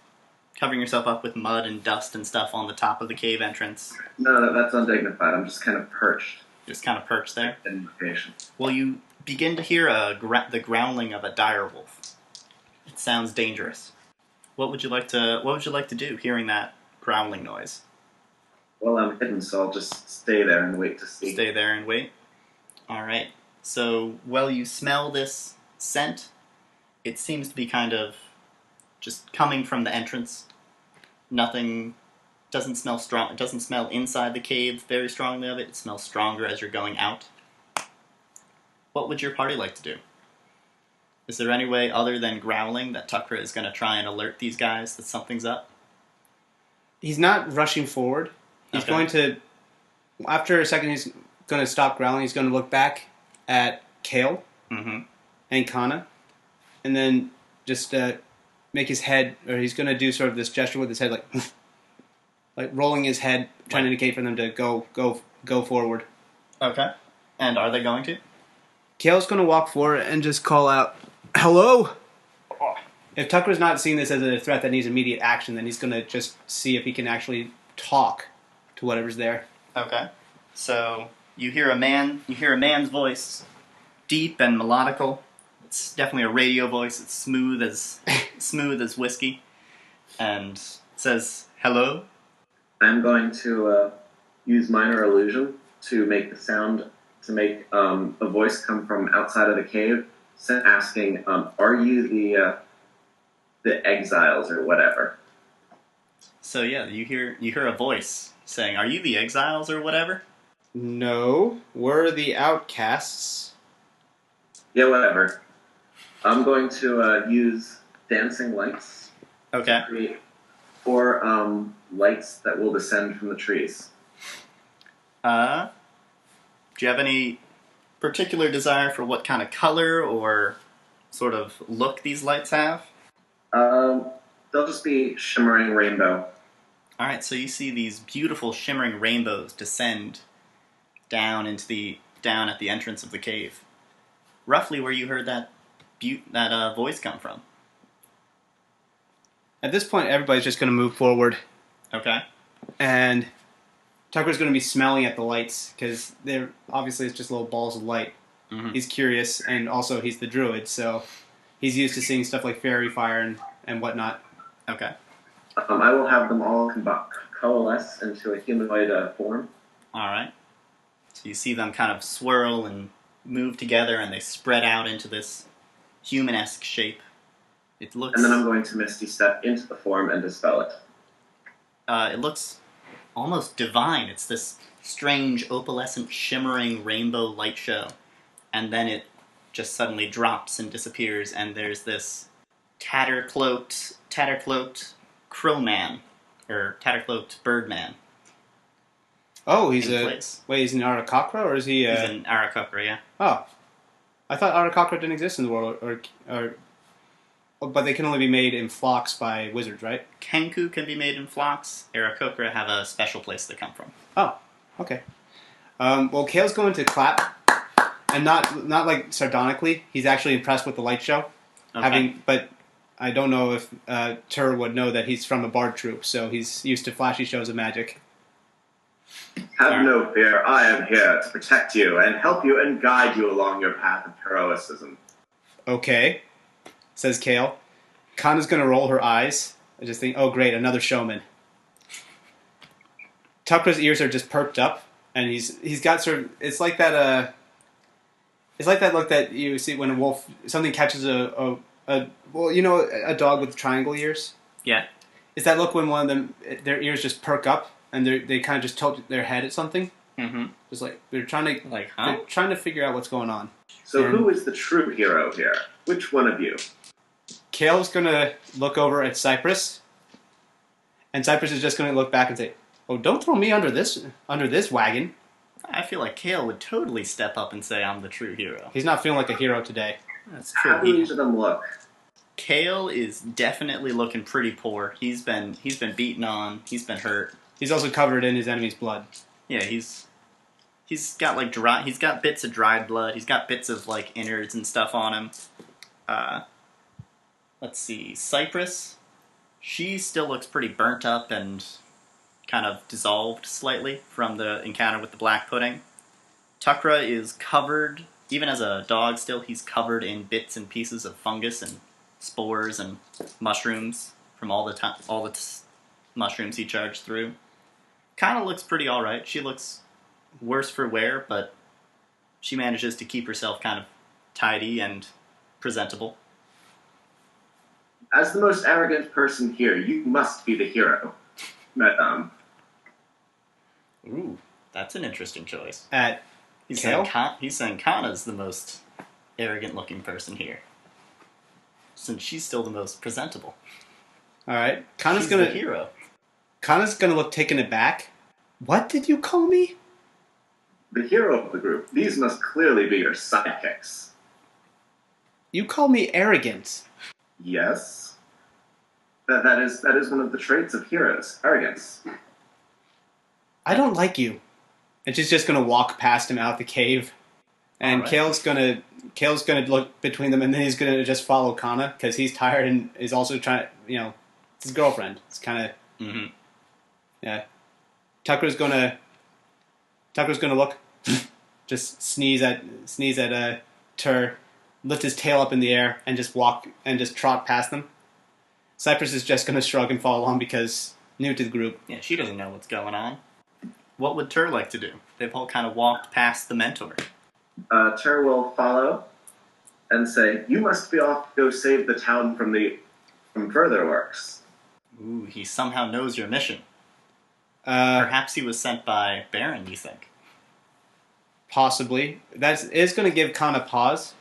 A: with mud and dust and stuff on the top of the cave entrance.
C: No, that's undignified. I'm just kind of perched.
A: Just kind of perched there.
C: Invocation.
A: Well, you begin to hear the growling of a direwolf. It sounds dangerous. What would you like to do hearing that growling noise?
C: Well, I'm hidden, so I'll just stay there and wait to see.
A: Stay there and wait? Alright. So, while you smell this scent, it seems to be kind of just coming from the entrance. Nothing doesn't smell strong. It doesn't smell inside the cave very strongly of it. It smells stronger as you're going out. What would your party like to do? Is there any way other than growling that Tucker is going to try and alert these guys that something's up?
B: He's not rushing forward. He's going to, after a second, he's going to stop growling. He's going to look back at Kale and Kana, and then just make his head, or he's going to do sort of this gesture with his head, like rolling his head, trying to indicate for them to go forward.
A: Okay. And are they going to?
B: Kale's going to walk forward and just call out, "Hello?" If Tucker's not seeing this as a threat that needs immediate action, then he's going to just see if he can actually talk to whatever's there.
A: Okay. So you hear a man's voice, deep and melodical. It's definitely a radio voice. It's smooth as whiskey, and it says, "Hello."
C: I'm going to use minor illusion to make a voice come from outside of the cave, asking, "Are you the exiles or whatever?"
A: So yeah, you hear a voice saying, "Are you the exiles or whatever?"
B: No, we're the outcasts.
C: Yeah, whatever. I'm going to use dancing lights.
A: Okay.
C: To create 4 lights that will descend from the trees.
A: Do you have any particular desire for what kind of color or sort of look these lights have?
C: They'll just be shimmering rainbow.
A: Alright, so you see these beautiful shimmering rainbows descend down at the entrance of the cave. Roughly where you heard that voice come from.
B: At this point, everybody's just going to move forward.
A: Okay.
B: And Tucker's going to be smelling at the lights, because they're obviously it's just little balls of light. Mm-hmm. He's curious, and also he's the druid, so he's used to seeing stuff like fairy fire and whatnot.
A: Okay.
C: I will have them all coalesce into a humanoid form.
A: Alright. So you see them kind of swirl and move together, and they spread out into this human-esque shape. It looks...
C: And then I'm going to Misty Step into the form and dispel it.
A: It looks almost divine. It's this strange, opalescent, shimmering rainbow light show. And then it just suddenly drops and disappears, and there's this tattercloaked crowman, or tattercloaked birdman.
B: Oh, he's an Arakocra, or is he...
A: He's an Arakocra, yeah.
B: Oh. I thought Arakocra didn't exist in the world, but they can only be made in flocks by wizards, right?
A: Kenku can be made in flocks. Arakocra have a special place they come from.
B: Oh, okay. Well, Kale's going to clap, and not like sardonically. He's actually impressed with the light show.
A: Okay.
B: But I don't know if Tur would know that he's from a bard troupe, so he's used to flashy shows of magic.
C: Have no fear. I am here to protect you and help you and guide you along your path of heroism.
B: Okay, says Kale. Kana's going to roll her eyes. I just think, oh great, another showman. Tucker's ears are just perked up, and he's got sort of it's like that look that you see when a wolf something catches a dog with triangle ears.
A: Yeah.
B: It's that look when one of them their ears just perk up and they kind of just tilt their head at something.
A: Mm-hmm.
B: Just like they're trying to they're trying to figure out what's going on.
C: So who is the true hero here? Which one of you?
B: Kale's gonna look over at Cypress, and Cypress is just gonna look back and say, "Oh, don't throw me under this wagon."
A: I feel like Kale would totally step up and say, "I'm the true hero."
B: He's not feeling like a hero today.
A: That's true.
C: How do each of them look?
A: Kale is definitely looking pretty poor. He's been beaten on. He's been hurt.
B: He's also covered in his enemy's blood.
A: Yeah, he's got like he's got bits of dried blood. He's got bits of like innards and stuff on him. Let's see, Cypress. She still looks pretty burnt up and kind of dissolved slightly from the encounter with the black pudding. Tukra is covered, even as a dog still, he's covered in bits and pieces of fungus and spores and mushrooms from all the mushrooms he charged through. Kind of looks pretty alright. She looks worse for wear, but she manages to keep herself kind of tidy and presentable.
C: As the most arrogant person here, you must be the hero, Madame.
A: Ooh, that's an interesting choice.
B: He's
A: saying Kana's the most arrogant-looking person here, since she's still the most presentable.
B: All right,
A: She's the hero.
B: Kana's gonna look taken aback. What did you call me?
C: The hero of the group. These must clearly be your sidekicks.
B: You called me arrogant.
C: Yes. That is one of the traits of heroes. Arrogance.
B: I don't like you. And she's just gonna walk past him out the cave. And
A: Right.
B: Kale's gonna look between them, and then he's gonna just follow Kana because he's tired and is also trying to, it's his girlfriend. It's kind of, yeah. Tucker's gonna look, just sneeze at Tur, lift his tail up in the air, and just walk and just trot past them. Cypress is just gonna shrug and follow along because new to the group.
A: Yeah, she doesn't know what's going on. What would Tur like to do? They've all kind of walked past the mentor.
C: Tur will follow and say, "You must be off to go save the town from further works."
A: Ooh, he somehow knows your mission.
B: Uh,
A: Perhaps he was sent by Baron, you think?
B: Possibly. That is going to give Kana pause.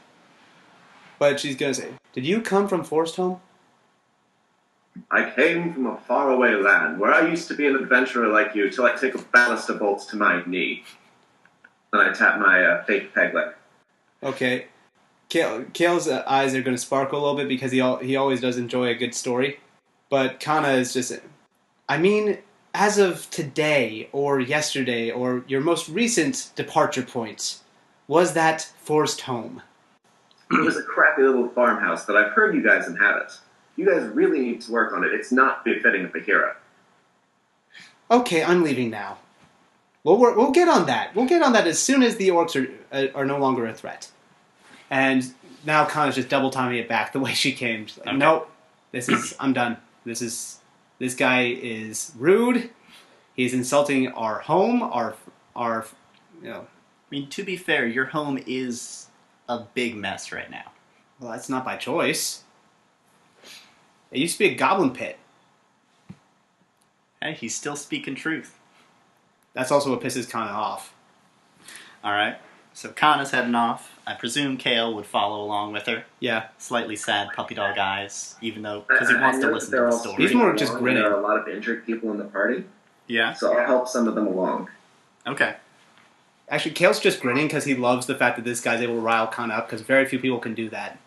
B: But she's going to say, "Did you come from Foresthome?"
C: I came from a faraway land where I used to be an adventurer like you till I take a ballista bolt to my knee. Then I tap my fake peg leg.
B: Okay. Kale's eyes are going to sparkle a little bit because he always does enjoy a good story. But Kana is just, I mean, as of today or yesterday or your most recent departure point, was that Foresthome?
C: It was a crappy little farmhouse that I've heard you guys inhabit. You guys really need to work on it. It's not befitting of a hero.
B: Okay, I'm leaving now. We'll get on that. We'll get on that as soon as the orcs are no longer a threat. And now Kana's just double timing it back the way she came. She's like,
A: Okay.
B: Nope, I'm done. This guy is rude. He's insulting our home. Our.
A: I mean, to be fair, your home is a big mess right now.
B: Well, that's not by choice. It used to be a goblin pit.
A: Hey, he's still speaking truth.
B: That's also what pisses Kana off.
A: Alright, so Kana's heading off. I presume Kale would follow along with her.
B: Yeah.
A: Slightly sad puppy dog eyes, even though, because he wants to listen to the story.
B: He's more just grinning.
C: There are a lot of injured people in the party,
A: Yeah?
C: so I'll help some of them along.
A: Okay.
B: Actually, Kale's just grinning because he loves the fact that this guy's able to rile Kana up because very few people can do that.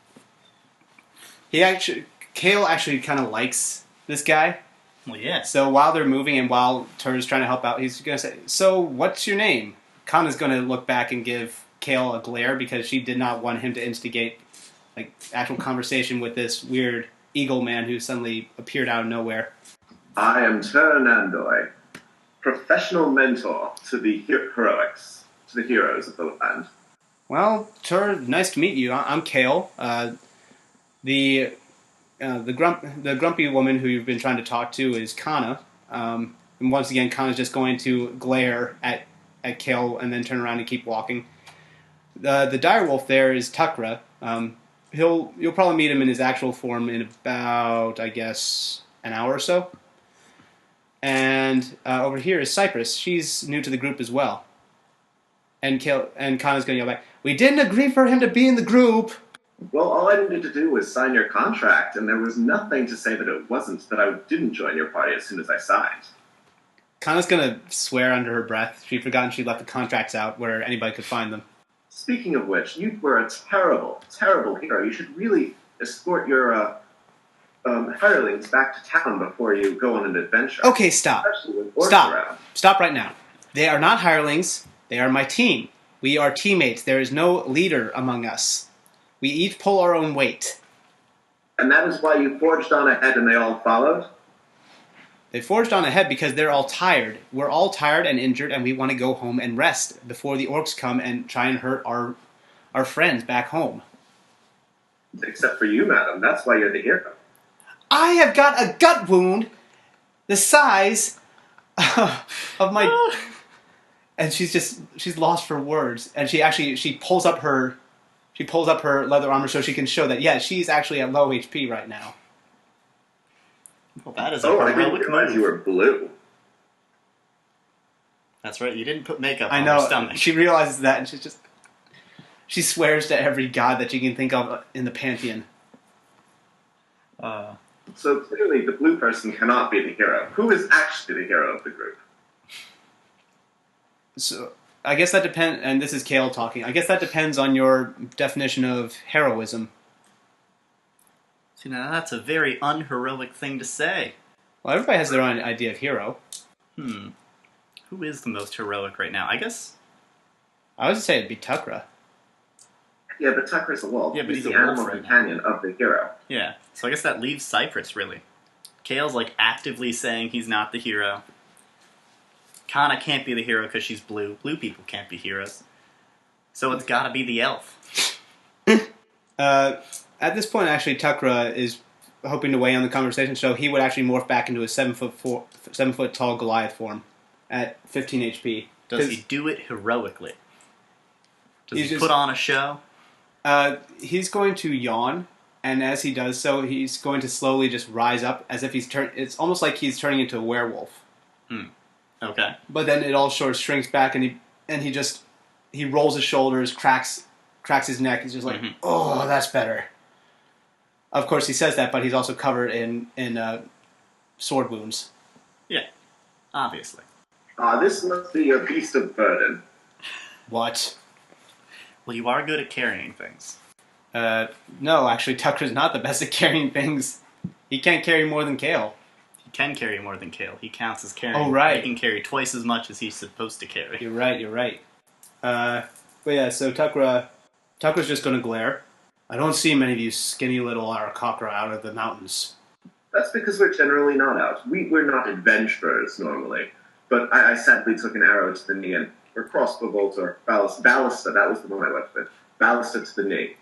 B: Kale actually kind of likes this guy.
A: Well, yeah.
B: So while they're moving and while Tur's trying to help out, he's going to say, "So, what's your name?" Kana's going to look back and give Kale a glare because she did not want him to instigate actual conversation with this weird eagle man who suddenly appeared out of nowhere.
C: I am Tur Nandoi, professional mentor to the heroics, to the heroes of the land.
B: Well, Tur, nice to meet you. I'm Kale. The grumpy woman who you've been trying to talk to is Kana. And once again, Kana's just going to glare at at Kale and then turn around and keep walking. The direwolf there is Tukra. You'll probably meet him in his actual form in about, I guess, an hour or so. And over here is Cypress. She's new to the group as well. And Kana's going to yell back, "We didn't agree for him to be in the group!"
C: Well, all I needed to do was sign your contract, and there was nothing to say that it wasn't, that I didn't join your party as soon as I signed.
B: Kana's going to swear under her breath. She'd forgotten she left the contracts out where anybody could find them.
C: Speaking of which, you were a terrible, terrible hero. You should really escort your hirelings back to town before you go on an adventure.
B: Okay, stop.
C: Especially with orcs
B: Stop.
C: around.
B: Stop right now. They are not hirelings. They are my team. We are teammates. There is no leader among us. We each pull our own weight.
C: And that is why you forged on ahead and they all followed?
B: They forged on ahead because they're all tired. We're all tired and injured, and we want to go home and rest before the orcs come and try and hurt our friends back home.
C: Except for you, madam. That's why you're the hero.
B: I have got a gut wound the size of my... And she's lost for words. And she pulls up her leather armor so she can show that, yeah, she's actually at low HP right now.
A: Well, that is a
C: I didn't
A: heroic
C: realize
A: move.
C: you were blue.
A: That's right, you didn't put makeup
B: I
A: on
B: know.
A: her stomach.
B: She realizes that, and she swears to every god that she can think of in the pantheon.
C: So clearly the blue person cannot be the hero. Who is actually the hero of the group?
B: So I guess that depends, and this is Kale talking, I guess that depends on your definition of heroism.
A: See, now that's a very unheroic thing to say.
B: Well, everybody has their own idea of hero.
A: Who is the most heroic right now? I guess...
B: I would say it'd be Tukra.
C: Yeah, but Tucker's a wolf.
A: Yeah, but he's
C: the
A: a wolf
C: animal
A: right
C: companion of the hero.
A: Yeah, so I guess that leaves Cypress, really. Kale's, actively saying he's not the hero. Kana can't be the hero because she's blue. Blue people can't be heroes. So it's gotta be the elf.
B: At this point, actually, Tukra is hoping to weigh on the conversation, so he would actually morph back into a 7-foot tall Goliath form at 15 HP.
A: Does he do it heroically? Does he
B: just
A: put on a show?
B: He's going to yawn, and as he does so, he's going to slowly just rise up as if it's almost like he's turning into a werewolf.
A: Okay.
B: But then it all sort of shrinks back, and he rolls his shoulders, cracks his neck. He's just like, oh, that's better. Of course, he says that, but he's also covered in sword wounds.
A: Yeah, obviously.
C: This must be a beast of burden.
B: What?
A: Well, you are good at carrying things.
B: No, actually, Tucker's not the best at carrying things. He can't carry more than Kale.
A: He can carry more than Kale. He counts as carrying.
B: Oh, right.
A: He can carry twice as much as he's supposed to carry.
B: You're right. But yeah, so Tucker's just going to glare. I don't see many of you skinny little Arakakra out of the mountains.
C: That's because we're generally not out. We're not adventurers normally. But I sadly took an arrow to the knee, or crossbow bolt, or ballista, that was the one I left with. Ballista to the knee.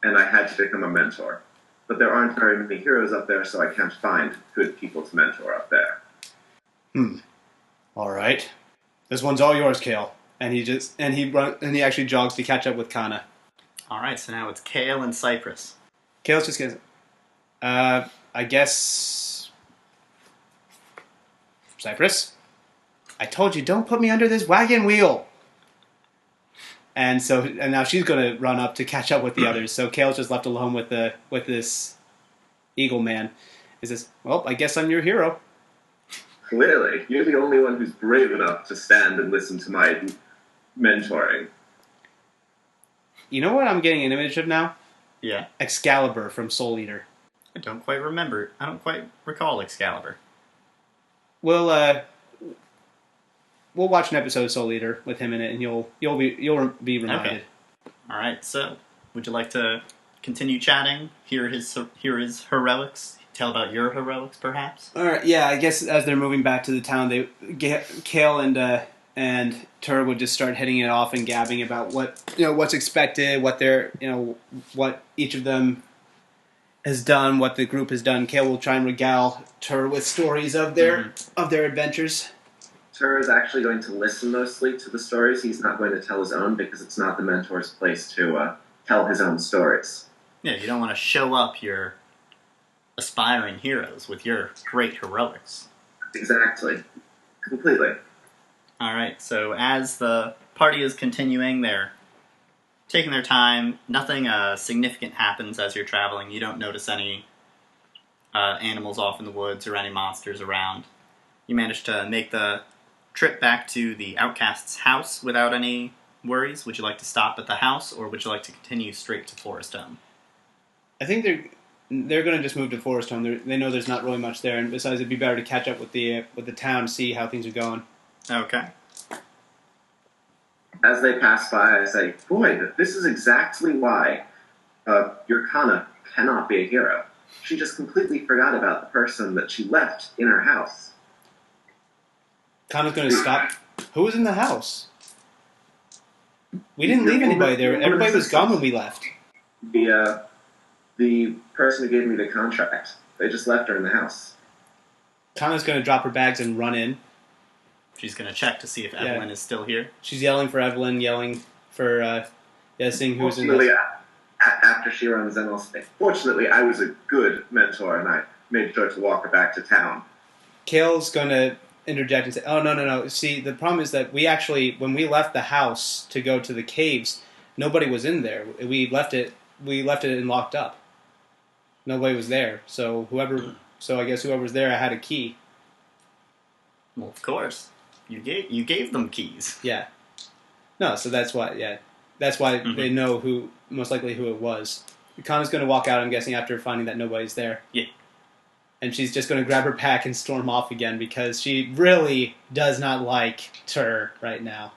C: And I had to become a mentor. But there aren't very many heroes up there, so I can't find good people to mentor up there.
B: All right. This one's all yours, Kale. And he actually jogs to catch up with Kana.
A: All right, so now it's Kale and Cypress.
B: Kale's just gonna... I guess... Cypress? I told you, don't put me under this wagon wheel! And now she's gonna run up to catch up with the others, so Kale's just left alone with this eagle man. He says, well, I guess I'm your hero.
C: Clearly, you're the only one who's brave enough to stand and listen to my mentoring.
B: You know what I'm getting an image of now?
A: Yeah.
B: Excalibur from Soul Eater.
A: I don't quite remember. I don't quite recall Excalibur.
B: We'll watch an episode of Soul Eater with him in it, and you'll be reminded.
A: Okay. All right. So, would you like to continue chatting? Hear his heroics. Tell about your heroics, perhaps.
B: All right. Yeah. I guess as they're moving back to the town, Kale and Tur would just start hitting it off and gabbing about what's expected, what each of them has done, what the group has done. Kale will try and regale Tur with stories of their adventures.
C: Tur is actually going to listen mostly to the stories. He's not going to tell his own because it's not the mentor's place to tell his own stories.
A: Yeah, you don't want to show up your aspiring heroes with your great heroics.
C: Exactly. Completely.
A: Alright, so as the party is continuing, they're taking their time. Nothing significant happens as you're traveling. You don't notice any animals off in the woods or any monsters around. You manage to make the trip back to the Outcasts' house without any worries. Would you like to stop at the house, or would you like to continue straight to Foresthome?
B: I think they're going to just move to Foresthome. They know there's not really much there, and besides, it'd be better to catch up with the town, see how things are going.
A: Okay.
C: As they pass by, I say, boy, this is exactly why your Kana cannot be a hero. She just completely forgot about the person that she left in her house.
B: Kana's going to stop. Who was in the house? We didn't leave anybody there. Everybody was gone when we left.
C: The person who gave me the contract. They just left her in the house.
B: Kana's going to drop her bags and run in.
A: She's going to check to see if Evelyn is still here.
B: She's yelling for Evelyn, yelling for seeing who's in
C: Fortunately,
B: this.
C: after she runs in, I'll say, fortunately, I was a good mentor, and I made sure to walk her back to town.
B: Kale's going to interject and say, oh, no. See, the problem is that when we left the house to go to the caves, nobody was in there. We left it and locked up. Nobody was there. So I guess whoever was there had a key.
A: Well, of course. You gave them keys.
B: Yeah. No, so that's why, they know most likely who it was. Kana's going to walk out, I'm guessing, after finding that nobody's there.
A: Yeah.
B: And she's just going to grab her pack and storm off again because she really does not like Tur right now.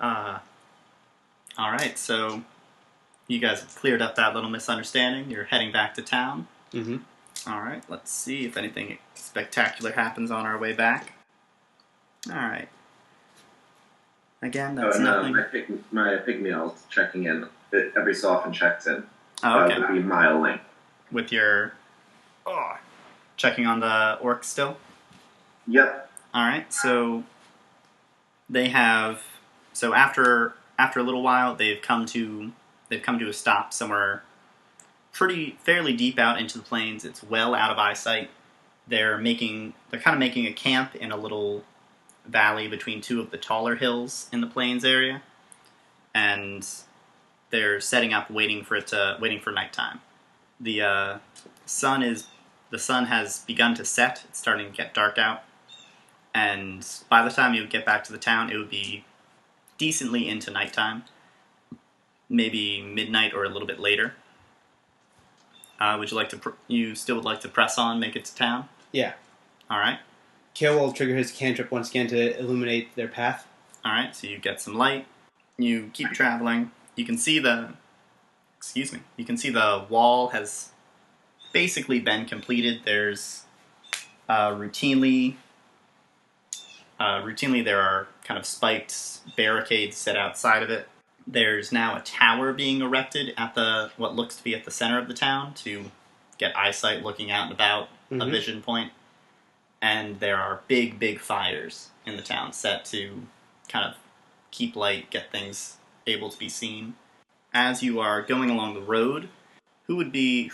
A: Alright, so you guys have cleared up that little misunderstanding. You're heading back to town.
B: Mm-hmm.
A: Alright, let's see if anything spectacular happens on our way back. Alright. Again, that's nothing.
C: My pygmy checking in. Every so often checks in.
A: Oh, okay.
C: Would be miling.
A: With your... checking on the orcs still?
C: Yep.
A: Alright, so they have... So after a little while, they've come to a stop somewhere fairly deep out into the plains. It's well out of eyesight. They're kind of making a camp in a little valley between two of the taller hills in the plains area, and they're setting up, waiting for nighttime. The sun has begun to set. It's starting to get dark out, and by the time you would get back to the town, it would be decently into nighttime, maybe midnight or a little bit later. Would you like to? You still would like to press on, make it to town?
B: Yeah.
A: All right.
B: Kale will trigger his cantrip once again to illuminate their path.
A: All right. So you get some light. You keep traveling. You can see the wall has basically been completed. There's routinely there are kind of spiked barricades set outside of it. There's now a tower being erected at what looks to be at the center of the town to get eyesight looking out and about, a vision point. And there are big fires in the town set to kind of keep light, get things able to be seen. As you are going along the road, who would be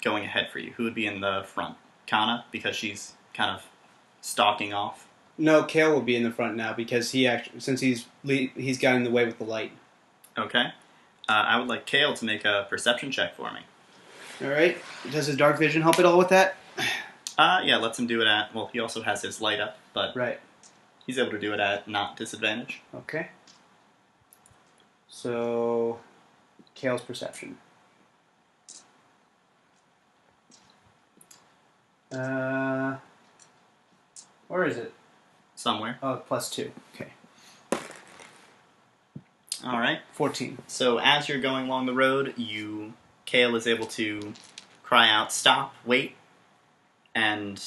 A: going ahead for you? Who would be in the front? Kana, because she's kind of stalking off.
B: No, Kale will be in the front now because since he's got in the way with the light.
A: Okay. I would like Kale to make a perception check for me.
B: All right. Does his dark vision help at all with that?
A: Yeah, lets him do it at... Well, he also has his light up, but
B: right.
A: He's able to do it at not disadvantage.
B: Okay. So, Kale's perception. Where is it?
A: Somewhere.
B: Oh, +2. Okay.
A: All right.
B: 14.
A: So as you're going along the road, Kale is able to cry out, "Stop! Wait!" And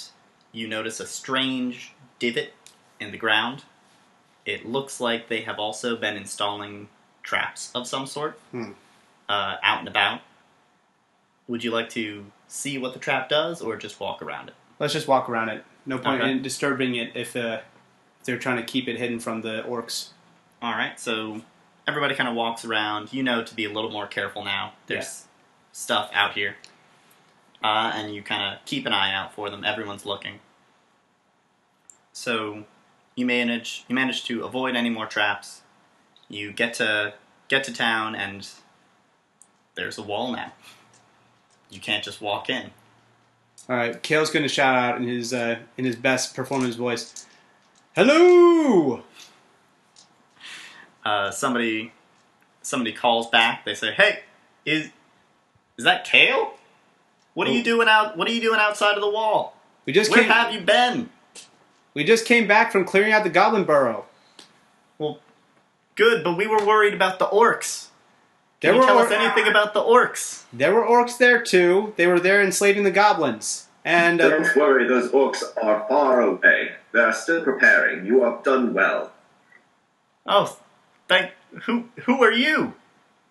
A: you notice a strange divot in the ground. It looks like they have also been installing traps of some sort out and about. Would you like to see what the trap does, or just walk around it?
B: Let's just walk around it. No point in disturbing it if it's they're trying to keep it hidden from the orcs.
A: All right, so everybody kind of walks around. You know to be a little more careful now. There's stuff out here. And you kind of keep an eye out for them. Everyone's looking. So you manage to avoid any more traps. You get to town, and there's a wall now. You can't just walk in.
B: All right, Kale's going to shout out in his best performance voice. Hello!
A: Somebody calls back. They say, "Hey, is that Kale? What are you doing out? What are you doing outside of the wall? Where have you been?"
B: We just came back from clearing out the goblin burrow.
A: Well, good, but we were worried about the orcs. Can you tell us anything about the orcs?
B: There were orcs there too. They were there enslaving the goblins. And
C: don't worry, those orcs are far away. They are still preparing. You have done well.
A: Oh, who are you?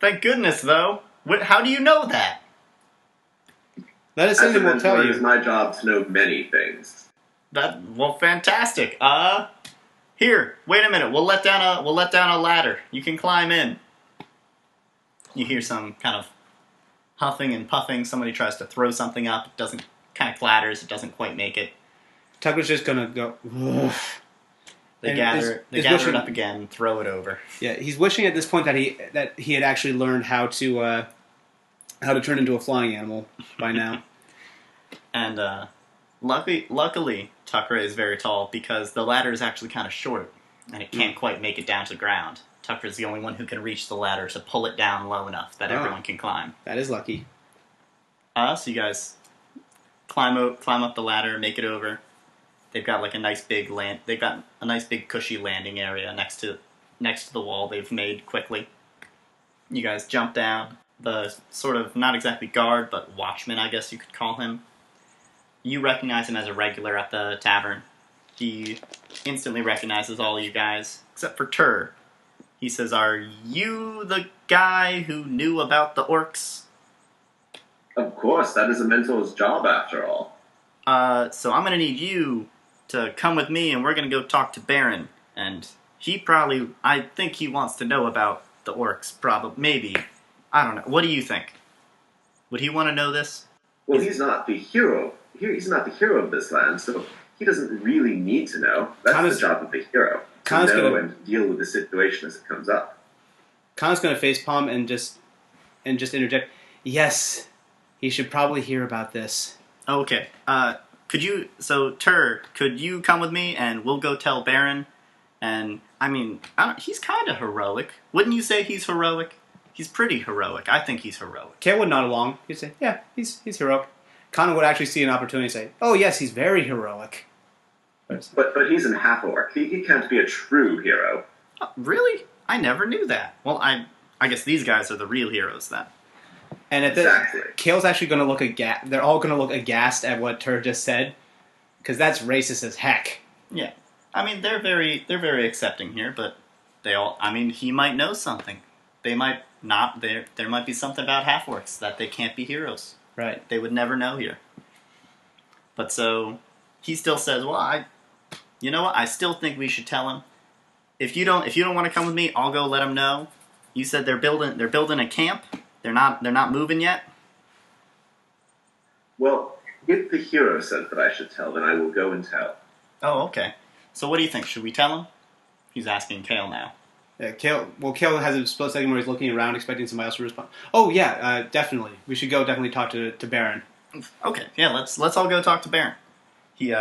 A: Thank goodness, though. How do you know that?
B: Let us in and we'll tell you.
C: It is my job to know many things.
A: Well, fantastic. Here, wait a minute. We'll let down a ladder. You can climb in. You hear some kind of huffing and puffing. Somebody tries to throw something up. It doesn't, kind of clatters. It doesn't quite make it.
B: Tucker's just gonna go.
A: They gather it up again, throw it over.
B: Yeah, he's wishing at this point that he had actually learned how to turn into a flying animal by now.
A: And luckily, Tucker is very tall because the ladder is actually kind of short, and it can't quite make it down to the ground. Tucker's the only one who can reach the ladder to pull it down low enough that everyone can climb.
B: That is lucky.
A: So you guys climb up the ladder, make it over. They've got like a nice big They've got a nice big cushy landing area next to the wall they've made quickly. You guys jump down. The sort of not exactly guard, but watchman, I guess you could call him. You recognize him as a regular at the tavern. He instantly recognizes all you guys, except for Tur. He says, "Are you the guy who knew about the orcs?"
C: Of course, that is a mentor's job after all.
A: So I'm going to need you to come with me, and we're going to go talk to Baron. And I think he wants to know about the orcs, probably, maybe. I don't know. What do you think? Would he want to know this?
C: Well, he's not the hero. He's not the hero of this land, so he doesn't really need to know. That's the job of the hero. To know and deal with the situation as it comes up.
B: Khan's going to facepalm and just interject. Yes, he should probably hear about this.
A: Okay. Tur, could you come with me and we'll go tell Baron? And, he's kind of heroic. Wouldn't you say he's heroic? He's pretty heroic. I think he's heroic.
B: Kale would nod along. He'd say, yeah, he's heroic. Khan would actually see an opportunity to say, oh, yes, he's very heroic.
C: But he's a half-orc. He can't be a true hero.
A: Oh, really? I never knew that. Well, I guess these guys are the real heroes then.
B: And at this, Kale's actually going to look aghast. They're all going to look aghast at what Tur just said, because that's racist as heck.
A: Yeah, they're very accepting here, but he might know something. They might not. There might be something about half-orcs that they can't be heroes.
B: Right.
A: They would never know here. But so he still says, "Well, you know what? I still think we should tell him. If you don't want to come with me, I'll go let him know. You said they're building a camp. They're not moving yet."
C: Well, if the hero said that I should tell, then I will go and tell.
A: Oh, okay. So what do you think? Should we tell him? He's asking Kale now.
B: Yeah, Kale has a split second where he's looking around, expecting somebody else to respond. Oh yeah, definitely. We should go definitely talk to Baron.
A: Okay, yeah, let's all go talk to Baron. He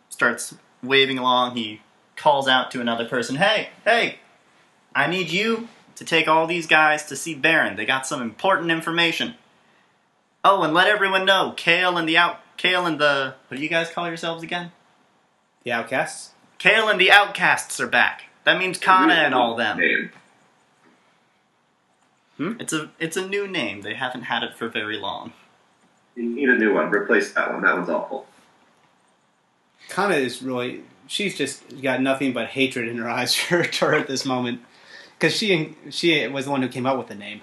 A: starts waving along. He calls out to another person. Hey, I need you to take all these guys to see Baron. They got some important information. Oh, and let everyone know, Kale and the what do you guys call yourselves again?
B: The Outcasts?
A: Kale and the Outcasts are back. That means Kana and all them. It's a new name. They haven't had it for very long.
C: You need a new one. Replace that one. That one's awful.
B: Kana is really... She's just got nothing but hatred in her eyes for Tur at this moment. Because she was the one who came up with the name.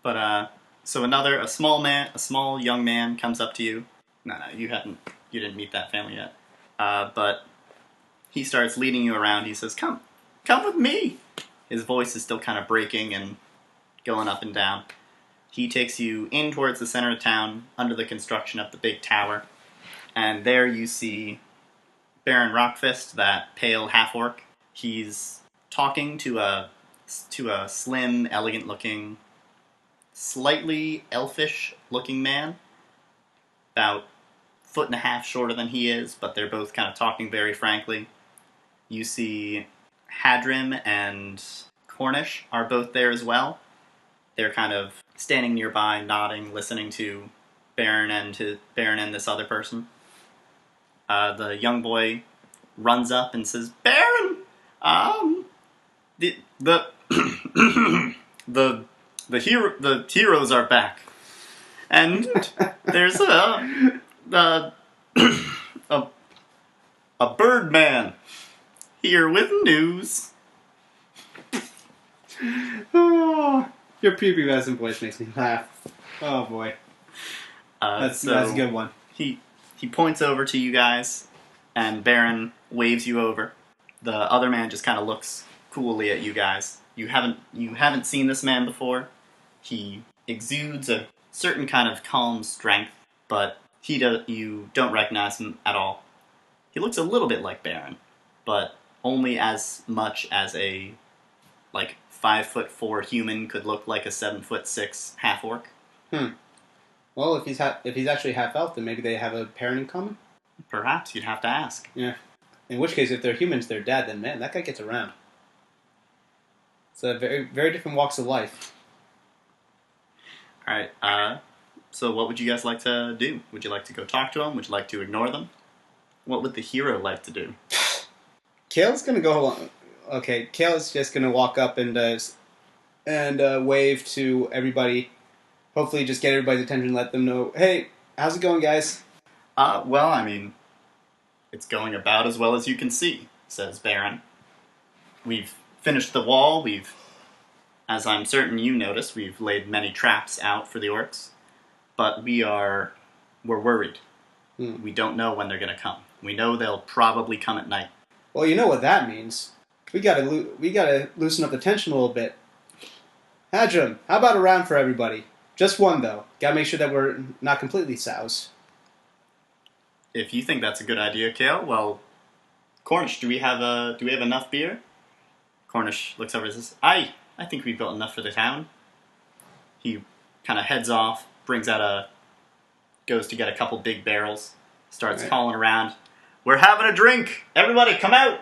A: But, so a small young man comes up to you. No, you didn't meet that family yet. But he starts leading you around. He says, come with me. His voice is still kind of breaking and going up and down. He takes you in towards the center of town, under the construction of the big tower. And there you see Baron Rockfist, that pale half-orc. He's talking to a slim, elegant-looking, slightly elfish-looking man. About 1.5 feet shorter than he is, but they're both kind of talking very frankly. You see Hadrim and Cornish are both there as well. They're kind of standing nearby, nodding, listening to Baron and this other person. The young boy runs up and says, "Baron, the the heroes are back, and there's a bird man here with news."
B: Oh, your prepubescent voice makes me laugh. Oh boy, that's a good one.
A: He points over to you guys, and Baron waves you over. The other man just kind of looks coolly at you guys. You haven't seen this man before. He exudes a certain kind of calm strength, but you don't recognize him at all. He looks a little bit like Baron, but only as much as a 5'4" human could look like a 7'6" half orc.
B: Well, if he's actually half elf, then maybe they have a parent in common.
A: Perhaps you'd have to ask.
B: Yeah. In which case, if they're humans, their dad, then man, that guy gets around. It's a very, very different walks of life.
A: All right. So what would you guys like to do? Would you like to go talk to them? Would you like to ignore them? What would the hero like to do?
B: Kale's gonna go along. Okay, Kale's just gonna walk up and wave to everybody. Hopefully, just get everybody's attention. Let them know, hey, how's it going, guys?
A: Well, I mean, it's going about as well as you can see, says Baron. We've finished the wall. As I'm certain you noticed, we've laid many traps out for the orcs. But we're worried. We don't know when they're going to come. We know they'll probably come at night.
B: Well, you know what that means. We gotta loosen up the tension a little bit. Hadrim, how about a round for everybody? Just one, though. Gotta make sure that we're not completely soused.
A: If you think that's a good idea, Kale, well, Cornish, do we have enough beer? Cornish looks over and says, I think we've built enough for the town. He kind of heads off, goes to get a couple big barrels, starts calling around, "We're having a drink! Everybody come out!"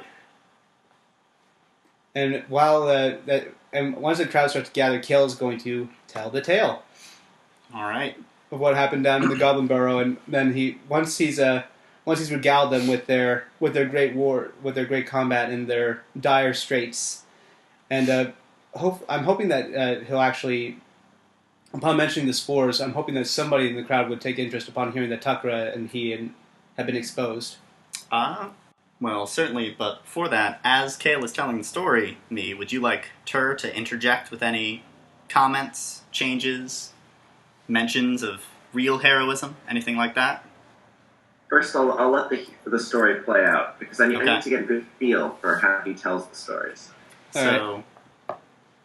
B: And once the crowd starts to gather, Kale is going to tell the tale.
A: All right.
B: Of what happened down in the goblin burrow, and then once he's regaled them with their great war, with their great combat and their dire straits, and I'm hoping that he'll actually, upon mentioning the spores, I'm hoping that somebody in the crowd would take interest upon hearing that Takra and he have been exposed.
A: Well, certainly, but for that, as Kale is telling the story, would you like Tur to interject with any comments, changes, mentions of real heroism, anything like that?
C: First, I'll let the story play out, because I need to get a good feel for how he tells the stories.
A: So,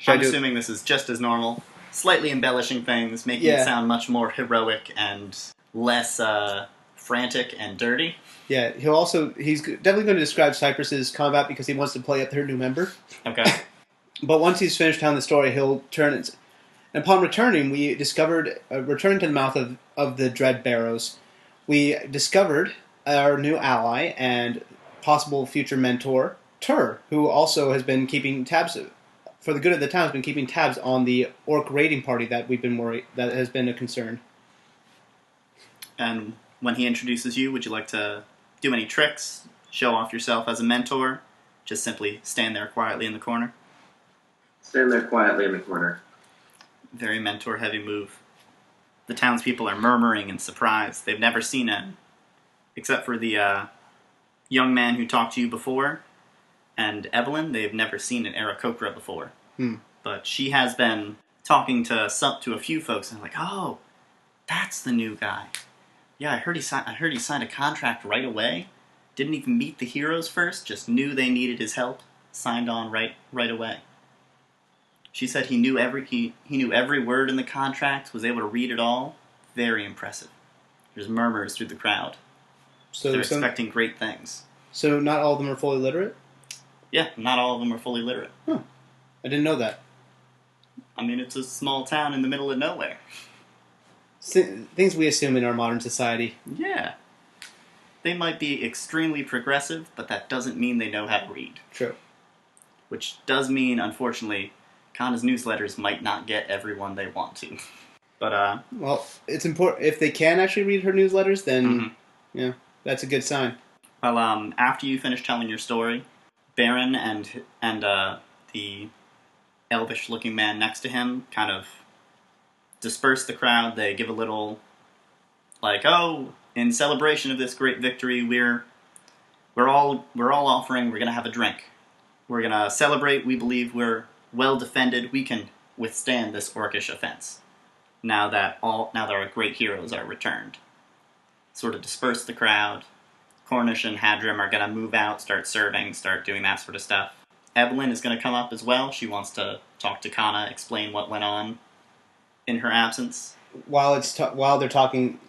A: I'm assuming this is just as normal, slightly embellishing things, making it sound much more heroic and less frantic and dirty.
B: Yeah, he's definitely going to describe Cypress's combat because he wants to play up their new member.
A: Okay.
B: But once he's finished telling the story, he'll turn it. And upon returning, returning to the mouth of the Dread Barrows, we discovered our new ally and possible future mentor, Tur, who also has been keeping tabs, for the good of the town, has been keeping tabs on the orc raiding party that that has been a concern.
A: And when he introduces you, would you like to do any tricks, show off yourself as a mentor, just simply stand there quietly in the corner?
C: Stand there quietly in the corner.
A: Very mentor-heavy move. The townspeople are murmuring in surprise. They've never seen except for the young man who talked to you before, and Evelyn, they've never seen an Aarakocra before. But she has been talking to a few folks, and they're like, "Oh, that's the new guy. Yeah, I heard he signed a contract right away. Didn't even meet the heroes first, just knew they needed his help, signed on right away. She said he knew he knew every word in the contract, was able to read it all. Very impressive. There's murmurs through the crowd.
B: So
A: they're expecting great things.
B: So not all of them are fully literate?
A: Yeah, not all of them are fully literate.
B: Huh. I didn't know that.
A: I mean, it's a small town in the middle of nowhere.
B: Things we assume in our modern society.
A: Yeah. They might be extremely progressive, but that doesn't mean they know how to read.
B: True.
A: Which does mean, unfortunately, Kana's newsletters might not get everyone they want to. But,
B: well, it's important. If they can actually read her newsletters, then, yeah, that's a good sign.
A: Well, after you finish telling your story, Baron and the elvish-looking man next to him kind of disperse the crowd. They give a little, like, oh, in celebration of this great victory, we're all offering. We're gonna have a drink. We're gonna celebrate. We believe we're well defended. We can withstand this orcish offense. Now that our great heroes are returned. Sort of disperse the crowd. Cornish and Hadrim are gonna move out, start serving, start doing that sort of stuff. Evelyn is gonna come up as well. She wants to talk to Kana, explain what went on in her absence.
B: While they're talking,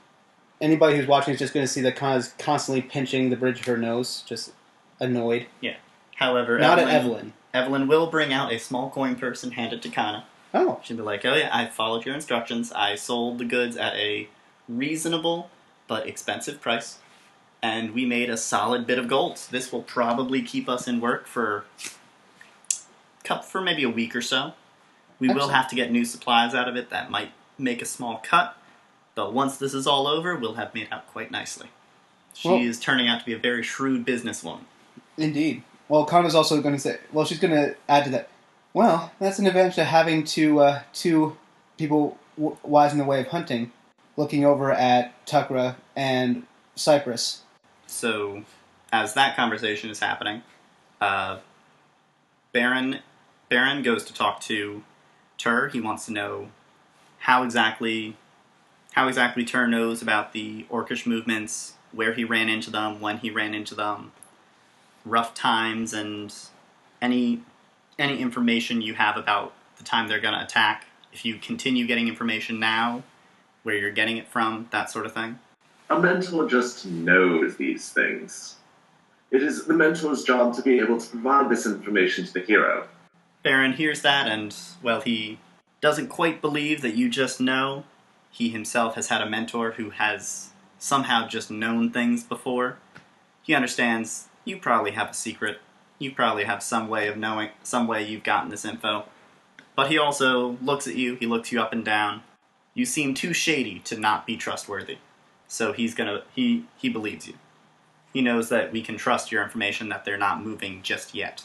B: anybody who's watching is just going to see that Kana's constantly pinching the bridge of her nose, just annoyed.
A: Yeah. However,
B: not at Evelyn.
A: Evelyn will bring out a small coin purse and hand it to Kana.
B: Oh.
A: She'll be like, oh yeah, I followed your instructions. I sold the goods at a reasonable but expensive price. And we made a solid bit of gold. This will probably keep us in work for maybe a week or so. We will have to get new supplies out of it. That might make a small cut. But once this is all over, we'll have made out quite nicely. She is turning out to be a very shrewd businesswoman.
B: Indeed. Well, Kana's also going to say, well, she's going to add to that, well, that's an advantage of having two people wise in the way of hunting, looking over at Tukra and Cypress.
A: So, as that conversation is happening, Baron goes to talk to Tur. He wants to know how exactly Tur knows about the Orcish movements, where he ran into them, when he ran into them, rough times, and any information you have about the time they're going to attack. If you continue getting information now, where you're getting it from, that sort of thing.
C: A mentalist knows these things. It is the mentalist's job to be able to provide this information to the hero.
A: Baron hears that, and, well, he doesn't quite believe that you just know. He himself has had a mentor who has somehow just known things before. He understands you probably have a secret. You probably have some way of knowing, some way you've gotten this info. But he also looks at you, he looks you up and down. You seem too shady to not be trustworthy. So he believes you. He knows that we can trust your information, that they're not moving just yet.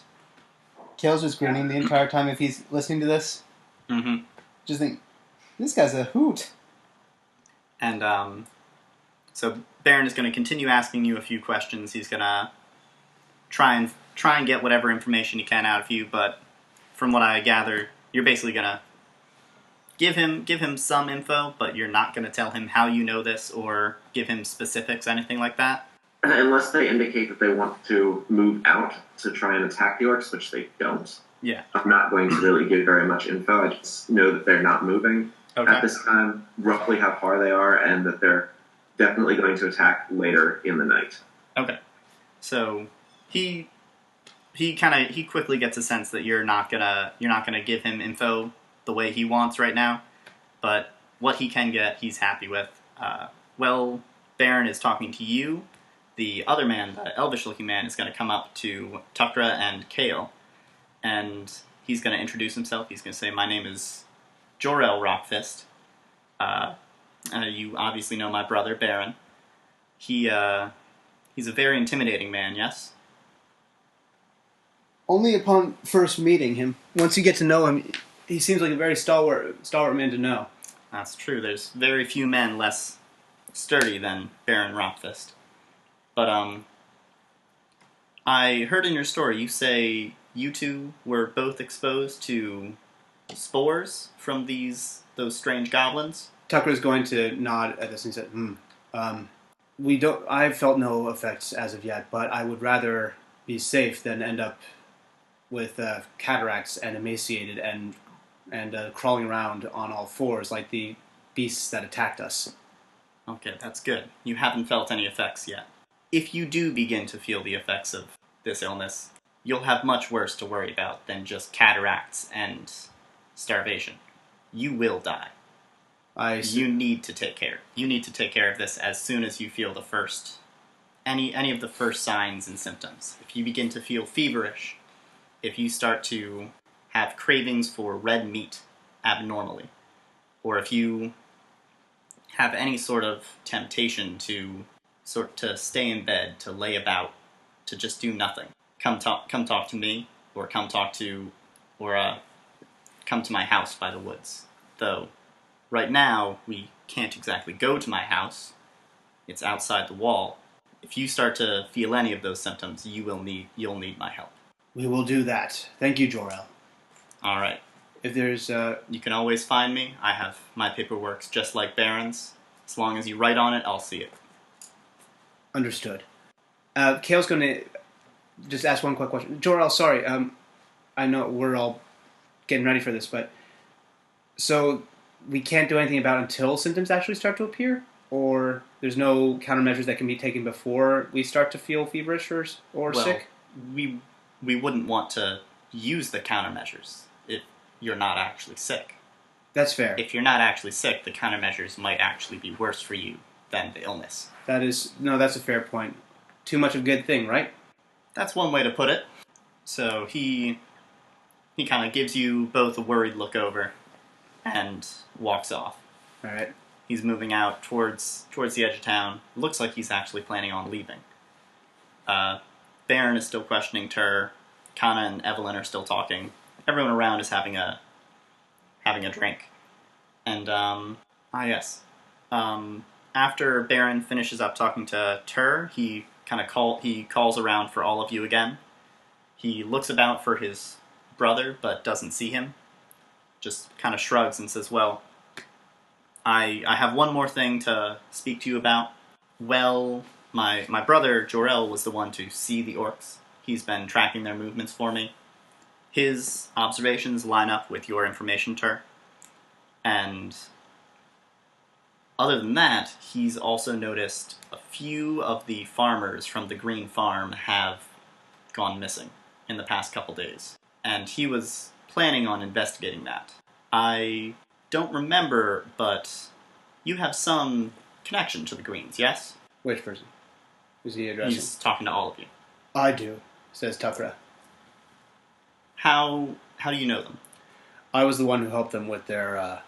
B: Kale's just grinning the entire time if he's listening to this.
A: Mm-hmm.
B: Just think, this guy's a hoot.
A: And, so Baron is going to continue asking you a few questions. He's going to try and get whatever information he can out of you, but from what I gather, you're basically going to give him some info, but you're not going to tell him how you know this or give him specifics, anything like that.
C: Unless they indicate that they want to move out to try and attack the orcs, which they don't.
A: Yeah.
C: I'm not going to really give very much info. I just know that they're not moving at this time, roughly how far they are, and that they're definitely going to attack later in the night.
A: Okay. So he quickly gets a sense that you're not gonna give him info the way he wants right now, but what he can get, he's happy with. Baron is talking to you. The other man, the elvish-looking man, is going to come up to Tukra and Kale, and he's going to introduce himself. He's going to say, my name is Jor-El Rockfist. You obviously know my brother, Baron. He's a very intimidating man, yes?
B: Only upon first meeting him. Once you get to know him, he seems like a very stalwart man to know.
A: That's true. There's very few men less sturdy than Baron Rockfist. But, I heard in your story you say you two were both exposed to spores from those strange goblins?
B: Tucker's going to nod at this and he said, We don't. I've felt no effects as of yet, but I would rather be safe than end up with cataracts and emaciated and crawling around on all fours like the beasts that attacked us.
A: Okay, that's good. You haven't felt any effects yet. If you do begin to feel the effects of this illness, you'll have much worse to worry about than just cataracts and starvation. You will die. You need to take care. You need to take care of this as soon as you feel the first, any of the first signs and symptoms. If you begin to feel feverish, if you start to have cravings for red meat abnormally, or if you have any sort of temptation to stay in bed, to lay about, to just do nothing, come talk to me, or come to my house by the woods. Though right now we can't exactly go to my house. It's outside the wall. If you start to feel any of those symptoms, you'll need my help.
B: We will do that. Thank you, Jor-El.
A: All right.
B: If there's
A: You can always find me. I have my paperwork just like Baron's. As long as you write on it, I'll see it.
B: Understood. Kale's going to just ask one quick question. Jor-El, sorry. I know we're all getting ready for this, but so we can't do anything about it until symptoms actually start to appear? Or there's no countermeasures that can be taken before we start to feel feverish or sick?
A: We wouldn't want to use the countermeasures if you're not actually sick.
B: That's fair.
A: If you're not actually sick, the countermeasures might actually be worse for you than the illness.
B: That's a fair point. Too much of a good thing, right?
A: That's one way to put it. So he kind of gives you both a worried look over and walks off.
B: All right.
A: He's moving out towards the edge of town. Looks like he's actually planning on leaving. Baron is still questioning Tur. Kana and Evelyn are still talking. Everyone around is having a drink. And yes. After Baron finishes up talking to Tur, he calls around for all of you again. He looks about for his brother, but doesn't see him. Just kind of shrugs and says, "Well, I have one more thing to speak to you about. Well, my brother Jor-El was the one to see the orcs. He's been tracking their movements for me. His observations line up with your information, Tur. And other than that, he's also noticed a few of the farmers from the Green Farm have gone missing in the past couple days. And he was planning on investigating that. I don't remember, but you have some connection to the Greens, yes?"
B: Which person? Is he addressing?
A: He's talking to all of you.
B: I do, says Tufra.
A: How do you know them?
B: I was the one who helped them with their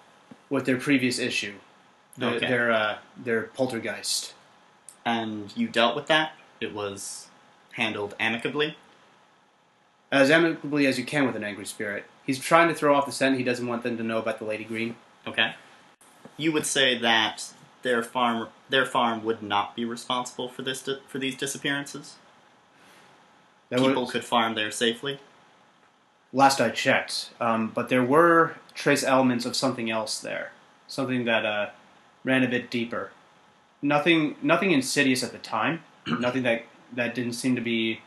B: previous issue. Their poltergeist.
A: And you dealt with that? It was handled amicably?
B: As amicably as you can with an angry spirit. He's trying to throw off the scent. He doesn't want them to know about the Lady Green.
A: Okay. You would say that their farm would not be responsible for these disappearances? People could farm there safely?
B: Last I checked. But there were trace elements of something else there. Something that ran a bit deeper. Nothing insidious at the time. Nothing that didn't seem to be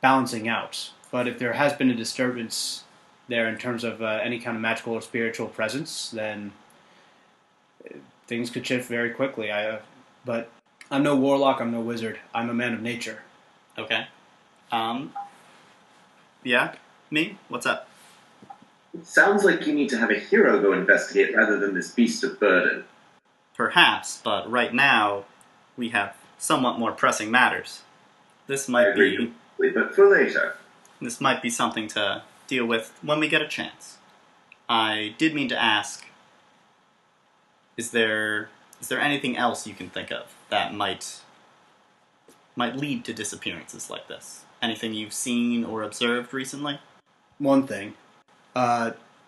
B: balancing out. But if there has been a disturbance there in terms of any kind of magical or spiritual presence, then things could shift very quickly. But I'm no warlock, I'm no wizard. I'm a man of nature.
A: Okay. Yeah? Me? What's up?
C: It sounds like you need to have a hero go investigate rather than this beast of burden.
A: Perhaps, but right now we have somewhat more pressing matters. This might be
C: completely, but for later.
A: This might be something to deal with when we get a chance. I did mean to ask, is there anything else you can think of that might lead to disappearances like this? Anything you've seen or observed recently?
B: One thing.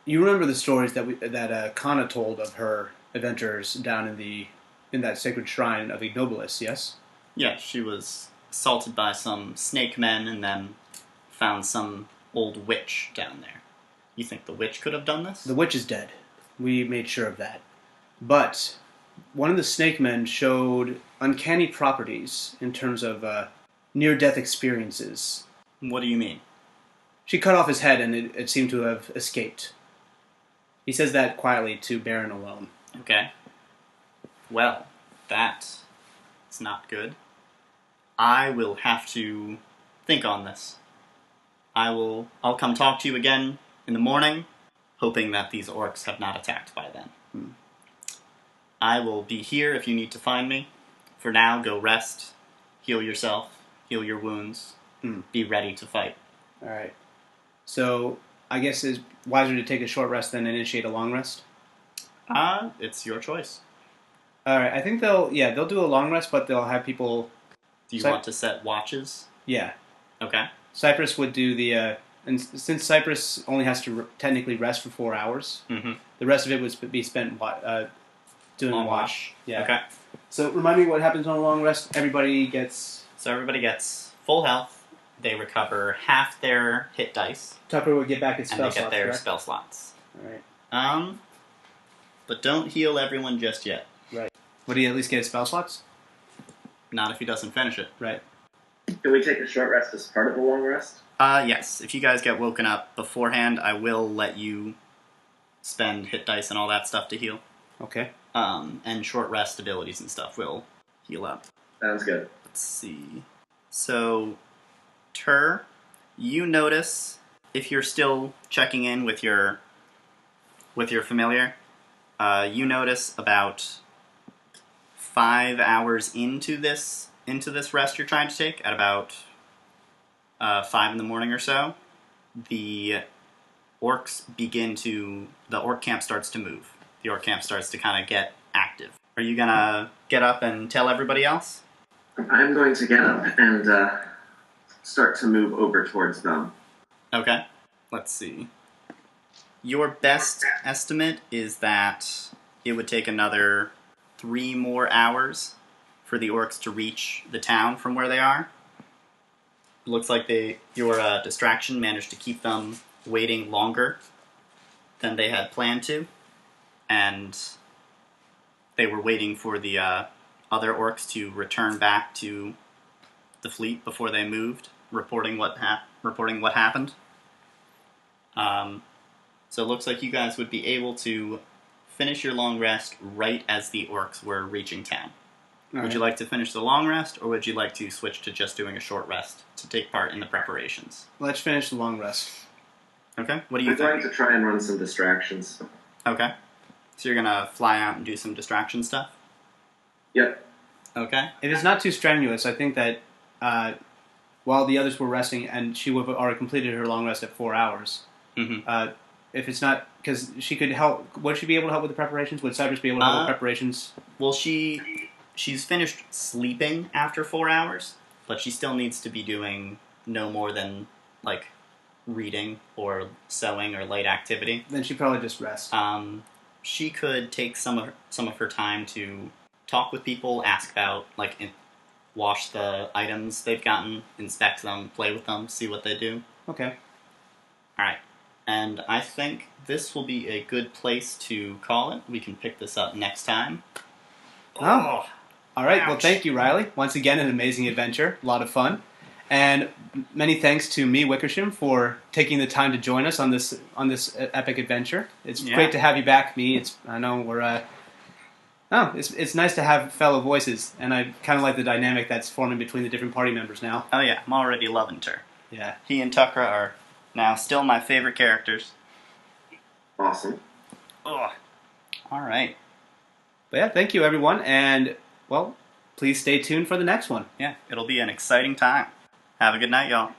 B: You remember the stories that Kana told of her adventures down in that sacred shrine of Ignobilis, yes?
A: Yeah, she was assaulted by some snake men and then found some old witch down there. You think the witch could have done this?
B: The witch is dead. We made sure of that. But one of the snake men showed uncanny properties in terms of near-death experiences.
A: What do you mean?
B: She cut off his head, and it seemed to have escaped. He says that quietly to Baron alone.
A: Okay. Well, that's not good. I will have to think on this. I'll come talk to you again in the morning, hoping that these orcs have not attacked by then. I will be here if you need to find me. For now, go rest, heal yourself, heal your wounds, be ready to fight.
B: All right. So, I guess it's wiser to take a short rest than initiate a long rest?
A: It's your choice.
B: All right. I think they'll do a long rest, but they'll have people...
A: Do you want to set watches?
B: Yeah.
A: Okay.
B: Cypress would do the... and since Cypress only has to technically rest for 4 hours, the rest of it would be spent doing a watch. Yeah.
A: Okay.
B: So, remind me what happens on a long rest. Everybody gets
A: full health. They recover half their hit dice.
B: Tucker would get back his
A: and
B: spell
A: they get
B: slots,
A: their
B: correct?
A: spell slots.
B: All right.
A: But don't heal everyone just yet.
B: Right. Would he at least get his spell slots?
A: Not if he doesn't finish it.
B: Right.
C: Can we take a short rest as part of the long rest?
A: Yes. If you guys get woken up beforehand, I will let you spend hit dice and all that stuff to heal.
B: Okay.
A: And short rest abilities and stuff will heal up.
C: Sounds good.
A: Let's see. So, you notice, if you're still checking in with your familiar, you notice about 5 hours into this rest you're trying to take, at about 5 in the morning or so, the orc camp starts to move. The orc camp starts to kind of get active. Are you gonna get up and tell everybody else?
C: I'm going to get up and start to move over towards them.
A: Okay. Let's see. Your best estimate is that it would take another 3 more hours for the orcs to reach the town from where they are. It looks like your distraction managed to keep them waiting longer than they had planned to, and they were waiting for the other orcs to return back to the fleet before they moved, reporting what happened. So it looks like you guys would be able to finish your long rest right as the orcs were reaching town. Would you like to finish the long rest, or would you like to switch to just doing a short rest to take part in the preparations?
B: Let's finish the long rest.
A: Okay. What do you
C: I'm
A: think?
C: going to try and run some distractions.
A: Okay. So you're gonna fly out and do some distraction stuff?
C: Yep.
A: Okay.
B: If it's not too strenuous, I think that while the others were resting, and she would have already completed her long rest at 4 hours, if it's not, because she could help, would she be able to help with the preparations? Would Cypress be able to help with preparations?
A: Well, she's finished sleeping after 4 hours, but she still needs to be doing no more than, like, reading or sewing or light activity.
B: Then she'd probably just rest.
A: She could take some of her time to talk with people, ask about, like, wash the items they've gotten, inspect them, play with them, see what they do.
B: Okay.
A: Alright. And I think this will be a good place to call it. We can pick this up next time.
B: Oh. All right.
A: Ouch.
B: Well, thank you, Riley. Once again, an amazing adventure. A lot of fun. And many thanks to me, Wickersham, for taking the time to join us on this epic adventure. It's great to have you back, me. It's nice to have fellow voices, and I kind of like the dynamic that's forming between the different party members now.
A: Oh yeah, I'm already loving her.
B: Yeah.
A: He and Tucker are now still my favorite characters.
C: Awesome.
A: Ugh. All right.
B: But yeah, thank you, everyone, and, well, please stay tuned for the next one.
A: Yeah, it'll be an exciting time. Have a good night, y'all.